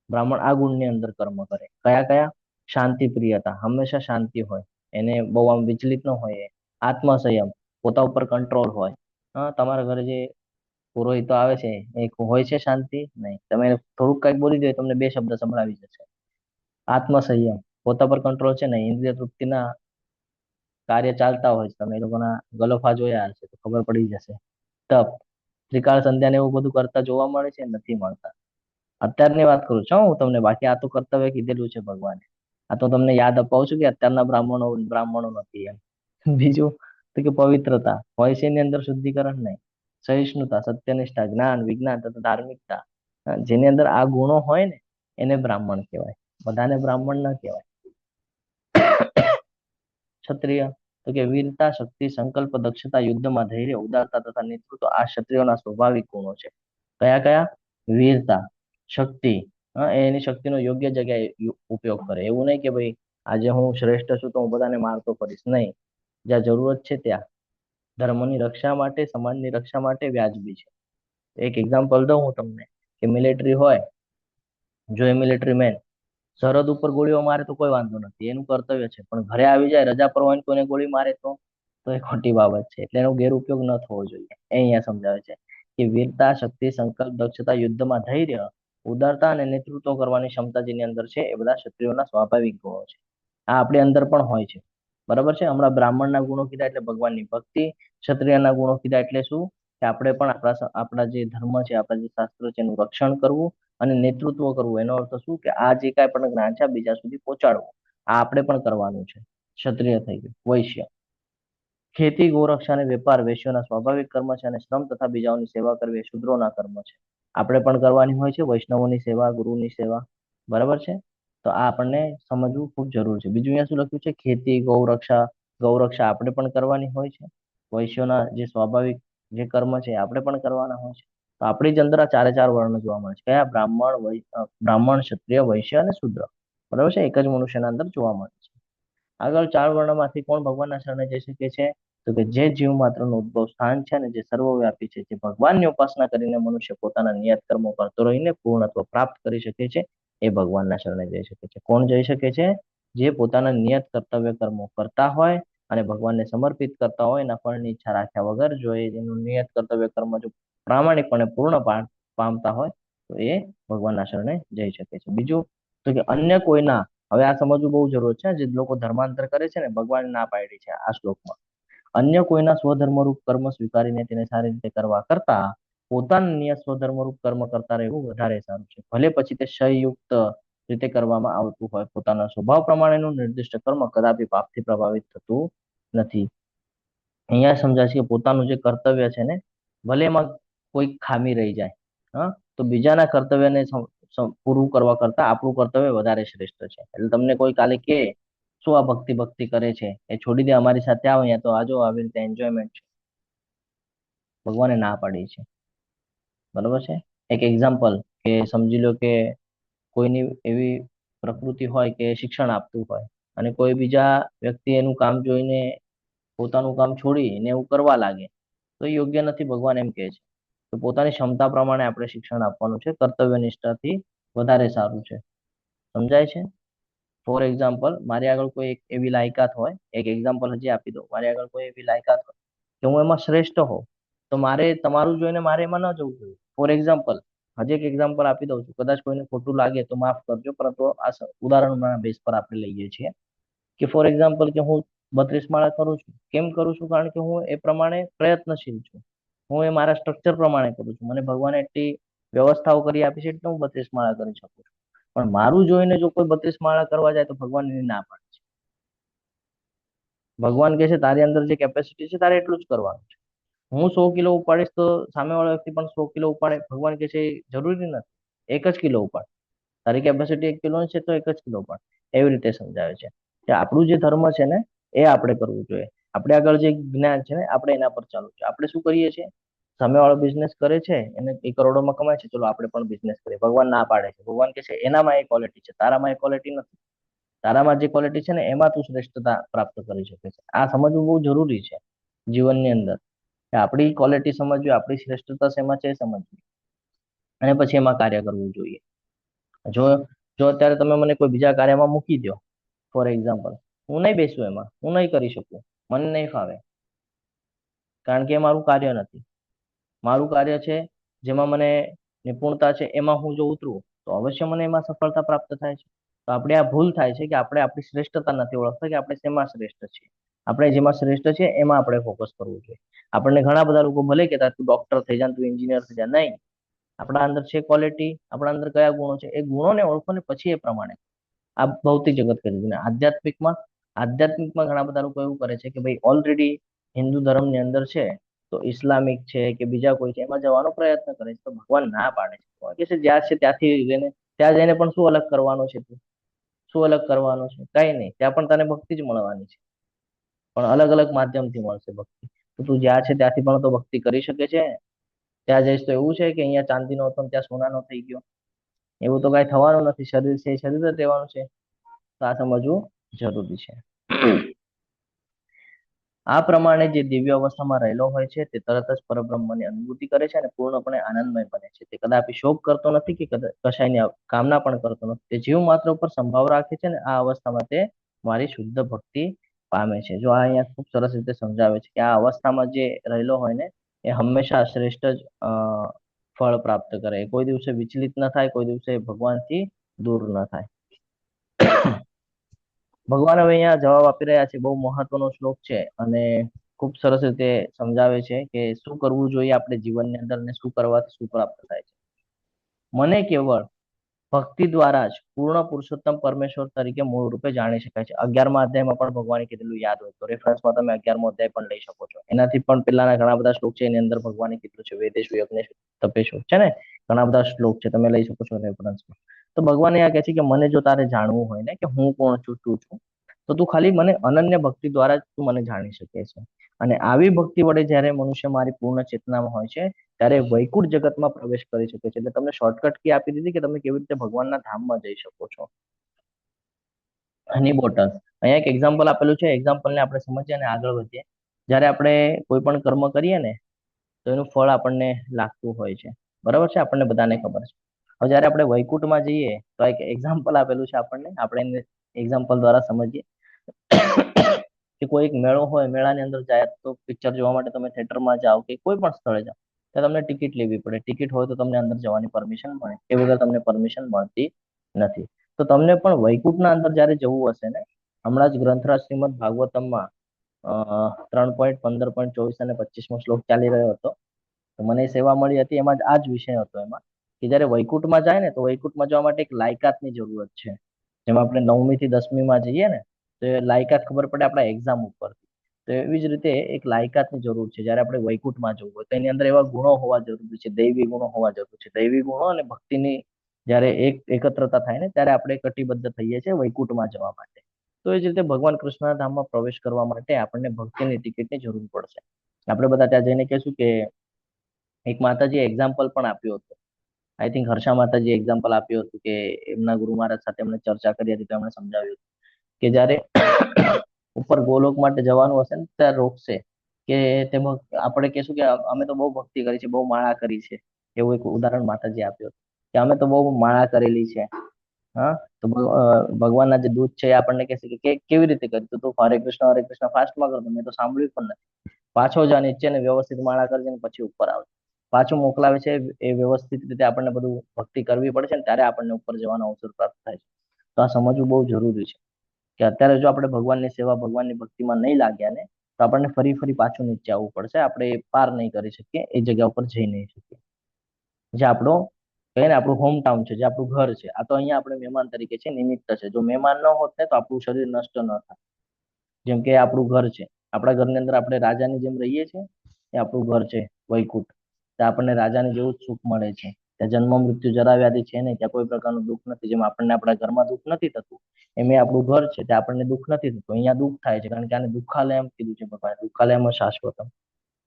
બ્રાહ્મણ આ ગુણની અંદર કર્મ કરે. કયા કયા? શાંતિ, પ્રિયતા, હંમેશા શાંતિ હોય, એને બહુ આમ વિચલિત ન હોય એ. આત્મસંયમ, પોતા ઉપર કંટ્રોલ હોય. હા, તમારા ઘરે જે પુરોહિતો આવે છે એ હોય છે શાંતિ? નહીં. તમે થોડુંક કંઈક બોલી દો, તમને 2 શબ્દ સંભળાવી જશે. આત્મસંયમ, પોતા પર કંટ્રોલ છે ને, ઇન્દ્રિય તૃપ્તિના કાર્ય ચાલતા હોય છે, તમે એ લોકોના ગલોફા જોયા હશે તો ખબર પડી જશે. તપ, ત્રિકાળ સંધ્યા ને એવું બધું કરતા જોવા મળે છે? નથી મળતા. અત્યારની વાત કરું છું હું તમને, બાકી આ તો કર્તવ્ય કીધેલું છે ભગવાને. આ તો તમને યાદ અપાવું છું કે અત્યારના બ્રાહ્મણો નથી એમ. બીજું તો કે પવિત્રતા હોય છે, એની અંદર શુદ્ધિકરણ નહીં. સહિષ્ણુતા, સત્યનિષ્ઠા, જ્ઞાન, વિજ્ઞાન તથા ધાર્મિકતા, જેની અંદર આ ગુણો હોય ને એને બ્રાહ્મણ કહેવાય. બધાને બ્રાહ્મણ ન કહેવાય. ક્ષત્રિય તો કે વીરતા, શક્તિ, સંકલ્પ, દક્ષતા, યુદ્ધમાં ધૈર્ય, ઉદારતા તથા નેતૃત્વ, આ ક્ષત્રિયોના સ્વાભાવિક ગુણો છે. કયા કયા? વીરતા, શક્તિ, એની શક્તિનો યોગ્ય જગ્યાએ ઉપયોગ કરે. એવું નહીં કે ભાઈ આજે હું શ્રેષ્ઠ છું તો હું બધાને મારતો ફરીશ, નહીં. જ્યાં જરૂરત છે ત્યાં ધર્મની રક્ષા માટે, સમાજની રક્ષા માટે વ્યાજબી છે. એક એક્ઝામ્પલ દઉં હું તમને, કે મિલિટરી હોય, જો એ મિલિટરી મેન સરહદ ઉપર ગોળીઓ મારે તો કોઈ વાંધો નથી, એનું કર્તવ્ય છે. પણ ઘરે આવી જાય, રજા પર હોય ને કોઈને ગોળી મારે તો એ ખોટી બાબત છે. એટલે એનો ગેરઉપયોગ ન થવો જોઈએ. એ અહીંયા સમજાવે છે કે વીરતા, શક્તિ, સંકલ્પ, દક્ષતા, યુદ્ધમાં ધૈર્ય, ઉદારતા અને નેતૃત્વ કરવાની ક્ષમતા જેની અંદર છે એ બધા ક્ષત્રિયોના સ્વાભાવિક ગુણો છે. આ આપણી અંદર પણ હોય છે. બરાબર છે. હમણાં બ્રાહ્મણના ગુણો કીધા એટલે ભગવાનની ભક્તિ, ક્ષત્રિયના ગુણો કીધા એટલે શું? કે આપણે પણ આપણા જે ધર્મ છે, આપણા જે શાસ્ત્રો છે એનું રક્ષણ કરવું અને નેતૃત્વ કરવું. એનો અર્થ શું? કે આ જે કાંઈ પણ જ્ઞાન છે બીજા સુધી પહોંચાડવું. આ આપણે પણ કરવાનું છે. ક્ષત્રિય થઈ ગયું. વૈશ્ય, ખેતી, ગોરક્ષા અને વેપાર વૈશ્યોના સ્વાભાવિક કર્મ છે, અને શ્રમ તથા બીજાઓની સેવા કરવી એ શૂદ્રોના કર્મ છે. આપણે પણ કરવાની હોય છે, વૈષ્ણવોની સેવા, ગુરુની સેવા. બરાબર છે. તો આ આપણને સમજવું ખૂબ જરૂર છે. બીજું અહીંયા શું લખ્યું છે? ખેતી, ગૌરક્ષા આપણે પણ કરવાની હોય છે. વૈશ્યોના જે સ્વાભાવિક જે કર્મ છે એ આપણે પણ કરવાના હોય છે. તો આપણી જ અંદર આ 4 વર્ણ જોવા મળે છે. કયા? બ્રાહ્મણ, ક્ષત્રિય, વૈશ્ય અને શૂદ્ર. બરાબર છે. એક જ મનુષ્યના અંદર જોવા મળે છે. આગળ 4 વર્ણમાંથી કોણ ભગવાનના શરણે જઈ શકે છે? તો કે જે જીવ માત્રનું ઉદ્ભવ સ્થાન છે ને, જે સર્વવ્યાપી છે, જે ભગવાનની ઉપાસના કરીને મનુષ્ય પોતાના નિયત કર્મો કરતો રહીને પૂર્ણત્વ પ્રાપ્ત કરી શકે છે, એ ભગવાનના શરણે જઈ શકે છે. કોણ જઈ શકે છે? જે પોતાના નિયત કર્તવ્ય કર્મો કરતા હોય અને ભગવાનને સમર્પિત કરતા હોય, એના ફળની ઈચ્છા રાખ્યા વગર જો એનું નિયત કર્તવ્ય કર્મ જો પ્રામાણિકપણે પૂર્ણ પામતા હોય તો એ ભગવાનના શરણે જઈ શકે છે. બીજું તો કે અન્ય કોઈના, હવે આ સમજવું બહુ જરૂર છે. જે લોકો ધર્માંતર કરે છે ને, ભગવાન ના પાડી છે આ શ્લોકમાં. અન્ય કોઈના સ્વધર્મરૂપ કર્મ સ્વીકારીને તેને સારી રીતે કરવા કરતા પોતાના નિયત સ્વધર્મરૂપ કર્મ કરતા રહેવું વધારે સારું છે. ભલે પછી તે ક્ષયયુક્ત રીતે કરવામાં આવતું હોય. પોતાના સ્વભાવ પ્રમાણેનું નિર્દિષ્ટ કર્મ કદાપી પાપથી પ્રભાવિત થતું નથી. અહીંયા સમજાય છે કે પોતાનું જે કર્તવ્ય છે ને, ભલે એમાં કોઈ ખામી રહી જાય, હા, તો બીજાના કર્તવ્યને પૂરું કરવા કરતા આપણું કર્તવ્ય વધારે શ્રેષ્ઠ છે. એટલે તમને કોઈ કાલે કે શું આ ભક્તિ ભક્તિ કરે છે, એ છોડી દે, અમારી સાથે આવો, અહીંયા તો આજો, આવી રીતે એન્જોયમેન્ટ છે. ભગવાને ના પાડી છે. બરોબર છે. એક એક્ઝામ્પલ કે સમજી લો કે કોઈની એવી પ્રકૃતિ હોય કે શિક્ષણ આપતું હોય અને કોઈ બીજા વ્યક્તિ એનું કામ જોઈને પોતાનું કામ છોડીને એવું કરવા લાગે તો એ યોગ્ય નથી. ભગવાન એમ કહે છે કે પોતાની ક્ષમતા પ્રમાણે આપણે શિક્ષણ આપવાનું છે. કર્તવ્ય નિષ્ઠાથી વધારે સારું છે. સમજાય છે? ફોર એક્ઝામ્પલ, મારી આગળ કોઈ એક એવી લાયકાત હોય, એક એક્ઝામ્પલ હજી આપી દઉં, મારી આગળ કોઈ એવી લાયકાત હોય કે હું એમાં શ્રેષ્ઠ હોઉં, તો મારે તમારું જોઈને મારે એમાં ન જવું જોઈએ. ફોર એક્ઝામ્પલ, હજી એક એક્ઝામ્પલ આપી દઉં છું, કદાચ કોઈને ખોટું લાગે તો માફ કરજો, પરંતુ આ ઉદાહરણના બેઝ પર આપણે લઈએ છીએ કે ફોર એક્ઝામ્પલ કે હું 32 માળા કરું છું. કેમ કરું છું? કારણ કે હું એ પ્રમાણે પ્રયત્નશીલ છું. હું એ મારા સ્ટ્રક્ચર પ્રમાણે કરું છું. મને ભગવાને એટલી વ્યવસ્થાઓ કરી આપી છે એટલે હું 32 માળા કરી શકું છું. પણ મારું જોઈને જો કોઈ 32 માળા કરવા જાય તો ભગવાન એની ના પાડે છે. ભગવાન કહે છે તારી અંદર જે કેપેસિટી છે તારે એટલું જ કરવાનું છે. હું 100 કિલો ઉપાડીશ તો સામેવાળો વ્યક્તિ પણ 100 કિલો ઉપાડે. ભગવાન કહે છે એ જરૂરી નથી, 1 જ કિલો ઉપાડ. તારી કેપેસિટી 1 કિલો છે તો 1 જ કિલો ઉપાડ. એવી રીતે સમજાવે છે કે આપણું જે ધર્મ છે ને એ આપણે કરવું જોઈએ. આપણે આગળ જે જ્ઞાન છે ને આપણે એના પર ચાલવું જોઈએ. આપણે શું કરીએ છીએ, સામેવાળો બિઝનેસ કરે છે એને એ કરોડોમાં કમાય છે, ચલો આપણે પણ બિઝનેસ કરીએ. ભગવાન ના પાડે છે. ભગવાન કહે છે એનામાં એ ક્વોલિટી છે, તારામાં એ ક્વોલિટી નથી. તારામાં જે ક્વોલિટી છે ને એમાં તું શ્રેષ્ઠતા પ્રાપ્ત કરી શકે છે. આ સમજવું બહુ જરૂરી છે જીવનની અંદર, કે આપણી ક્વોલિટી સમજવી, આપણી શ્રેષ્ઠતા શેમાં છે એ સમજવી, અને પછી એમાં કાર્ય કરવું જોઈએ. જો જો અત્યારે તમે મને કોઈ બીજા કાર્યમાં મૂકી દો, ફોર એક્ઝામ્પલ, હું નહીં બેસું એમાં, હું નહીં કરી શકું, મને નહીં ફાવે, કારણ કે એ મારું કાર્ય નથી. મારું કાર્ય છે જેમાં મને નિપુણતા છે, એમાં હું જો ઉતરું તો અવશ્ય મને એમાં સફળતા પ્રાપ્ત થાય છે. તો આપણે આ ભૂલ થાય છે કે આપણે આપણી શ્રેષ્ઠતા નથી ઓળખતા કે આપણે શેમાં શ્રેષ્ઠ છીએ. આપણે જેમાં શ્રેષ્ઠ છે એમાં આપણે ફોકસ કરવું જોઈએ. આપણને ઘણા બધા લોકો ભલે કહેતા તું ડોક્ટર થઈ જા, તું એન્જિનિયર થઈ જા, નહીં. આપણા અંદર છે ક્વોલિટી, આપણા અંદર કયા ગુણો છે, એ ગુણોને ઓળખો ને પછી એ પ્રમાણે. આ ભૌતિક જગત કરી દીધું. આધ્યાત્મિકમાં ઘણા બધા લોકો એવું કરે છે કે ભાઈ ઓલરેડી હિન્દુ ધર્મની અંદર છે તો ઇસ્લામિક છે કે બીજા કોઈ છે એમાં જવાનો પ્રયત્ન કરે છે. તો ભગવાન ના પાડે છે. ભગવાન કહે છે જ્યાં છે ત્યાંથી જઈને, ત્યાં જઈને પણ શું અલગ કરવાનો છે તું? શું અલગ કરવાનો છે? કઈ નહીં, ત્યાં પણ તને ભક્તિ જ મળવાની છે, પણ અલગ અલગ માધ્યમથી મળશે ભક્તિ. તો તું જ્યાં છે ત્યાંથી પણ તો ભક્તિ કરી શકે છે. ત્યાં જઈશ તો એવું છે કે અહીંયા ચાંદીનો હતો ને ત્યાં સોનાનો થઈ ગયો? એવું તો કઈ થવાનું નથી. શરીર છે એ શરીર જ રહેવાનું છે. તો આ સમજવું જરૂરી છે. આ પ્રમાણે જે દિવ્ય અવસ્થામાં રહેલો હોય છે તે તરત જ પરબ્રહ્મની અનુભૂતિ કરે છે અને પૂર્ણપણે આનંદમય બને છે. તે કદાપી શોક કરતો નથી કે કશાયની કામના પણ કરતો નથી. તે જીવ માત્ર ઉપર સંભાવ રાખે છે અને આ અવસ્થામાં તે મારી શુદ્ધ ભક્તિ પામે છે. જો આ અહીંયા ખૂબ સરસ રીતે સમજાવે છે કે આ અવસ્થામાં જે રહેલો હોય ને એ હંમેશા શ્રેષ્ઠ જ ફળ પ્રાપ્ત કરે. કોઈ દિવસે વિચલિત ન થાય, કોઈ દિવસે ભગવાનથી દૂર ન થાય. ભગવાન હવે અહીંયા જવાબ આપી રહ્યા છે. બહુ મહત્વનો શ્લોક છે અને ખૂબ સરસ રીતે સમજાવે છે કે શું કરવું જોઈએ આપણે જીવનની અંદર ને શું કરવાથી શું પ્રાપ્ત થાય છે. મને કેવળ ભક્તિ દ્વારા જ પૂર્ણ પુરુષોત્તમ પરમેશ્વર તરીકે મૂળ રૂપે જાણી શકાય છે. 11મા અધ્યાયમાં પણ ભગવાને કીધેલું યાદ હોય તો રેફરન્સમાં તમે 11મો અધ્યાય પણ લઈ શકો છો. એનાથી પણ પહેલાના ઘણા બધા શ્લોક છે એની અંદર ભગવાને કીધું છે વેદેશુ યજ્ઞેશુ તપેશુ છે ને, ઘણા બધા શ્લોક છે, તમે લઈ શકો છો રેફરન્સમાં. તો ભગવાન અહીંયા કહે છે કે મને જો તારે જાણવું હોય ને કે હું કોણ છું, શું છું, તો તું ખાલી મને અનન્ય ભક્તિ દ્વારા જ તું મને જાણી શકે છે. અને આવી ભક્તિ વડે જ્યારે મનુષ્ય મારી પૂર્ણ ચેતનામાં હોય છે ત્યારે વૈકુંઠ જગતમાં પ્રવેશ કરી શકે છે. એટલે તમને શોર્ટકટ કી આપી દીધી કે તમે કેવી રીતે ભગવાનના ધામમાં જઈ શકો છો. હની બોટલ અહીંયા એક એક્ઝામ્પલ આપેલું છે. એક્ઝામ્પલને આપણે સમજીએ અને આગળ વધીએ. જ્યારે આપણે કોઈ પણ કર્મ કરીએ ને તો એનું ફળ આપણને લાગતું હોય છે, બરાબર છે, આપણને બધાને ખબર છે. હવે જ્યારે આપણે વૈકુંઠમાં જઈએ તો એક એક્ઝામ્પલ આપેલું છે આપણને, આપણે એને એક્ઝામ્પલ દ્વારા સમજીએ કે કોઈ એક મેળો હોય, મેળાની અંદર જાય તો પિક્ચર જોવા માટે તમે થિયેટરમાં જાઓ કે કોઈ પણ સ્થળે જાઓ ત્યાં તમને ટિકિટ લેવી પડે. ટિકિટ હોય તો તમને અંદર જવાની પરમિશન મળે, એ વગર તમને પરમિશન મળતી નથી. તો તમને પણ વૈકુંઠના અંદર જ્યારે જવું હશે ને, હમણાં જ ગ્રંથરાજ શ્રીમદ ભાગવતમમાં 3.15.24 અને 25મો શ્લોક ચાલી રહ્યો હતો. તો મને સેવા મળી હતી, એમાં જ આ જ વિષય હતો. એમાં કે જ્યારે વૈકુંઠમાં જાય ને તો વૈકુંઠમાં જવા માટે એક લાયકાતની જરૂરત છે. જેમ આપણે 9મી થી 10મીમાં જઈએ ને તો એ લાયકાત ખબર પડે આપણા એક્ઝામ ઉપરથી. તો એવી જ રીતે એક લાયકાતની જરૂર છે. જ્યારે આપણે વૈકુંઠમાં જવું હોય તો એની અંદર એવા ગુણો હોવા જરૂરી છે, દૈવી ગુણો હોવા જરૂરી છે. દૈવી ગુણો અને ભક્તિની જ્યારે એકત્રતા થાય ને ત્યારે આપણે કટિબદ્ધ થઈએ છીએ વૈકુંઠમાં જવા માટે. તો એ જ રીતે ભગવાન કૃષ્ણના ધામમાં પ્રવેશ કરવા માટે આપણને ભક્તિની ટિકિટની જરૂર પડશે. આપણે બધા ત્યાં જઈને કહેશું કે એક માતાજીએ એક્ઝામ્પલ પણ આપ્યું હતું. આઈ થિંક હર્ષા માતાજી એક્ઝામ્પલ આપ્યું હતું કે એમના ગુરુ મહારાજ સાથે એમણે ચર્ચા કરી હતી તો એમણે સમજાવ્યું કે જ્યારે ઉપર ગોલોક માટે જવાનું હશે ને ત્યારે રોકશે કે તેમાં આપણે કહેશું કે અમે તો બહુ ભક્તિ કરી છે, બહુ માળા કરી છે. એવું એક ઉદાહરણ માતાજી આપ્યું હતું કે અમે તો બહુ માળા કરેલી છે. હા, તો ભગવાનના જે દૂત છે એ આપણને કહેશે કે કેવી રીતે કરી, તો તું હરે કૃષ્ણ ફાસ્ટમાં કરતો, મેં તો સાંભળ્યું પણ નથી. પાછો જા નીચે ને વ્યવસ્થિત માળા કરજે ને પછી ઉપર આવે. પાછું મોકલાવે છે. એ વ્યવસ્થિત રીતે આપણને બધું ભક્તિ કરવી પડે છે ને ત્યારે આપણને ઉપર જવાનો અવસર પ્રાપ્ત થાય છે. તો આ સમજવું બહુ જરૂરી છે કે અત્યારે જો આપણે ભગવાનની સેવા, ભગવાનની ભક્તિમાં નહીં લાગ્યા ને તો આપણને ફરી ફરી પાછું નીચે આવવું પડશે. આપણે પાર નહીં કરી શકીએ, એ જગ્યા ઉપર જઈ નહીં શકીએ. જે આપણો કહીએ ને આપણું હોમ ટાઉન છે, જે આપણું ઘર છે, આ તો અહીંયા આપણે મહેમાન તરીકે છે, નિમિત્ત છે. જો મહેમાન ન હોત ને તો આપણું શરીર નષ્ટ ન થાય. જેમ કે આપણું ઘર છે, આપણા ઘરની અંદર આપણે રાજાની જેમ રહીએ છીએ એ આપણું ઘર છે વૈકુંઠ. ત્યાં આપણને રાજાને જેવું જ સુખ મળે છે. ત્યાં જન્મ મૃત્યુ જરા વ્યાધિ છે નહીં, ત્યાં કોઈ પ્રકારનું દુઃખ નથી. જેમ આપણને આપણા ઘરમાં દુઃખ નથી થતું એમ આપણું ઘર છે ત્યાં આપણને દુઃખ નથી થતું. અહીંયા દુઃખ થાય છે કારણ કે આને દુઃખાલય એમ કીધું છે ભગવાન, દુઃખાલયમાં શાશ્વતમ.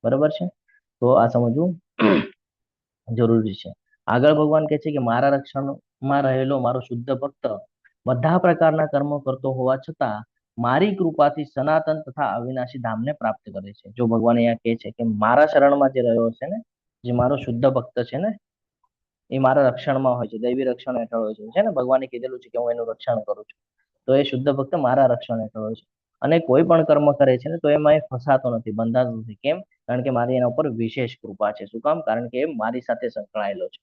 બરાબર છે, તો આ સમજવું જરૂરી છે. આગળ ભગવાન કહે છે કે મારા રક્ષણમાં રહેલો મારો શુદ્ધ ભક્ત બધા પ્રકારના કર્મો કરતો હોવા છતાં મારી કૃપાથી સનાતન તથા અવિનાશી ધામને પ્રાપ્ત કરે છે. જો ભગવાન અહીંયા કહે છે કે મારા શરણમાં જે રહ્યો છે ને, જે મારો શુદ્ધ ભક્ત છે ને, એ મારા રક્ષણમાં હોય છે, દૈવી રક્ષણ હેઠળ હોય છે ને. ભગવાને કીધેલું છે કે હું એનું રક્ષણ કરું છું. તો એ શુદ્ધ ભક્ત મારા રક્ષણ હેઠળ હોય છે. અને કોઈ પણ કર્મ કરે છે ને તો એમાં એ ફસાતો નથી, બંધાતો નથી. કેમ? કારણ કે મારી એના ઉપર વિશેષ કૃપા છે. શું કામ? કારણ કે એ મારી સાથે સંકળાયેલો છે.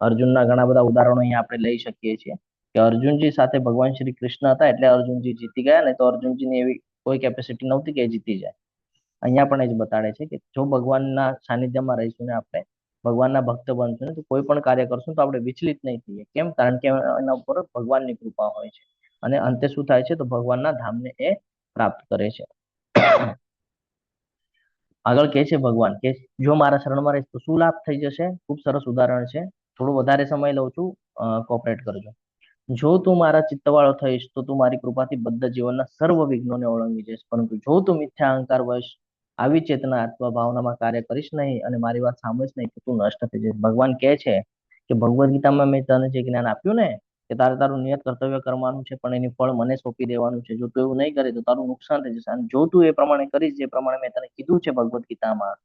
અર્જુનના ઘણા બધા ઉદાહરણો અહીંયા આપણે લઈ શકીએ છીએ કે અર્જુનજી સાથે ભગવાન શ્રી કૃષ્ણ હતા એટલે અર્જુનજી જીતી ગયા, ને તો અર્જુનજીની એવી કોઈ કેપેસિટી નહોતી કે એ જીતી જાય. અહીંયા પણ એ જ બતાડે છે કે જો ભગવાનના સાનિધ્યમાં રહીશું ને, આપણે ભગવાનના ભક્ત બનશું ને, તો કોઈ પણ કાર્ય કરશું તો આપણે વિચલિત નહીં થઈએ. કેમ? કારણ કે એના ઉપર ભગવાનની કૃપા હોય છે. અને અંતે શું થાય છે? તો ભગવાનના ધામને એ પ્રાપ્ત કરે છે. આગળ કહે છે ભગવાન કે જો મારા શરણમાં રહીશ તો શું લાભ થઈ જશે? ખૂબ સરસ ઉદાહરણ છે. થોડું વધારે સમય લઉં છું, કોઓપરેટ કરજો. જો તું મારા ચિત્તવાળો થઈશ તો તું મારી કૃપાથી બધા જીવનના સર્વ વિઘ્નોને ઓળંગી જઈશ. પરંતુ જો તું મિથ્યા અહંકાર વશ આવી ચેતના અથવા ભાવનામાં કાર્ય કરીશ નહીં અને મારી વાત સાંભળીશ નહીં તો તું નષ્ટ થઈ જઈશ. ભગવાન કહે છે કે ભગવદ્ ગીતામાં મેં તને જે જ્ઞાન આપ્યું ને કે તારે તારું નિયત કર્તવ્ય કરવાનું છે, પણ એની ફળ મને સોંપી દેવાનું છે. જો તું એવું નહીં કરે તો તારું નુકસાન થઈ જશે. અને જો તું એ પ્રમાણે કરીશ જે પ્રમાણે મેં તને કીધું છે ભગવદ્ ગીતામાં,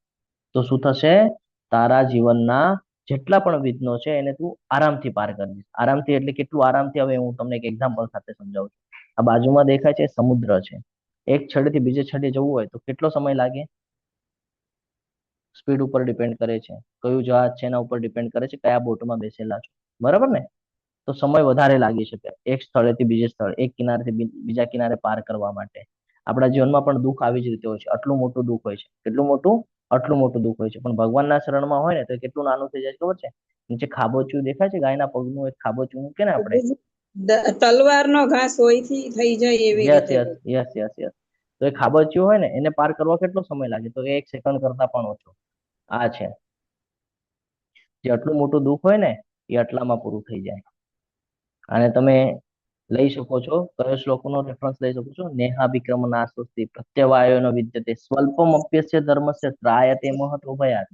તો શું થશે? તારા જીવનના જેટલા પણ વિઘ્નો છે એને તું આરામથી પાર કરી દઈશ. આરામથી એટલે કેટલું આરામથી? હવે હું તમને એક એક્ઝામ્પલ સાથે સમજાવું છું. આ બાજુમાં દેખાય છે સમુદ્ર છે. એક છેડેથી બીજે છેડે જવું હોય તો કેટલો સમય લાગે? સ્પીડ ઉપર ડિપેન્ડ કરે છે, કયું જહાજ છે એના ઉપર ડિપેન્ડ કરે છે, કયા બોટમાં બેસેલા છો. બરાબર ને? તો સમય વધારે લાગી શકે એક સ્થળેથી બીજે સ્થળે, એક કિનારેથી બીજા કિનારે પાર કરવા માટે. આપણા જીવનમાં પણ દુઃખ આવી જ રીતે હોય છે. આટલું મોટું દુઃખ હોય છે. કેટલું મોટું? આટલું મોટું દુઃખ હોય છે. પણ ભગવાનના શરણમાં હોય ને તો કેટલું નાનું થઈ જાય ખબર છે? નીચે ખાબોચિયું દેખાય છે, ગાયના પગનું એક ખાબોચિયું મૂકે ને આપણે, તલવારનો ઘા સોયથી થઈ જાય એવી યસ રીતે. Yes yes yes yes. તો એ ખાબોચિયું હોય ને એને પાર કરવા કેટલો સમય લાગે? તો એ 1 સેકન્ડ કરતા પણ ઓછો. આ છે જે આટલું મોટું દુઃખ હોય ને એ આટલામાં પૂરું થઈ જાય. અને તમે લઈ શકો છો કયો શ્લોકનો રેફરન્સ લઈ શકો છો? નેહા વિક્રમ નાસ્તિ પ્રત્યવાયો ન વિદ્યતે સ્વલ્પમ અપ્યસ્ય ધર્મસ્ય ત્રાયતે મહત્વ ભયાત.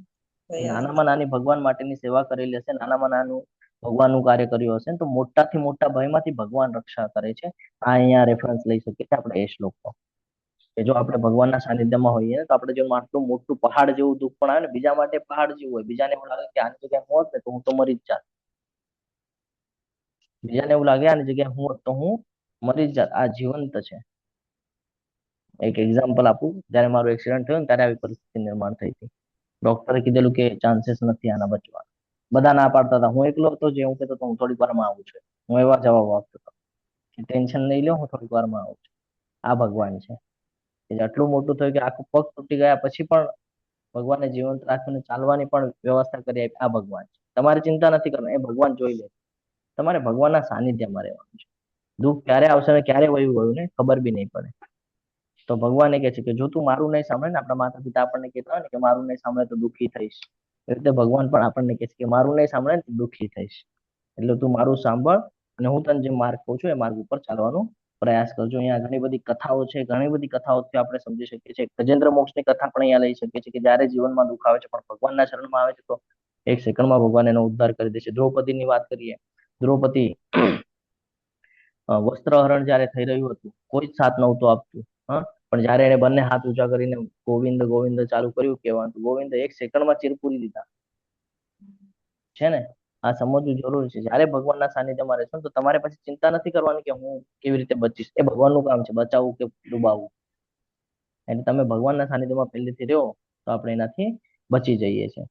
નાનામાં નાની ભગવાન માટેની સેવા કરેલી હશે, નાનામાં નાનું ભગવાનનું કાર્ય કર્યું હશે તો મોટાથી મોટા ભયમાંથી ભગવાન રક્ષા કરે છે. આ અહીંયા રેફરન્સ લઈ શકીએ છીએ આપણે એ શ્લોકનો. કે જો આપણે ભગવાનના સાનિધ્યમાં હોઈએ તો આપણે જો આટલું મોટું પહાડ જેવું દુઃખ પણ આવે ને, બીજા માટે પહાડ જેવું હોય, બીજાને એવું લાગે કે આની જગ્યાએ હોત ને તો હું તો મરી જ જાત. બીજાને એવું લાગે આની જગ્યાએ હું હોત તો હું મરી જ જાત. આ જીવંત છે. એક એક્ઝામ્પલ આપું, જ્યારે મારો એક્સિડન્ટ થયો ને ત્યારે આવી પરિસ્થિતિ નિર્માણ થઈ હતી. ડોક્ટરે કીધેલું કે ચાન્સીસ નથી આના બચવા. બધા ના પાડતા હતા. હું એકલો હતો જે હું કહેતો હતો હું થોડીક વારમાં આવું છું. હું એવા જવાબ આપતો હતો કે ટેન્શન નહીં લો, હું થોડીક વારમાં આવું છું. આ ભગવાન છે કે આટલું મોટું થયું કે આખું પગ તૂટી ગયા પછી પણ ભગવાને જીવંત રાખીને ચાલવાની પણ વ્યવસ્થા કરી આપી. આ ભગવાન છે. તમારે ચિંતા નથી કરવાની, એ ભગવાન જોઈ લે. તમારે ભગવાનના સાનિધ્યમાં રહેવાનું છે. દુઃખ ક્યારે આવશે ને ક્યારે વયું ગયું ને ખબર બી નહીં પડે. તો ભગવાન એ કહે છે કે જો તું મારું નહીં સાંભળે ને, આપણા માતા પિતા આપણને કહેતા હોય ને કે મારું નહીં સાંભળે તો દુઃખી થઈશ, એ રીતે ભગવાન પણ આપણને કહે છે કે મારું નહીં સાંભળે ને તો દુઃખી થઈશ. એટલે તું મારું સાંભળ અને હું તને જે માર્ગ કહું છું એ માર્ગ ઉપર ચાલવાનો પ્રયાસ કરજો. અહીંયા ઘણી બધી કથાઓ છે, ઘણી બધી કથાઓથી આપણે સમજી શકીએ છીએ. ગજેન્દ્ર મોક્ષની કથા પણ અહીંયા લઈ શકીએ છીએ કે જ્યારે જીવનમાં દુઃખ આવે છે પણ ભગવાનના શરણમાં આવે છે તો 1 સેકન્ડમાં ભગવાન એનો ઉદ્ધાર કરી દે છે. દ્રૌપદીની વાત કરીએ, દ્રૌપદી વસ્ત્રહરણ જ્યારે થઈ રહ્યું હતું કોઈ જ સાથ નહોતું આપતું, હા, પણ જ્યારે એને બંને હાથ ઊંચા કરીને ગોવિંદ ગોવિંદ ચાલુ કર્યું કહેવાનું, ગોવિંદ 1 સેકન્ડમાં ચીર પૂરી દીધા છે ને. આ સમજવું જરૂરી છે. જ્યારે ભગવાનના સાનિધ્યમાં રહેશો તો તમારે પછી ચિંતા નથી કરવાની કે હું કેવી રીતે બચીશ. એ ભગવાનનું કામ છે બચાવવું કે ડૂબાવવું. એટલે તમે ભગવાનના સાનિધ્યમાં પહેલેથી રહો તો આપણે એનાથી બચી જઈએ છીએ.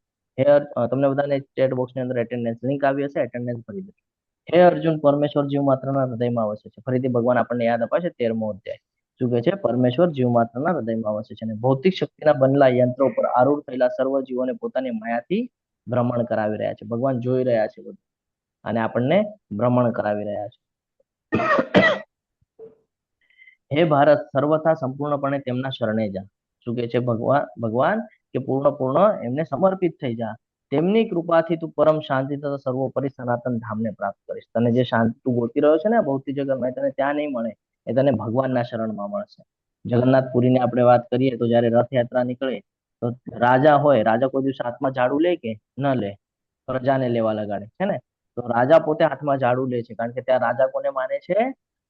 તમને બધાને ચેટ બોક્સની અંદર એટેન્ડન્સ લિંક આવી હશે, એટેન્ડન્સ ભરી દેજો. હે અર્જુન, પરમેશ્વર જીવ માત્રના હૃદયમાં વસે છે. ફરીથી ભગવાન આપણને યાદ અપાશે 13મો અધ્યાય. શું કહે છે? પરમેશ્વર જીવ માત્રના હૃદયમાં વસે છે અને ભૌતિક શક્તિના બનેલા યંત્રો પર આરૂઢ થયેલા સર્વ જીવોને પોતાની માયાથી ભ્રમણ કરાવી રહ્યા છે. ભગવાન જોઈ રહ્યા છે બધું અને આપણને ભ્રમણ કરાવી રહ્યા છે. હે ભારત, સર્વથા સંપૂર્ણપણે તેમના શરણે જા. શું કહે છે ભગવાન? કે પૂર્ણ એમને સમર્પિત થઈ જા. તેમની કૃપાથી તું પરમ શાંતિ તથા સર્વોપરી સનાતન ધામને પ્રાપ્ત કરીશ. તને જે શાંતિ તું ગોતી રહ્યો છે ને ભૌતિક જગતમાં, તને ત્યાં નહીં મળે, એ તને ભગવાનના શરણમાં મળશે. જગન્નાથપુરીની આપણે વાત કરીએ તો જયારે રથયાત્રા નીકળે તો રાજા હોય, રાજા કોઈ દિવસ હાથમાં ઝાડુ લે કે ન લે? પ્રજાને લેવા લગાડે છે ને. તો રાજા પોતે હાથમાં ઝાડુ લે છે, કારણ કે ત્યાં રાજા કોને માને છે?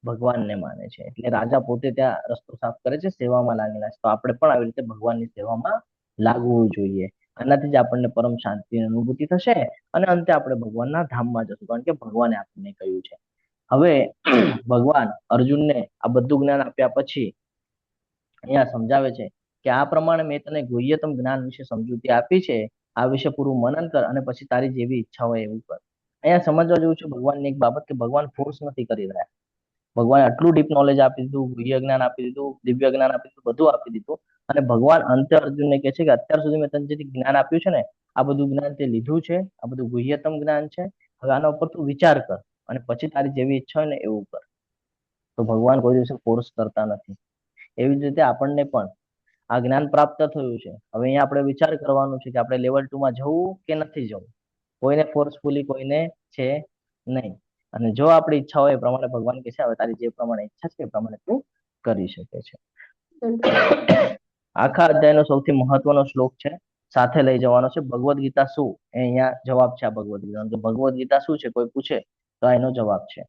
ભગવાનને માને છે. એટલે રાજા પોતે ત્યાં રસ્તો સાફ કરે છે, સેવામાં લાગેલા છે. તો આપણે પણ આવી રીતે ભગવાનની સેવામાં લાગવું જોઈએ. આનાથી જ આપણને પરમ શાંતિની અનુભૂતિ થશે અને અંતે આપણે ભગવાનના ધામમાં જશું, કારણ કે ભગવાને આપણને કહ્યું છે. હવે ભગવાન અર્જુનને આ બધું જ્ઞાન આપ્યા પછી અહીંયા સમજાવે છે કે આ પ્રમાણે મેં તને ગુહ્યતમ જ્ઞાન વિશે સમજૂતી આપી છે, આ વિશે પૂરું મનન કર અને પછી તારી જેવી ઈચ્છા હોય એવું કર. અહીંયા સમજવા જેવું છે ભગવાનની એક બાબત, કે ભગવાન ફોર્સ નથી કરી રહ્યા. ભગવાન આટલું ડીપ નોલેજ આપી દીધું, ગુહ્ય જ્ઞાન આપી દીધું, દિવ્ય જ્ઞાન આપી દીધું, બધું આપી દીધું, અને ભગવાન અંતે અર્જુનને કહે છે કે અત્યાર સુધી મેં તને જે જ્ઞાન આપ્યું છે ને, આ બધું જ્ઞાન તે લીધું છે, આ બધું ગુહ્યતમ જ્ઞાન છે. હવે આના ઉપર તું વિચાર કર અને પછી તારી જેવી ઈચ્છા હોય ને એવું કર. તો ભગવાન કોઈ દિવસે ફોર્સ કરતા નથી. એવી જ રીતે આપણને પણ આ જ્ઞાન પ્રાપ્ત થયું છે. હવે અહીંયા આપણે વિચાર કરવાનું છે કે આપણે લેવલ 2 માં જવું કે નથી જવું. કોઈને ફોર્સફુલી કોઈને છે નહીં. અને જો આપણી ઈચ્છા હોય એ પ્રમાણે ભગવાન કહે છે હવે તારી જે પ્રમાણે ઈચ્છા છે એ પ્રમાણે તું કરી શકે છે. આખા અધ્યાયનો સૌથી મહત્વનો શ્લોક છે, સાથે લઈ જવાનો છે. ભગવદ્ ગીતા શું? એ અહીંયા જવાબ છે આ ભગવદ્ ગીતાનો. તો ભગવદ્ ગીતા શું છે કોઈ પૂછે તો એનો જવાબ છે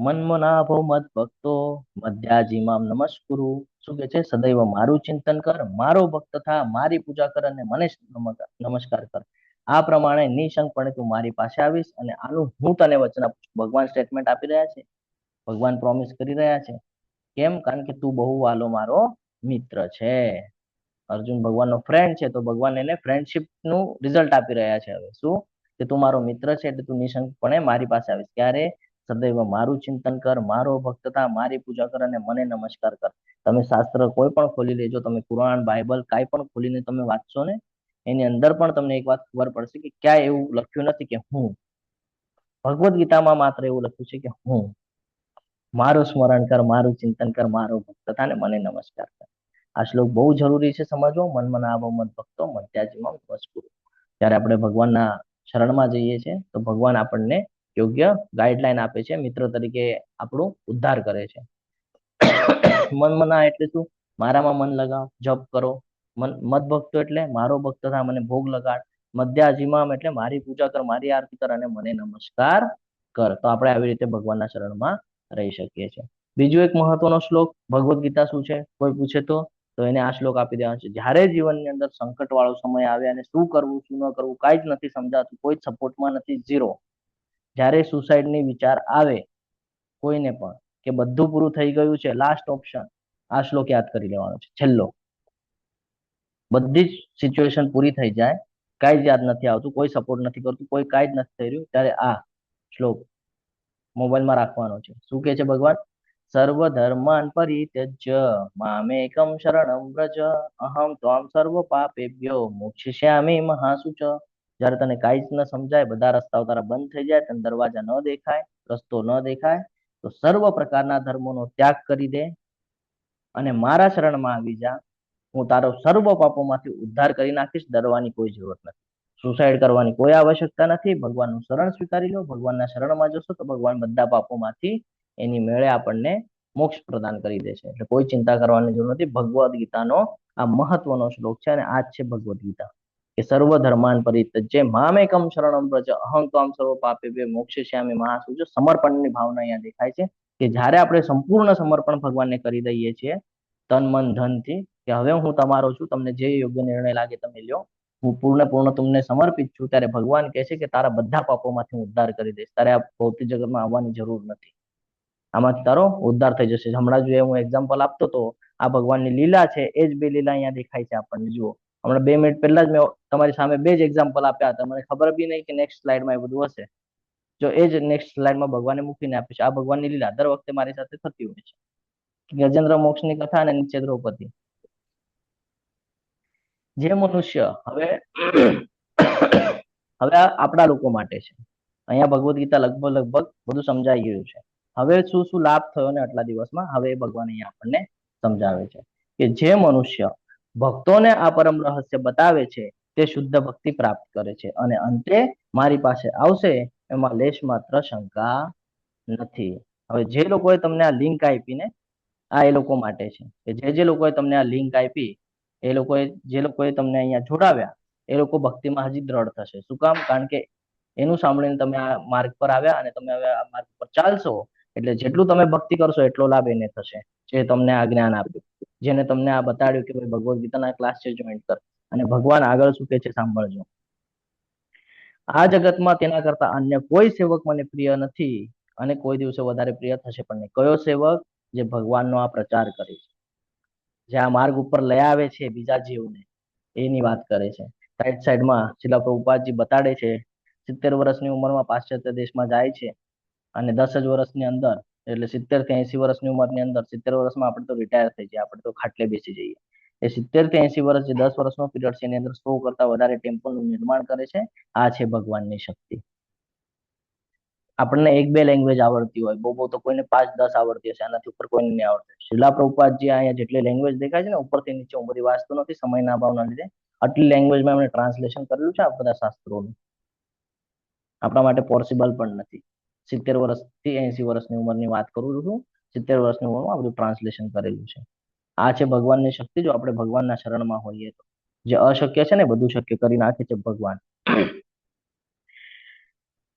મન્મનાભો મદ ભક્તો મધ્યાજીમામ નમસ્કુરુ. શું કે છે? સદૈવ મારું ચિંતન કર, મારો ભક્ત થા, મારી પૂજા કર અને મને નમસ્કાર કર. આ પ્રમાણે નિશંકપણે તું મારી પાસે આવીશ અને આનું હું તને વચન આપું છું. ભગવાન સ્ટેટમેન્ટ આપી રહ્યા છે, ભગવાન પ્રોમિસ કરી રહ્યા છે. કેમ? કારણ કે તું બહુ વાલો મારો મિત્ર છે. અર્જુન ભગવાનનો ફ્રેન્ડ છે, તો ભગવાન એને ફ્રેન્ડશિપ નું રિઝલ્ટ આપી રહ્યા છે. હવે શું? કે તું મારો મિત્ર છે એટલે તું નિશંકપણે મારી પાસે આવીશ. ક્યારે? સદૈવ મારું ચિંતન કર, મારો ભક્ત થા, મારી પૂજા કર અને મને નમસ્કાર કર. તમે શાસ્ત્ર કોઈ પણ ખોલી લેજો, તમે કુરાન, બાઇબલ કાંઈ પણ ખોલીને તમે વાંચશો ને, એની અંદર પણ તમને એક વાત ખબર પડશે કે ક્યાંય એવું લખ્યું નથી કે હું. ભગવદ્ ગીતામાં માત્ર એવું લખ્યું છે કે હું. મારું સ્મરણ કર, મારું ચિંતન કર, મારો ભક્ત થા ને મને નમસ્કાર કર. આ શ્લોક બહુ જરૂરી છે સમજવો. મન્મનાભો મદ ભક્તો મધ્યાજીમામ નમસ્કુરુ. જ્યારે આપણે ભગવાનના શરણમાં જઈએ છીએ તો ભગવાન આપણને યોગ્ય ગાઈડલાઈન આપે છે, મિત્ર તરીકે આપણું ઉદ્ધાર કરે છે. મન્મના એટલે શું? મારામાં મન લગાવ, જપ કરો. મદ ભક્તો એટલે મારો ભક્ત થા, મને ભોગ લગાડ. મધ્યાજીમામ એટલે મારી પૂજા કર, મારી આરતી કર અને મને નમસ્કાર કર. તો આપણે આવી રીતે ભગવાનના શરણમાં રહી શકીએ છીએ. બીજો એક મહત્વનો શ્લોક, ભગવદ્ ગીતા શું છે કોઈ પૂછે તો એને આ શ્લોક આપી દેવાનો છે. જ્યારે જીવનની અંદર સંકટ વાળો સમય આવે અને શું કરવું શું ન કરવું કાંઈ જ નથી સમજાતું, કોઈ સપોર્ટમાં નથી, ઝીરો. જ્યારે સુસાઇડની વિચાર આવે કોઈને પણ કે બધું પૂરું થઈ ગયું છે, લાસ્ટ ઓપ્શન, આ શ્લોક યાદ કરી લેવાનો છે, છેલ્લો. બધી જ સિચ્યુએશન પૂરી થઈ જાય, કાંઈ જ યાદ નથી આવતું, કોઈ સપોર્ટ નથી કરતું, કોઈ કાંઈ જ નથી થઈ રહ્યું, ત્યારે આ શ્લોક મોબાઈલમાં રાખવાનો છે. શું કે છે ભગવાન? સર્વ ધર્માન પરિત્યજ્ય મામેકમ શરણમ વ્રજ અહમ ત્વામ સર્વ પાપેભ્યો મોક્ષિષ્યામિ મહાસુચ. જ્યારે તને કાંઈ જ ન સમજાય, બધા રસ્તાઓ તારા બંધ થઈ જાય, તને દરવાજા ન દેખાય, રસ્તો ન દેખાય, તો સર્વ પ્રકારના ધર્મોનો ત્યાગ કરી દે અને મારા શરણમાં આવી જા. હું તારો સર્વ પાપોમાંથી ઉદ્ધાર કરી નાખીશ. ડરવાની કોઈ જરૂરત નથી, સુસાઇડ કરવાની કોઈ આવશ્યકતા નથી. ભગવાનનું શરણ સ્વીકારી લો, ભગવાનના શરણમાં જશો તો ભગવાન બધા પાપોમાંથી એની મેળે આપણને મોક્ષ પ્રદાન કરી દેશે. એટલે કોઈ ચિંતા કરવાની જરૂર નથી. ભગવદ્ ગીતાનો આ મહત્વનો શ્લોક છે અને આ જ છે ભગવદ્ ગીતા, કે સર્વ ધર્માન પરિત્યજ્ય મામેકમ શરણમ વ્રજ અહમ ત્વામ સર્વ પાપેભ્યો મોક્ષિષ્યામિ મહાસુચ. સમર્પણની ભાવના અહીંયા દેખાય છે કે જ્યારે આપણે સંપૂર્ણ સમર્પણ ભગવાનને કરી દઈએ છીએ તન મન ધનથી, કે હવે હું તમારો છું, તમને જે યોગ્ય નિર્ણય લાગે તમે લ્યો, હું પૂર્ણ તમને સમર્પિત છું, ત્યારે ભગવાન કહે છે કે તારા બધા પાપોમાંથી હું ઉદ્ધાર કરી દઈશ. તારે આ ભૌતિક જગતમાં આવવાની જરૂર નથી, આમાંથી તારો ઉદ્ધાર થઈ જશે. હમણાં જો હું એક્ઝામ્પલ આપતો તો આ ભગવાનની લીલા છે, એ જ બે લીલા અહીંયા દેખાય છે આપણને. જુઓ, હમણાં 2 મિનિટ પહેલા જ મેં તમારી સામે 2 જ એક્ઝામ્પલ આપ્યા હતા. મને ખબર બી નહીં કે નેક્સ્ટ સ્લાઇડમાં એ બધું હશે. જો એ જ નેક્સ્ટ સ્લાઇડમાં ભગવાને મૂકીને આપ્યું છે. આ ભગવાનની લીલા દર વખતે મારી સાથે થતી હોય છે. ગજેન્દ્ર મોક્ષની કથા અને નીચે દ્રૌપદી. જે મનુષ્ય હવે આપણા લોકો માટે છે. અહીંયા ભગવદ્ ગીતા લગભગ બધું સમજાઈ ગયું છે. હવે શું શું લાભ થયો ને આટલા દિવસમાં, હવે ભગવાન અહીંયા આપણને સમજાવે છે કે જે મનુષ્ય ભક્તોને આ પરમ રહસ્ય બતાવે છે તે શુદ્ધ ભક્તિ પ્રાપ્ત કરે છે અને અંતે મારી પાસે આવશે એમાં લેશ માત્ર શંકા નથી. હવે જે લોકોએ તમને આ લિંક આપી ને, આ એ લોકો માટે છે કે જે લોકોએ તમને આ લિંક આપી, જે લોકોએ તમને અહીંયા જોડાવ્યા, એ લોકો ભક્તિમાં હજી દ્રઢ થશે. શું કામ? કારણ કે એનું સાંભળીને તમે આ માર્ગ પર આવ્યા અને તમે હવે આ માર્ગ પર ચાલશો એટલે જેટલું તમે ભક્તિ કરશો એટલો લાભ એને થશે, જે તમને આ જ્ઞાન આપ્યું, જેને તમને આ બતાડ્યું કે ભાઈ ભગવદ્ ગીતાના ક્લાસ છે, જોઈન કર અને ભગવાન આગળ શું કહે છે સાંભળજો. આ જગતમાં તેના કરતા અન્ય કોઈ સેવક મને પ્રિય નથી અને કોઈ દિવસે વધારે પ્રિય થશે પણ નહીં. કયો સેવક? જે ભગવાનનો આ પ્રચાર કરે છે, જે આ માર્ગ ઉપર લઈ આવે છે બીજા જીવને, એની વાત કરે છે. સાઈડમાં શિલા પ્રભુપાદજી બતાડે છે 70 વર્ષની ઉંમરમાં પાશ્ચાત્ય દેશમાં જાય છે અને 10 જ વર્ષની અંદર, એટલે 70 થી 80 વર્ષની ઉંમરની અંદર, 70 વર્ષમાં આપણે તો રિટાયર થઈ જઈએ, આપણે તો ખાટલે બેસી જઈએ. એ 70 થી 80 વર્ષ, જે 10 વર્ષનો પીરિયડ છે, એની અંદર 100 કરતા વધારે ટેમ્પલનું નિર્માણ કરે છે. આ છે ભગવાનની શક્તિ. આપણને 1-2 લેંગ્વેજ આવડતી હોય, બહુ તો કોઈને 5-10 આવડતી હશે, આનાથી ઉપર કોઈને નહીં આવડતી. શિલા પ્રભુપાદજી અહીંયા જેટલી લેંગ્વેજ દેખાય છે ને ઉપરથી નીચે, હું બધી વાંચતો નથી સમયના અભાવના લીધે, આટલી લેંગ્વેજમાં એમણે ટ્રાન્સલેશન કરેલું છે આ બધા શાસ્ત્રોનું. આપણા માટે પોસિબલ પણ નથી. 70 વર્ષથી 80 વર્ષની ઉંમરની વાત કરું છું, 70 વર્ષની ઉંમરમાં આ બધું ટ્રાન્સલેશન કરેલું છે. આ છે ભગવાનની શક્તિ. જો આપણે ભગવાનના શરણમાં હોઈએ તો જે અશક્ય છે ને બધું શક્ય કરી નાખે છે ભગવાન.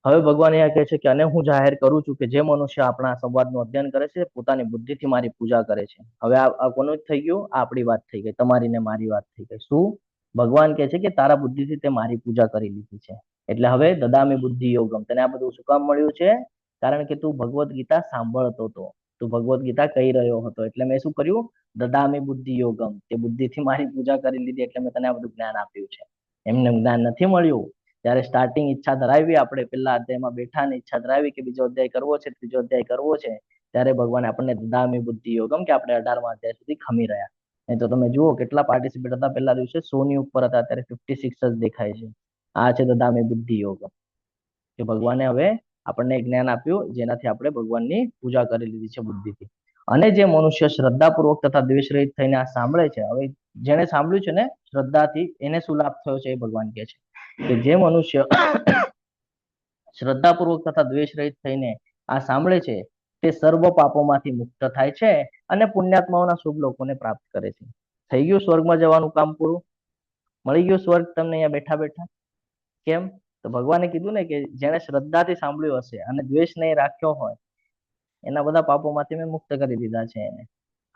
હવે ભગવાન અહીંયા કહે છે કે અને હું જાહેર કરું છું કે જે મનુષ્ય આપણા સંવાદનું અધ્યયન કરે છે પોતાની બુદ્ધિથી મારી પૂજા કરે છે. હવે આ કોનું થઈ ગયું? આ આપણી વાત થઈ ગઈ, તમારી ને મારી વાત થઈ ગઈ. શું? ભગવાન કહે છે કે તારા બુદ્ધિથી તે મારી પૂજા કરી લીધી છે, એટલે હવે દદામી બુદ્ધિ યોગમ. તને આ બધું શું કામ મળ્યું છે? કારણ કે તું ભગવદ્ ગીતા સાંભળતો હતો, તું ભગવદ્ ગીતા કહી રહ્યો હતો, એટલે મેં શું કર્યું? દદામી બુદ્ધિ યોગમ, તે બુદ્ધિથી મારી પૂજા કરી લીધી, એટલે મેં તને આ બધું જ્ઞાન આપ્યું છે. એમને જ્ઞાન નથી મળ્યું. ત્યારે સ્ટાર્ટિંગ ઈચ્છા ધરાવી, આપણે પેલા અધ્યાયમાં બેઠા ને ઈચ્છા ધરાવી કે બીજો અધ્યાય કરવો છે, ત્રીજો અધ્યાય કરવો છે, ત્યારે ભગવાન આપણને દદામી બુદ્ધિ યોગમ, કે આપણે 18મા અધ્યાય સુધી ખમી રહ્યા. નહીં તો તમે જુઓ કેટલા પાર્ટિસિપેટ હતા પહેલા દિવસે, 100 ની ઉપર હતા, અત્યારે 56 જ દેખાય છે. આ છે દદામી બુદ્ધિ યોગમ, કે ભગવાને હવે આપણને જ્ઞાન આપ્યું જેનાથી આપણે ભગવાનની પૂજા કરી લીધી છે બુદ્ધિથી. અને જે મનુષ્ય શ્રદ્ધાપૂર્વક તથા દ્વેષ રહિત થઈને આ સાંભળે છે, હવે જેને સાંભળ્યું છે ને શ્રદ્ધાથી, એને શું લાભ થયો છે એ ભગવાન કહે છે કે જે મનુષ્ય શ્રદ્ધાપૂર્વક તથા દ્વેષ રહિત થઈને આ સાંભળે છે તે સર્વ પાપોમાંથી મુક્ત થાય છે અને પુણ્યાત્માઓના શુભ લોકોને પ્રાપ્ત કરે છે. થઈ ગયું સ્વર્ગમાં જવાનું કામ પૂરું, મળી ગયું સ્વર્ગ તમને અહીંયા બેઠા બેઠા. કેમ? તો ભગવાને કીધું ને કે જેને શ્રદ્ધાથી સાંભળ્યું હશે અને દ્વેષ નહીં રાખ્યો હોય, એના બધા પાપોમાંથી મેં મુક્ત કરી દીધા છે એને.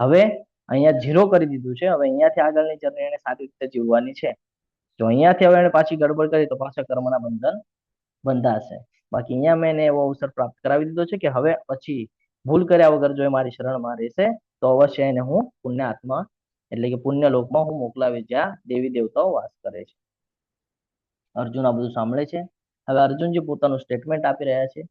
હવે અહીંયા 0 કરી દીધું છે. હવે અહીંયાથી આગળની જર્ની એને સારી રીતે જીવવાની છે. જો અહીંયાથી હવે એને પાછી ગડબડ કરી તો પાછા કર્મના બંધન બંધાશે. બાકી અહીંયા મેં એને એવો અવસર પ્રાપ્ત કરાવી દીધો છે કે હવે પછી ભૂલ કર્યા વગર જો એ મારી શરણમાં રહેશે તો અવશ્ય એને હું પુણ્ય આત્મા, એટલે કે પુણ્ય લોકમાં હું મોકલાવી, જ્યાં દેવી દેવતાઓ વાસ કરે છે. અર્જુન આ બધું સાંભળે છે. હવે અર્જુનજી પોતાનું સ્ટેટમેન્ટ આપી રહ્યા છે,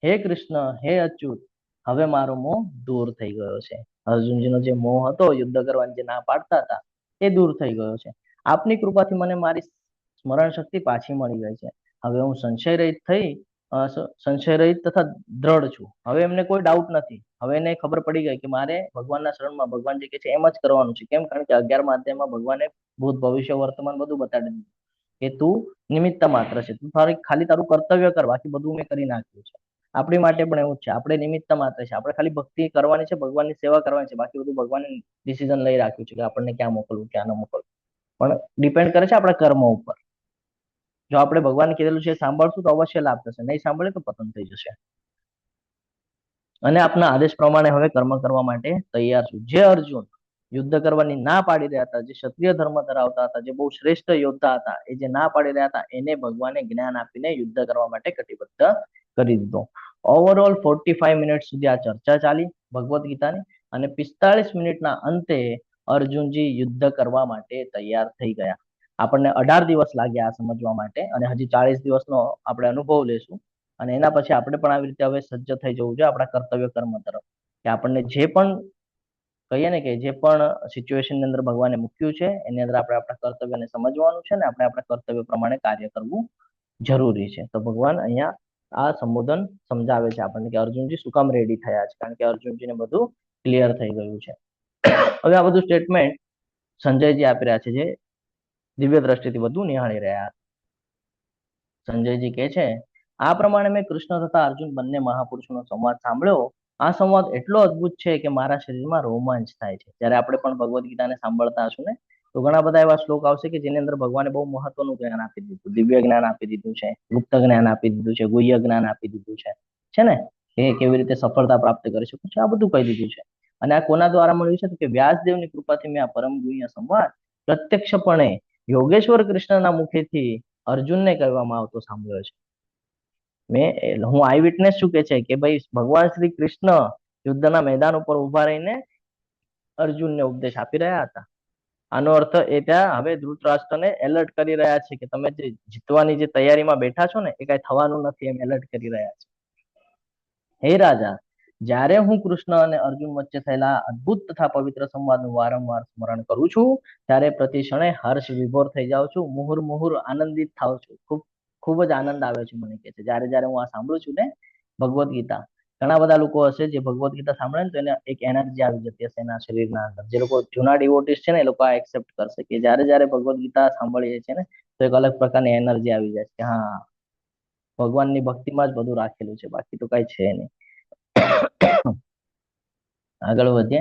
હે કૃષ્ણ, હે અચ્યુત, હવે મારો મોહ દૂર થઈ ગયો છે. અર્જુનજીનો જે મોહ હતો, યુદ્ધ કરવાની જે ના પાડતા હતા, એ દૂર થઈ ગયો છે. આપની કૃપાથી મને મારી સ્મરણ શક્તિ પાછી મળી ગઈ છે. હવે હું સંશય રહિત તથા દ્રઢ છું. હવે એમને કોઈ ડાઉટ નથી. હવે એને ખબર પડી ગઈ કે મારે ભગવાનના શરણમાં, ભગવાન જે કહે છે એમ જ કરવાનું છે. કેમ? કારણ કે 11મા અધ્યાયમાં ભગવાને ભૂત, ભવિષ્ય, વર્તમાન બધું બતાડી દીધું કે તું નિમિત્ત માત્ર છે, તું ખાલી તારું કર્તવ્ય કર, બાકી બધું મેં કરી નાખ્યું છે. આપણી માટે પણ એવું જ છે, આપણે નિમિત્ત માત્ર છે, આપણે ખાલી ભક્તિ કરવાની છે, ભગવાનની સેવા કરવાની છે, બાકી બધું ભગવાને ડિસિઝન લઈ રાખ્યું છે કે આપણને ક્યાં મોકલવું, ક્યાં ન મોકલવું. પણ ડિપેન્ડ કરે છે આપણા કર્મ ઉપર. જો આપણે ભગવાન કીધેલું છે સાંભળશું તો અવશ્ય લાભ થશે, નહીં સાંભળે તો પતન થઈ જશે. અને આપના આદેશ પ્રમાણે હવે કર્મ કરવા માટે તૈયાર છું. જે અર્જુન યુદ્ધ કરવાની ના પાડી રહ્યા હતા, જે ક્ષત્રિય ધર્મ ધરાવતા હતા, જે બહુ શ્રેષ્ઠ યોદ્ધા હતા, એ જે ના પાડી રહ્યા હતા, એને ભગવાને જ્ઞાન આપીને યુદ્ધ કરવા માટે કટિબદ્ધ કરી દીધો. ઓવરઓલ 45 મિનિટ સુધી આ ચર્ચા ચાલી ભગવદ્ ગીતાની, અને 45 મિનિટના અંતે અર્જુનજી યુદ્ધ કરવા માટે તૈયાર થઈ ગયા. આપણને 18 દિવસ લાગ્યા આ સમજવા માટે, અને હજી 40 દિવસનો આપણે અનુભવ લેશું. અને એના પછી આપણે પણ આવી રીતે હવે સજ્જ થઈ જવું જોઈએ આપણા કર્તવ્ય કર્મ તરફ, કે આપણને જે પણ કહીએ ને કે જે પણ સિચ્યુએશનની અંદર ભગવાને મૂક્યું છે એની અંદર આપણે આપણા કર્તવ્યને સમજવાનું છે, ને આપણે આપણા કર્તવ્ય પ્રમાણે કાર્ય કરવું જરૂરી છે. તો ભગવાન અહીંયા આ સંબોધન સમજાવે છે આપણને કે અર્જુનજી શું કામ રેડી થયા છે, કારણ કે અર્જુનજીને બધું ક્લિયર થઈ ગયું છે. હવે આ બધું સ્ટેટમેન્ટ સંજયજી આપી રહ્યા છે, જે દિવ્ય દ્રષ્ટિથી બધું નિહાળી રહ્યા હતા. સંજયજી કહે છે, આ પ્રમાણે મેં કૃષ્ણ તથા અર્જુન બંને મહાપુરુષોનો સંવાદ સાંભળ્યો. આ સંવાદ એટલો અદ્ભુત છે કે મારા શરીરમાં રોમાંચ થાય છે. જ્યારે આપણે પણ ભગવદ્ ગીતાને સાંભળતા હશું ને, તો ઘણા બધા એવા શ્લોક આવશે કે જેની અંદર ભગવાને બહુ મહત્વનું જ્ઞાન આપી દીધું, દિવ્ય જ્ઞાન આપી દીધું છે, ગુપ્ત જ્ઞાન આપી દીધું છે, ગુહ્ય જ્ઞાન આપી દીધું છે ને, કે કેવી રીતે સફળતા પ્રાપ્ત કરી શકું છું, આ બધું કહી દીધું છે. અને આ કોના દ્વારા મળ્યું છે? તો કે વ્યાસદેવની કૃપાથી મેં આ પરમ ગુહ્ય સંવાદ પ્રત્યક્ષપણે યોગેશ્વર કૃષ્ણના મુખેથી અર્જુનને કહેવામાં આવતો સાંભળ્યો છે. હું આઈ વિટનેસ છું કે છે કે ભાઈ ભગવાન શ્રી કૃષ્ણ યુદ્ધના મેદાન ઉપર ઉભા રહીને અર્જુનને ઉપદેશ આપી રહ્યા હતા. આનો અર્થ એ ત્યાં હવે ધૃતરાષ્ટ્રને એલર્ટ કરી રહ્યા છે કે તમે જે જીતવાની જે તૈયારીમાં બેઠા છો ને, એ કઈ થવાનું નથી, એમ એલર્ટ કરી રહ્યા છે. હે રાજા, જ્યારે હું કૃષ્ણ અને અર્જુન વચ્ચે થયેલા અદ્ભુત તથા પવિત્ર સંવાદનું વારંવાર સ્મરણ કરું છું, ત્યારે પ્રતિ ક્ષણે હર્ષ વિભોર થઈ જાઉં છું, મુહુર મુહુર આનંદિત થાઉં છું. ખૂબ જ આનંદ આવે છે મને, કે છે જ્યારે હું આ સાંભળું છું ને ભગવદ્ ગીતા. ઘણા બધા લોકો હશે જે ભગવદ્ ગીતા સાંભળે ને તો એને એક એનર્જી આવી જતી હશે એના શરીરના અંદર. જે લોકો જૂના ડિવોટીસ છે ને, એ લોકો આ એક્સેપ્ટ કરશે કે જ્યારે ભગવદ્ ગીતા સાંભળીએ છીએ ને, તો એક અલગ પ્રકારની એનર્જી આવી જાય કે હા, ભગવાનની ભક્તિમાં જ બધું રાખેલું છે, બાકી તો કઈ છે નહીં. આગળ વધીએ.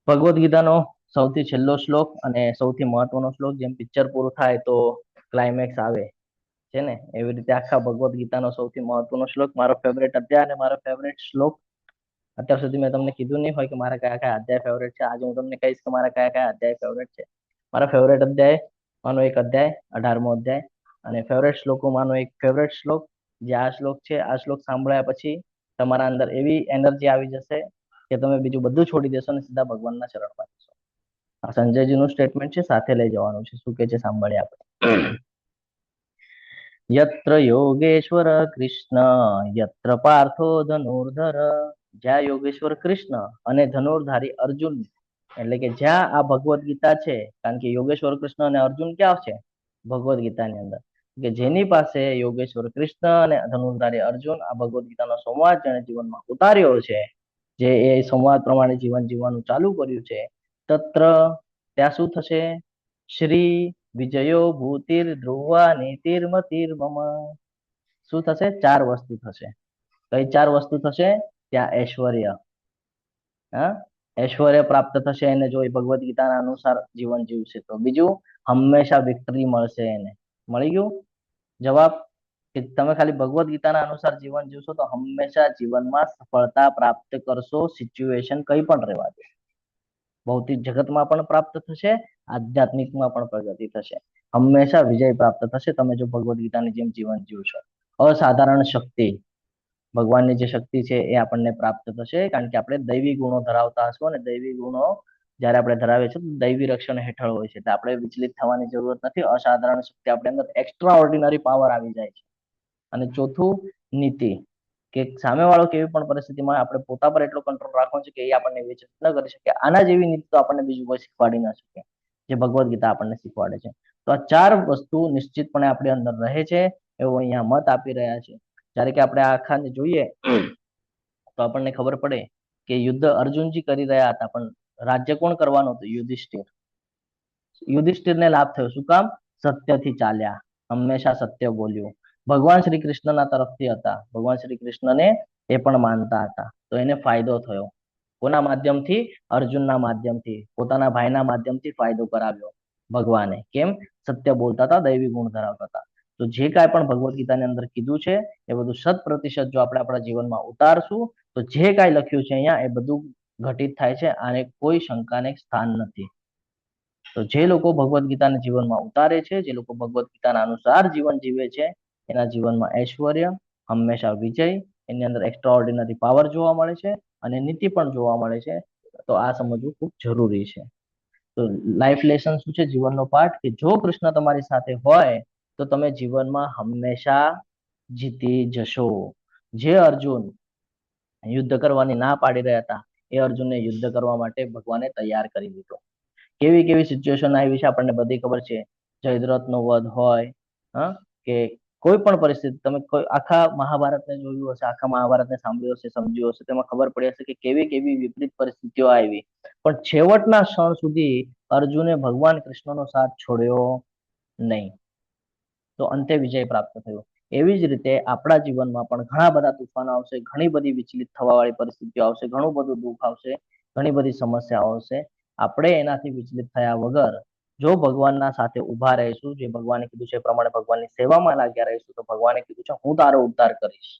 ભગવદ્ ગીતાનો સૌથી છેલ્લો શ્લોક અને સૌથી મહત્વનો શ્લોક, જેમ પિક્ચર પૂરું થાય તો ક્લાઇમેક્સ આવે છે ને, એવી રીતે આખા ભગવદ્ ગીતાનો સૌથી મહત્વનો શ્લોક, મારો ફેવરેટ અધ્યાય અને મારો ફેવરેટ શ્લોક. અત્યાર સુધી મેં તમને કીધું નહીં હોય કે મારા કયા કયા અધ્યાય ફેવરેટ છે. આજે હું તમને કહીશ કે મારા કયા કયા અધ્યાય ફેવરેટ છે. મારા ફેવરેટ અધ્યાય માનો એક અધ્યાય 18મો અધ્યાય, અને ફેવરેટ શ્લોકોમાંનો એક ફેવરેટ શ્લોક જે આ શ્લોક છે. આ શ્લોક સાંભળ્યા પછી તમારા અંદર એવી એનર્જી આવી જશે કે તમે બીજું બધું છોડી દેશો અને સીધા ભગવાનના ચરણમાં જશો. આ સંજયજીનું સ્ટેટમેન્ટ છે, સાથે લઈ જવાનું છે. શું કે છે સાંભળીએ આપણે. યત્ર યોગેશ્વર કૃષ્ણ યત્ર પાર્થો ધનુર્ધર. જ્યાં યોગેશ્વર કૃષ્ણ અને ધનુર્ધારી અર્જુન, એટલે કે જ્યાં આ ભગવદ્ ગીતા છે, કારણ કે યોગેશ્વર કૃષ્ણ અને અર્જુન ક્યાં છે? ભગવદ્ ગીતાની અંદર. કે જેની પાસે યોગેશ્વર કૃષ્ણ અને ધનુર્ધારી અર્જુન આ ભગવદ્ ગીતાનો સંવાદ જેને જીવનમાં ઉતાર્યો છે, જે એ સંવાદ પ્રમાણે જીવન જીવવાનું ચાલુ કર્યું છે, તત્ર ત્યાં શું થશે? શ્રી વિજયો ભૂતિર ધ્રુવા નીતિર્મતિર્મમ. શું થશે? 4 વસ્તુ થશે. કઈ 4 વસ્તુ થશે? ત્યાં ઐશ્વર્ય, ઐશ્વર્ય પ્રાપ્ત થશે એને જો એ ભગવદ્ ગીતાના અનુસાર જીવન જીવશે તો. બીજું, હંમેશા વિક્ટરી મળશે એને. મળી ગયું જવાબ, કે તમે ખાલી ભગવદ્ ગીતાના અનુસાર જીવન જીવશો તો હંમેશા જીવનમાં સફળતા પ્રાપ્ત કરશો, સિચ્યુએશન કઈ પણ રહેવા દે. ભૌતિક જગતમાં પણ પ્રાપ્ત થશે, આધ્યાત્મિકમાં પણ પ્રગતિ થશે, હંમેશા વિજય પ્રાપ્ત થશે તમે જો ભગવદ્ ગીતાની જેમ જીવન જીવશો. અસાધારણ શક્તિ, ભગવાનની જે શક્તિ છે એ આપણને પ્રાપ્ત થશે, કારણ કે આપણે દૈવી ગુણો ધરાવતા હશું, અને દૈવી ગુણો જ્યારે આપણે ધરાવીએ છીએ તો દૈવી રક્ષણ હેઠળ હોય છે, એટલે આપણે વિચલિત થવાની જરૂરત નથી. અસાધારણ શક્તિ આપણી અંદર, એક્સ્ટ્રા ઓર્ડિનરી પાવર આવી જાય છે. અને ચોથું, નીતિ, કે સામેવાળો કેવી પણ પરિસ્થિતિમાં આપણે પોતા પર એટલો કંટ્રોલ રાખવાનો છે કે એ આપણને વિચલિત ન કરી શકે. આના જેવી નીતિ તો આપણને બીજું કોઈ શીખવાડી ન શકે, જે ભગવદ્ ગીતા આપણને શીખવાડે છે. તો આ 4 વસ્તુ નિશ્ચિતપણે આપણી અંદર રહે છે, એવું અહીંયા મત આપી રહ્યા છે. જ્યારે કે આપણે આખાને જોઈએ તો આપણને ખબર પડે કે યુદ્ધ અર્જુનજી કરી રહ્યા હતા, પણ રાજ્ય કોણ કરવાનું હતું? યુધિષ્ઠિર. યુધિષ્ઠિરને લાભ થયો. શું કામ? સત્યથી ચાલ્યા, હંમેશા સત્ય બોલ્યું. ભગવાન શ્રી કૃષ્ણના તરફથી હતા, ભગવાન શ્રી કૃષ્ણને એ પણ માનતા હતા, તો એને ફાયદો થયો. કોના માધ્યમથી? અર્જુનના માધ્યમથી, પોતાના ભાઈના માધ્યમથી ફાયદો કરાવ્યો ભગવાને. કેમ? સત્ય બોલતા હતા, દૈવી ગુણ ધરાવતા હતા. તો જે કાંઈ પણ ભગવદ્ ગીતાની અંદર કીધું છે એ બધું 100% જો આપણે આપણા જીવનમાં ઉતારશું તો જે કાંઈ લખ્યું છે અહીંયા એ બધું ઘટિત થાય છે, આને કોઈ શંકાને સ્થાન નથી. તો જે લોકો ભગવદ્ ગીતાને જીવનમાં ઉતારે છે, જે લોકો ભગવદ્ ગીતાના અનુસાર જીવન જીવે છે, એના જીવનમાં ઐશ્વર્ય, હંમેશા વિજય, એની અંદર એક્સ્ટ્રા ઓર્ડિનરી પાવર જોવા મળે છે, અને નીતિ પણ જોવા મળે છે. તો આ સમજવું ખૂબ જરૂરી છે. તો લાઈફ લેસન શું છે? જીવનનો પાઠ, કે જો કૃષ્ણ તમારી સાથે હોય તો તમે જીવનમાં હંમેશા જીતી જશો. જે અર્જુન યુદ્ધ કરવાની ના પાડી રહ્યા હતા, એ અર્જુનને યુદ્ધ કરવા માટે ભગવાને તૈયાર કરી દીધો. કેવી સિચ્યુએશન આવી છે આપણને બધી ખબર છે. જયદ્રથનો વધ હોય, કે કોઈ પણ પરિસ્થિતિ તમે કોઈ આખા મહાભારતને જોયું હશે, આખા મહાભારતને સાંભળ્યું હશે, સમજ્યું હશે, તેમાં ખબર પડી હશે કે કેવી કેવી વિપરીત પરિસ્થિતિઓ આવી, પણ છેવટના ક્ષણ સુધી અર્જુને ભગવાન કૃષ્ણનો સાથ છોડ્યો નહીં, તો અંતે વિજય પ્રાપ્ત થયો. એવી જ રીતે આપણા જીવનમાં પણ ઘણા બધા તુફાનો આવશે, ઘણી બધી વિચલિત થવા વાળી પરિસ્થિતિઓ આવશે, ઘણું બધું દુઃખ આવશે, ઘણી બધી સમસ્યાઓ આવશે. આપણે એનાથી વિચલિત થયા વગર જો ભગવાનના સાથે ઉભા રહીશું, જે ભગવાને કીધું છે એ પ્રમાણે ભગવાનની સેવામાં લાગ્યા રહીશું, તો ભગવાને કીધું છે હું તારો ઉદ્ધાર કરીશ.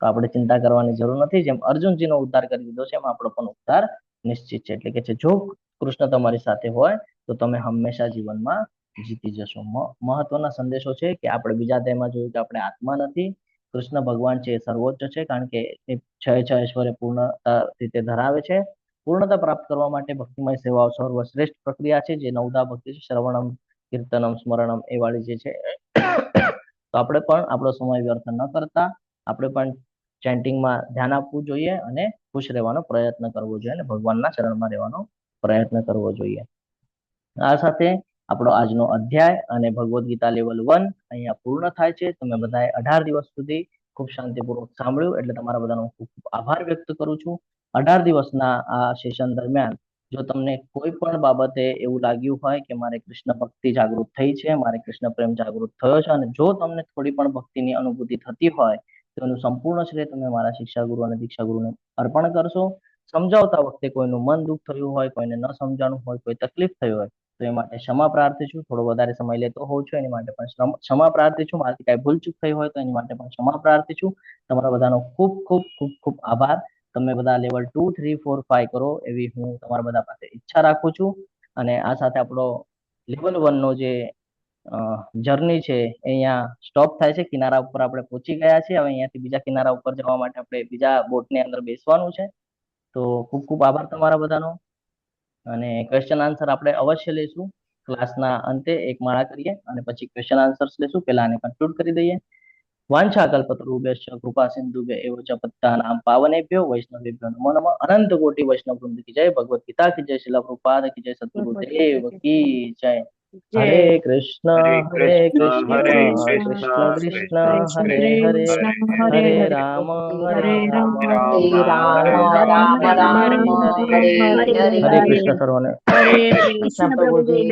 તો આપણે ચિંતા કરવાની જરૂર નથી. જેમ અર્જુનજીનો ઉદ્ધાર કરી દીધો છે એમ આપણો પણ ઉદ્ધાર નિશ્ચિત છે. એટલે કે છે જો કૃષ્ણ તમારી સાથે હોય તો તમે હંમેશા જીવનમાં જીતી જશો. મહત્વના સંદેશો છે કે આપણે બીજા અધ્યાયમાં જોયું કે આપણે આત્મા નથી, કૃષ્ણ ભગવાન છે એ સર્વોચ્ચ છે, કારણ કે એ છ ઐશ્વર્ય પૂર્ણતા રીતે ધરાવે છે. પૂર્ણતા પ્રાપ્ત કરવા માટે ભક્તિમય સેવાઓ સર્વશ્રેષ્ઠ પ્રક્રિયા છે, જે નવદા ભક્તિ છે, શ્રવણમ કીર્તનમ સ્મરણમ એ વાળી જે છે. તો આપણે પણ આપણો સમય વ્યર્થ ન કરતા આપણે પણ ચેન્ટિંગમાં ધ્યાન આપવું જોઈએ અને ખુશ રહેવાનો પ્રયત્ન કરવો જોઈએ અને ભગવાનના શરણમાં રહેવાનો પ્રયત્ન કરવો જોઈએ. આ સાથે આપણો આજનો અધ્યાય અને ભગવદ્ ગીતા લેવલ 1 અહીંયા પૂર્ણ થાય છે. તમે બધાએ 18 દિવસ સુધી ખૂબ શાંતિપૂર્વક સાંભળ્યું, એટલે તમારા બધાનો ખૂબ ખૂબ આભાર વ્યક્ત કરું છું. 18 દિવસના આ સેશન દરમિયાન જો તમને કોઈ પણ બાબતે એવું લાગ્યું હોય કે મારે કૃષ્ણ ભક્તિ જાગૃત થઈ છે, મારે કૃષ્ણ પ્રેમ જાગૃત થયો છે, અને જો તમને થોડી પણ ભક્તિની અનુભૂતિ થતી હોય તો એનું સંપૂર્ણ શ્રેય તમે મારા શિક્ષા ગુરુ અને દીક્ષા ગુરુને અર્પણ કરશો. સમજાવતા વખતે કોઈનું મન દુઃખ થયું હોય, કોઈને ન સમજાણું હોય, કોઈ તકલીફ થઈ હોય તો એ માટે ક્ષમા પ્રાર્થી છું. થોડો વધારે સમય લેતો હોઉં છું એની માટે પણ ક્ષમા પ્રાર્થી છું. મારાથી કાંઈ ભૂલચૂક થઈ હોય તો એની માટે પણ ક્ષમા પ્રાર્થી છું. તમારા બધાનો ખૂબ ખૂબ ખૂબ ખૂબ આભાર. તમે બધા લેવલ 2, 3, 4, 5 કરો એવી હું તમારા બધા પાસે ઈચ્છા રાખું છું. અને આ સાથે આપણો લેવલ 1 નો જે જર્ની છે એ અહીંયા સ્ટોપ થાય છે. કિનારા ઉપર આપણે પહોંચી ગયા છીએ. હવે અહીંયાથી બીજા કિનારા ઉપર જવા માટે આપણે બીજા બોટની અંદર બેસવાનું છે. તો ખૂબ ખૂબ આભાર તમારા બધાનો. અને ક્વેશ્ચન આન્સર આપણે અવશ્ય લઈશું. ક્લાસના અંતે એક માળા કરીએ અને પછી ક્વેશ્ચન આન્સર્સ લઈશું. પહેલા આને કન્ક્લુડ કરી દઈએ. વાંછાકલ્પતરુભ્યશ્ચ કૃપા સિંધુભ્ય એવ ચ પત્તાનાં પાવનેભ્યો વૈષ્ણવેભ્યો નમો નમઃ. અનંત કોટી વૈષ્ણવ વૃંદ કી જય. ભગવદ ગીતા કી જય. શિલા પ્રભુપાદ કી જય. સદગુરુદેવ કી જય. હરે કૃષ્ણ હરે કૃષ્ણ હરે કૃષ્ણ કૃષ્ણ હરે હરે હરે હરે હરે રામ હરે હરે રામ રામ રામ રામ રામ રામ હરે હરે હરે. હરે હરે કૃષ્ણ સર્વને. હરે કૃષ્ણ પ્રભુજી.